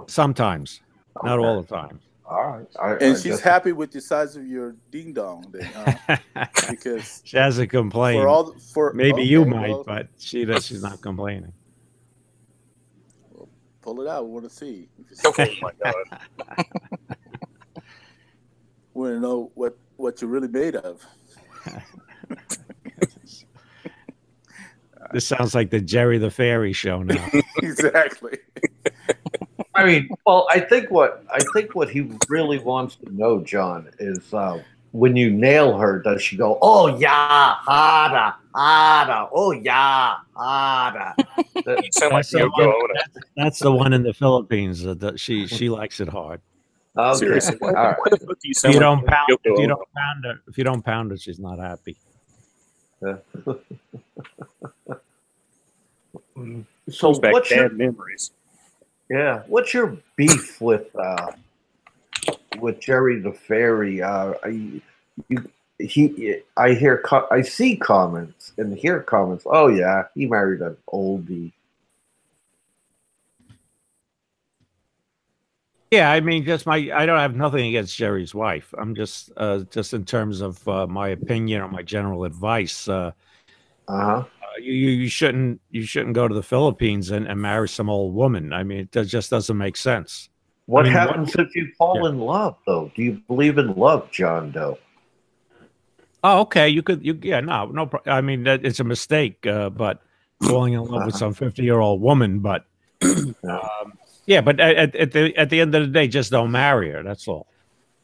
Sometimes, not all the time. All right. And she's happy with the size of your ding dong, then, huh? Because She hasn't complained. Maybe you might, but she's not complaining. Well, pull it out. We want to see. Oh my god! We want to know what you're really made of. This sounds like the Jerry the Fairy show now. Exactly. I mean, well, I think what he really wants to know, John, is when you nail her, does she go, "Oh yeah, harder, harder, oh yeah, harder"? You sound like Yoko Ono. That's the one in the Philippines. That she likes it hard. Okay. Seriously, All right. what the fuck do you If sound you like don't pound, Yoko if you Ono? don't pound her, if you don't pound her, she's not happy. So Brings back what's your bad memories. what's your beef with Jerry the Fairy? I see comments and hear comments. Oh yeah, he married an oldie. Yeah, I mean, I don't have nothing against Jerry's wife. I'm just in terms of my opinion or my general advice. You shouldn't go to the Philippines and marry some old woman. I mean, it just doesn't make sense. What happens if you fall in love, though? Do you believe in love, John Doe? Oh, okay. No. I mean, it's a mistake, but falling in love with some 50-year-old woman. But yeah, but at the end of the day, just don't marry her. That's all.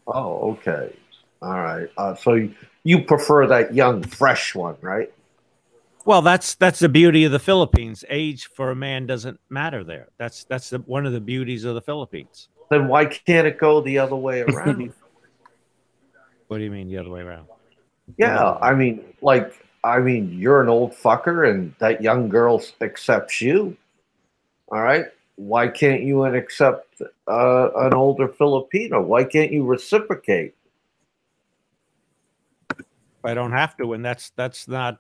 Oh, okay. All right. So you prefer that young, fresh one, right? Well, that's the beauty of the Philippines. Age for a man doesn't matter there. That's one of the beauties of the Philippines. Then why can't it go the other way around? What do you mean the other way around? Yeah, I mean, you're an old fucker, and that young girl accepts you. All right. Why can't you accept an older Filipino? Why can't you reciprocate? I don't have to, and that's not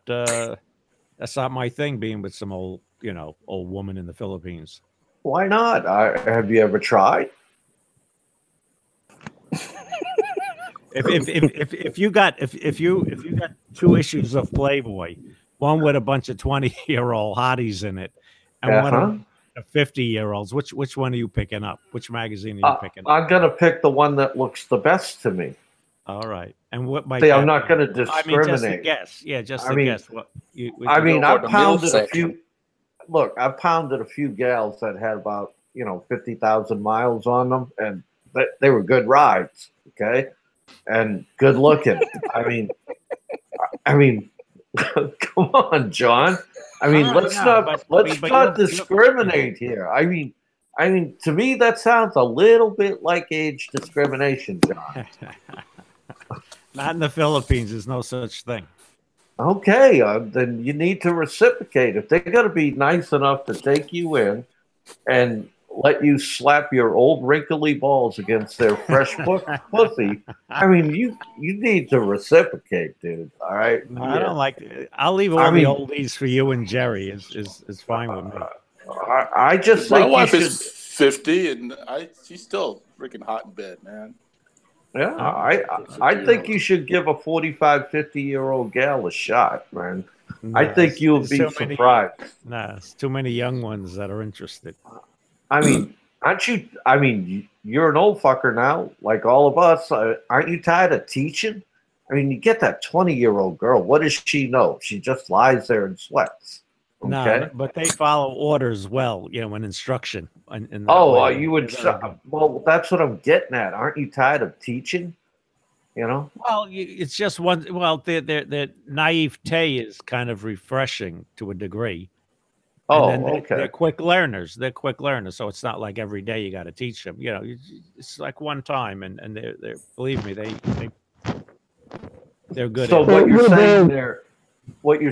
my thing. Being with some old woman in the Philippines. Why not? Have you ever tried? If you got two issues of Playboy, one with a bunch of 20-year-old hotties in it, and one of 50-year-olds, which one are you picking up? Which magazine are you picking up? I'm gonna pick the one that looks the best to me. All right, and what might? See, I'm not gonna discriminate. I mean, just a guess. Yeah, just a guess. What? I pounded a few. Look, I pounded a few gals that had about 50,000 miles on them, and they were good rides. Okay. And good looking. I mean, come on, John. I mean, let's not discriminate here. I mean, to me, that sounds a little bit like age discrimination, John. Not in the Philippines. There's no such thing. Okay, then you need to reciprocate. If they're going to be nice enough to take you in and let you slap your old wrinkly balls against their fresh pussy, I mean, you need to reciprocate, dude. All right. No, I don't like it. I'll leave all the oldies for you and Jerry. Is fine with me. I just think my wife is 50, and she's still freaking hot in bed, man. Yeah, I think you should give a 45, 50-year-old gal a shot, man. No, I think you'll be surprised. It's too many young ones that are interested. I mean, aren't you? I mean, you're an old fucker now, like all of us. Aren't you tired of teaching? I mean, you get that 20-year-old girl. What does she know? She just lies there and sweats. No, but they follow orders well, and instruction. In that Oh, way. you would. They're very good. Well, that's what I'm getting at. Aren't you tired of teaching? Well, it's just one. Well, their naivete is kind of refreshing to a degree. Oh, And then okay. they're quick learners. They're quick learners, so it's not like every day you got to teach them. It's like one time, and they're believe me, they're good. So at what it. you're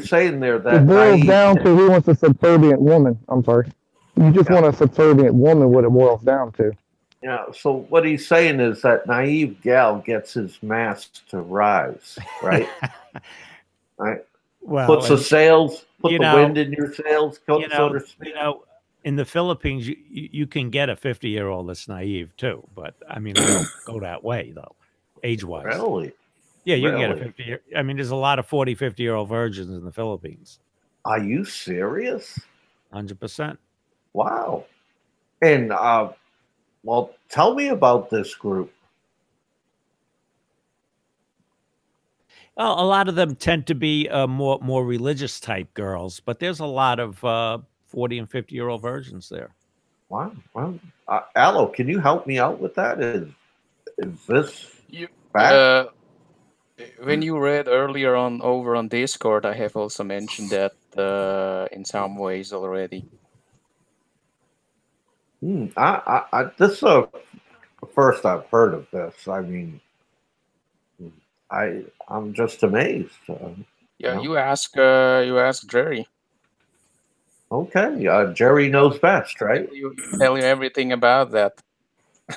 saying there, that It boils naive, down to who wants a subservient woman. I'm sorry. You just want a subservient woman, what it boils down to. So what he's saying is that naive gal gets his mast to rise, right? Right. Well, Puts the sails, put you the know- wind in your sails, so to speak. In the Philippines, you can get a 50-year-old that's naive too. But I mean, I don't go that way though, age-wise. Really? Yeah, you can get a Really? 50-year. I mean, there's a lot of 40, 50-year-old virgins in the Philippines. Are you serious? 100%. Wow. And well, tell me about this group. Well, a lot of them tend to be more religious type girls, but there's a lot of 40 and 50-year-old virgins there. Wow. Well, Aloe, can you help me out with that? Is this fact? When you read earlier on over on Discord, I have also mentioned that in some ways already. This is the first I've heard of this. I mean, I'm just amazed. You ask Jerry. Okay, Jerry knows best, right? You tell you everything about that.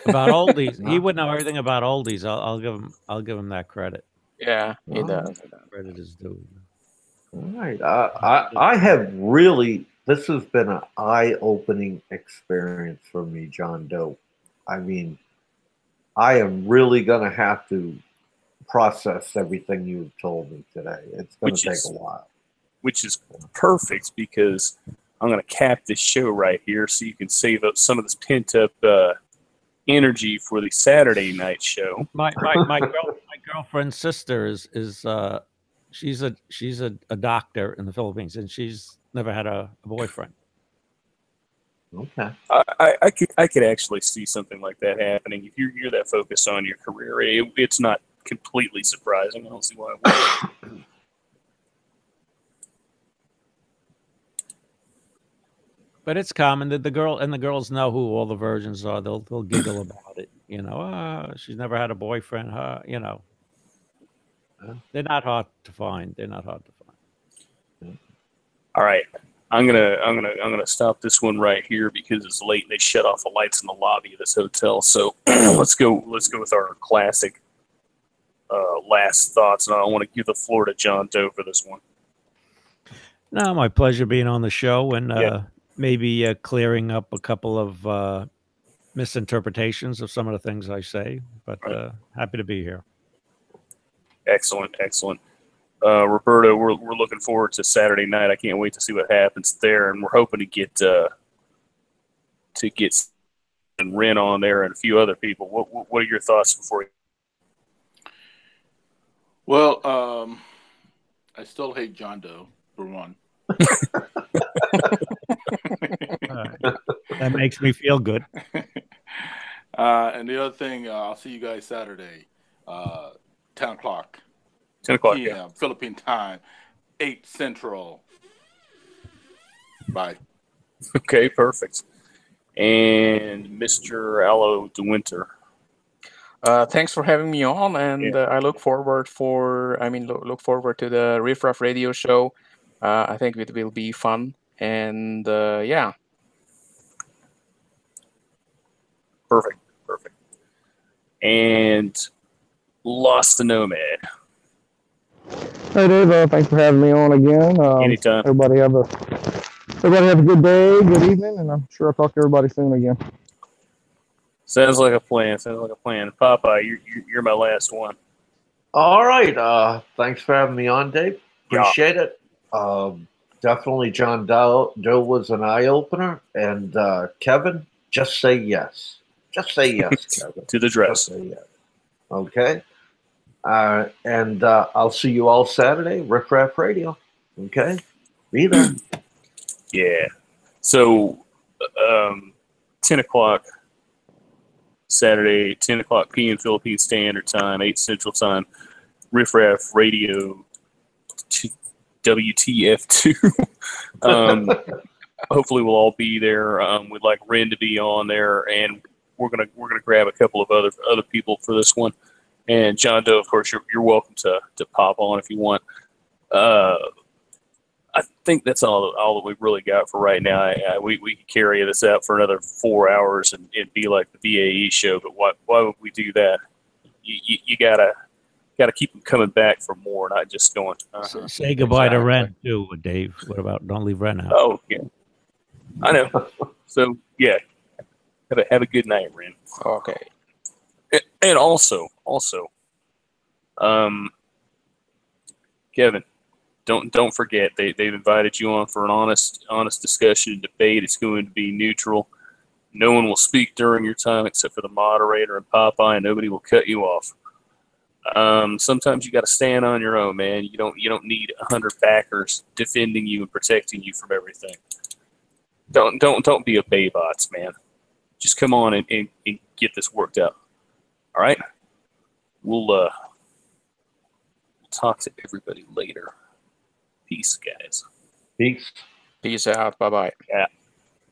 About oldies, he would know everything about oldies. I'll give him that credit. Yeah, he does. Credit is due. All right. I have really. This has been an eye-opening experience for me, John Doe. I mean, I am really going to have to process everything you've told me today. It's going to take a while. Which is perfect because I'm going to cap this show right here so you can save up some of this pent-up energy for the Saturday night show. My girlfriend's sister is she's a doctor in the Philippines, and she's never had a boyfriend. Okay. I could actually see something like that happening if you're that focused on your career. It's not completely surprising. I don't see why it would. But it's common that the girls know who all the virgins are. They'll giggle about it. She's never had a boyfriend. They're not hard to find. All right, I'm gonna stop this one right here because it's late and they shut off the lights in the lobby of this hotel. So let's go with our classic last thoughts, and I want to give the floor to John Doe for this one. No, my pleasure being on the show and maybe clearing up a couple of misinterpretations of some of the things I say. But happy to be here. Excellent. Roberto, we're looking forward to Saturday night. I can't wait to see what happens there, and we're hoping to get and Ren on there and a few other people. What are your thoughts before you? Well, I still hate John Doe for one. That makes me feel good. And the other thing, I'll see you guys Saturday, 10 o'clock. 10 o'clock, p.m. Philippine time, 8 Central. Bye. Okay, perfect. And Mr. Aloe de Winter. Thanks for having me on, and I look forward look forward to the Riff Raff Radio show. I think it will be fun, and Perfect. And Lost the Nomad. Hey Dave, thanks for having me on again. Anytime. Everybody have a good day, good evening, and I'm sure I'll talk to everybody soon again. Sounds like a plan. Papa, you're my last one. All right. Thanks for having me on, Dave. Appreciate it. Definitely John Doe was an eye-opener. And Kevin, just say yes. Just say yes, Kevin. To the dress. Just say yes. Okay? And I'll see you all Saturday, Riff Raff Radio. Okay? Be there. Yeah. So, 10 o'clock Saturday, 10 o'clock p.m. Philippine Standard Time, 8 Central Time, Riff Raff Radio, WTF2. Hopefully, we'll all be there. We'd like Ren to be on there, and we're gonna grab a couple of other people for this one. And John Doe, of course, you're welcome to pop on if you want. I think that's all that we've really got for right now. We could carry this out for another 4 hours and it'd be like the VAE show, but why would we do that? You gotta keep them coming back for more, not just going. Say goodbye to Ren too, Dave. What about don't leave Ren out? Oh yeah, I know. So yeah, have a good night, Ren. Okay. And also, Kevin. Don't forget they've invited you on for an honest discussion and debate. It's going to be neutral. No one will speak during your time except for the moderator and Popeye, and nobody will cut you off. Sometimes you got to stand on your own, man. You don't need 100 backers defending you and protecting you from everything. Don't be a baybots, man. Just come on and get this worked out. All right, we'll talk to everybody later. Peace, guys. Peace. Peace out. Bye-bye. Yeah.